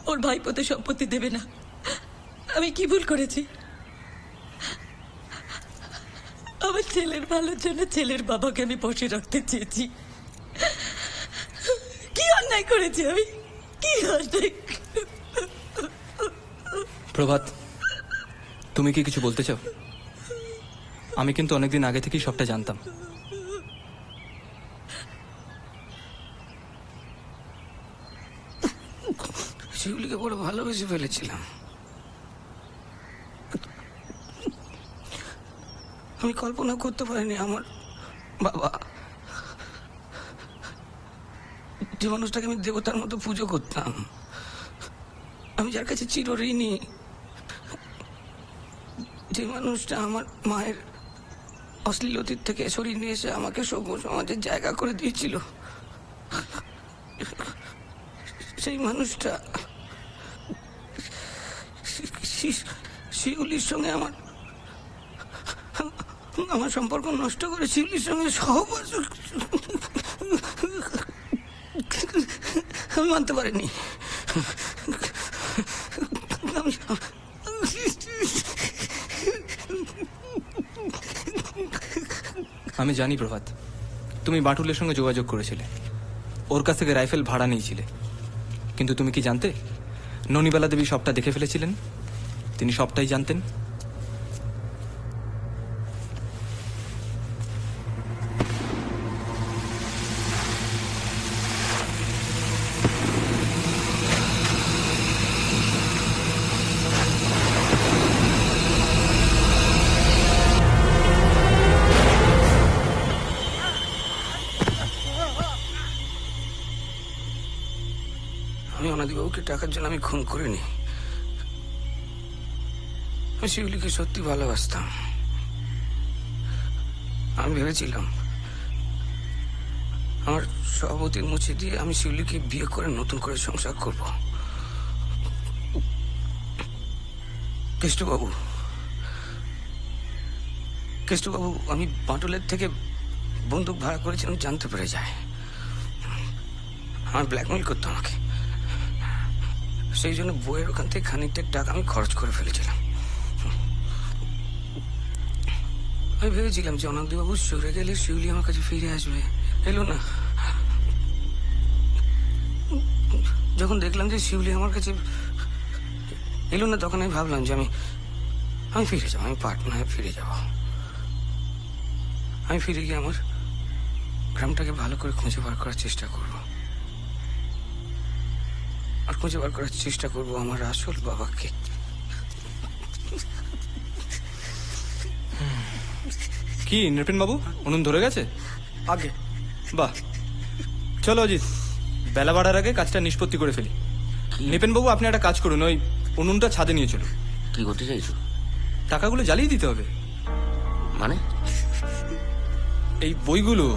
ওর ভাইপোতে সম্পত্তি দেবে না। আমি কি ভুল করেছি? আমার ছেলের ভালোর জন্য ছেলের বাবাকে আমি বসে রাখতে চেয়েছি। কি অন্যায় করেছি আমি, কি অন্যায়! প্রভাত, তুমি কি কিছু বলতে চাও? আমি কিন্তু অনেকদিন আগে থেকেই সবটা জানতাম। শিউলিকে বড় ভালোবেসে ফেলেছিলাম। আমি কল্পনা করতে পারিনি আমার বাবা, যে মানুষটাকে আমি দেবতার মতো পুজো করতাম, আমি যার কাছে চিরঋণী, যে মানুষটা আমার মায়ের অশ্লীল অতীত থেকে সরিয়ে নিয়ে এসে আমাকে সভ্য সমাজের জায়গা করে দিয়েছিল, সেই মানুষটা শিউলির সঙ্গে আমার সম্পর্ক নষ্ট করে শিউলির সঙ্গে সহবাস আমি মানতে পারিনি। আমি জানি প্রভাত, তুমি বাটুলের সঙ্গে যোগাযোগ করেছিলে, ওর কাছ থেকে রাইফেল ভাড়া নিয়েছিলে, কিন্তু তুমি কি জানতে ননিবালা দেবী সবটা দেখে ফেলেছিলেন? তিনি সবটাই জানতেন। আমি অনাদিবাবুকে টাকার জন্য আমি খুন করিনি। আমি শিউলিকে সত্যি ভালোবাসতাম। আমি ভেবেছিলাম আমার সব অতীত মুছে দিয়ে আমি শিউলিকে বিয়ে করে নতুন করে সংসার করব। কেষ্টবাবু, আমি বাটুলের থেকে বন্দুক ভাড়া করেছিলাম জানতে পেরে যায়। আমার ব্ল্যাকমেল করতো আমাকে, সেই জন্য বইয়ের ওখান থেকে খানিকটা টাকা আমি খরচ করে ফেলেছিলাম। আমি ভেবেছিলাম যে অনন্তবাবু সরে গেলে শিউলি আমার কাছে ফিরে আসবে, এলো না। যখন দেখলাম যে শিউলি আমার কাছে এলো না, তখন আমি ভাবলাম যে আমি ফিরে যাবো, আমি পাটনায় ফিরে যাব। আমি ফিরে গিয়ে আমার গ্রামটাকে ভালো করে খুঁজে বার করার চেষ্টা করব, আর খুঁজে বার করার চেষ্টা করব আমার আসল বাবাকে। কি নৃপেন বাবু, উনুন ধরে গেছে? আগে বাহ, চলো অজিত, বেলা বাড়ার আগে কাজটা নিষ্পত্তি করে ফেলি। নৃপেন বাবু, আপনি একটা কাজ করুন, ওই উনুনটা ছাদে নিয়ে চলুন। কি করতে চাইছো? টাকাগুলো জ্বালিয়ে দিতে হবে। মানে? এই বইগুলো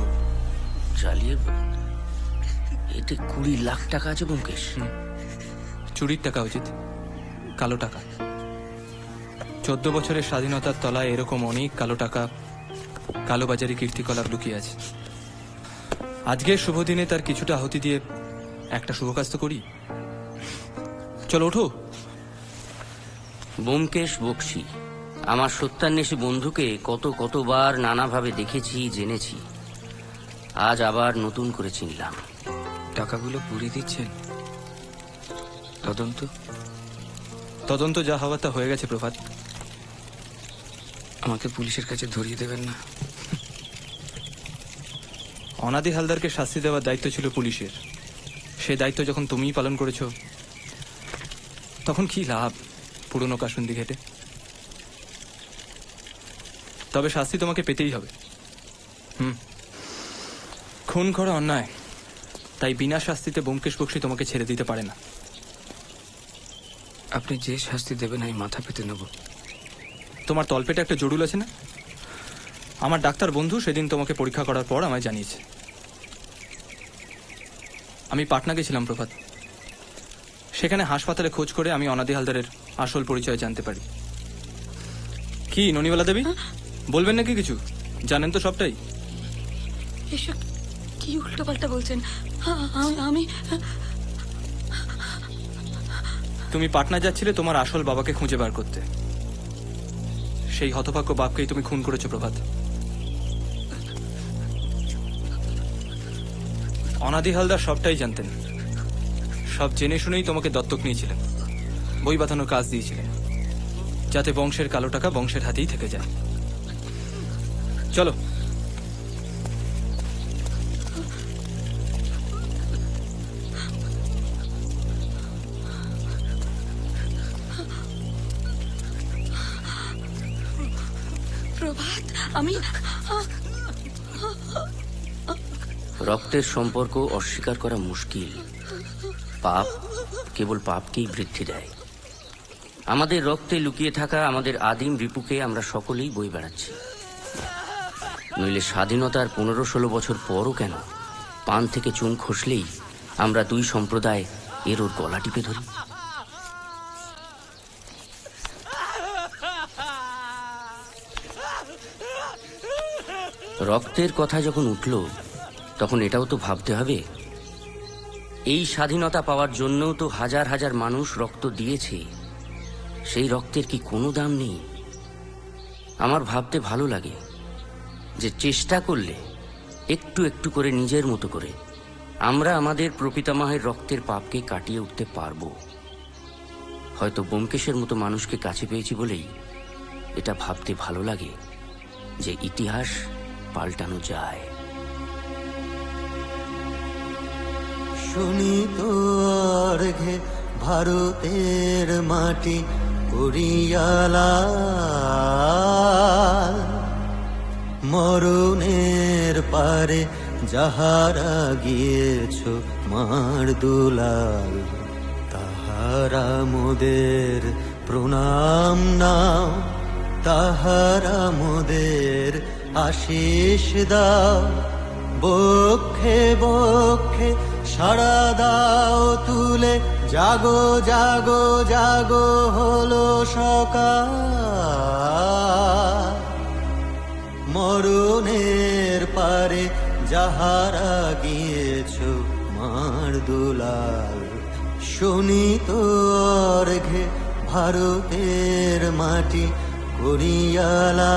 জ্বালিয়ে? এতে 20 লাখ টাকা আছে ব্যোমকেশ। চুরির টাকা উচিত, কালো টাকা। 14 বছরের স্বাধীনতার তলায় এরকম অনেক কালো টাকা, কালোবাজারি কীর্তিকলাপ লুকিয়ে আছে। আজকের শুভ দিনে তার কিছুটা আহুতি দিয়ে একটা শুভ কাজ তো করি। চলো ওঠো। ব্যোমকেশ বক্সী আমার সত্যান্বেষী বন্ধুকে কতবার নানাভাবে দেখেছি, জেনেছি। আজ আবার নতুন করে চিনলাম। টাকাগুলো পুড়িয়ে দিচ্ছেন? তদন্ত যা হওয়ার তা হয়ে গেছে প্রভাত। আমাকে পুলিশের কাছে ধরিয়ে দেবেন না? অনাদি হালদারকে শাস্তি দেওয়ার দায়িত্ব ছিল পুলিশের। সে দায়িত্ব যখন তুমিই পালন করেছ, তখন কি লাভ পুরনো কাসুন্দি ঘেটে? তবে শাস্তি তোমাকে পেতেই হবে। খুন করা অন্যায়, তাই বিনা শাস্তিতে ব্যোমকেশ বক্সী তোমাকে ছেড়ে দিতে পারে না। আপনি যে শাস্তি দেবেন আমি মাথা পেতে নেব। তোমার তলপেটে একটা জরুল আছে না? আমার ডাক্তার বন্ধু সেদিন তোমাকে পরীক্ষা করার পর আমায় জানিয়েছে। আমি পাটনা গেছিলাম প্রভাত। সেখানে হাসপাতালে খোঁজ করে আমি অনাদি হালদারের আসল পরিচয় জানতে পারি। কি ননিবালা দেবী, বলবেন নাকি কিছু? জানেন তো সবটাই? এসব কি উল্টোপাল্টা বলছেন? আমি তুমি পাটনা যাচ্ছিলে তোমার আসল বাবাকে খুঁজে বার করতে। সেই হতভাগ্য বাপকেই তুমি খুন করেছো প্রভাত। অনাদি হালদার সবটাই জানতেন। সব জেনে শুনেই তোমাকে দত্তক নিয়েছিলেন, বই বাঁধানোর কাজ দিয়েছিলেন, যাতে বংশের কালো টাকা বংশের হাতেই থেকে যায়। চলো। প্রভাত, আমি রক্তের সম্পর্ক অস্বীকার করা মুশকিল। পাপ কেবল পাপকেই বৃদ্ধি দেয়। আমাদের রক্তে লুকিয়ে থাকা আমাদের আদিম রিপুকে আমরা সকলেই বই বেড়াচ্ছি। নইলে স্বাধীনতার 15-16 বছর পরও কেন পান থেকে চুন খসলেই আমরা দুই সম্প্রদায় এর ওর গলা টিপে ধরি। রক্তের কথা যখন উঠল, তখন এটাও তো ভাবতে হবে, এই স্বাধীনতা পাওয়ার জন্যও তো হাজার হাজার মানুষ রক্ত দিয়েছে। সেই রক্তের কি কোনো দাম নেই? আমার ভাবতে ভালো লাগে যে চেষ্টা করলে একটু একটু করে নিজের মতো করে আমরা আমাদের প্রপিতামহের রক্তের পাপকে কাটিয়ে উঠতে পারবো। হয়তো ব্যোমকেশের মতো মানুষকে কাছে পেয়েছি বলেই এটা ভাবতে ভালো লাগে যে ইতিহাস পাল্টানো যায়। শুনি তোর ঘে ভারতের মাটি করিয়ালা মরণের পারে যাহারা গিয়েছ মার দুলাল, তাহারা মোদের প্রণাম নাও, তাহারা মোদের আশিস দাও। বক্ষে বক্ষে সাড়া দাও তুলে, জাগো জাগো জাগো হলো সকাল। মরণের পারে যাহারা গিয়েছ মার দুলাল, শুনি তোর ঘে ভারতের মাটি করিয়ালা।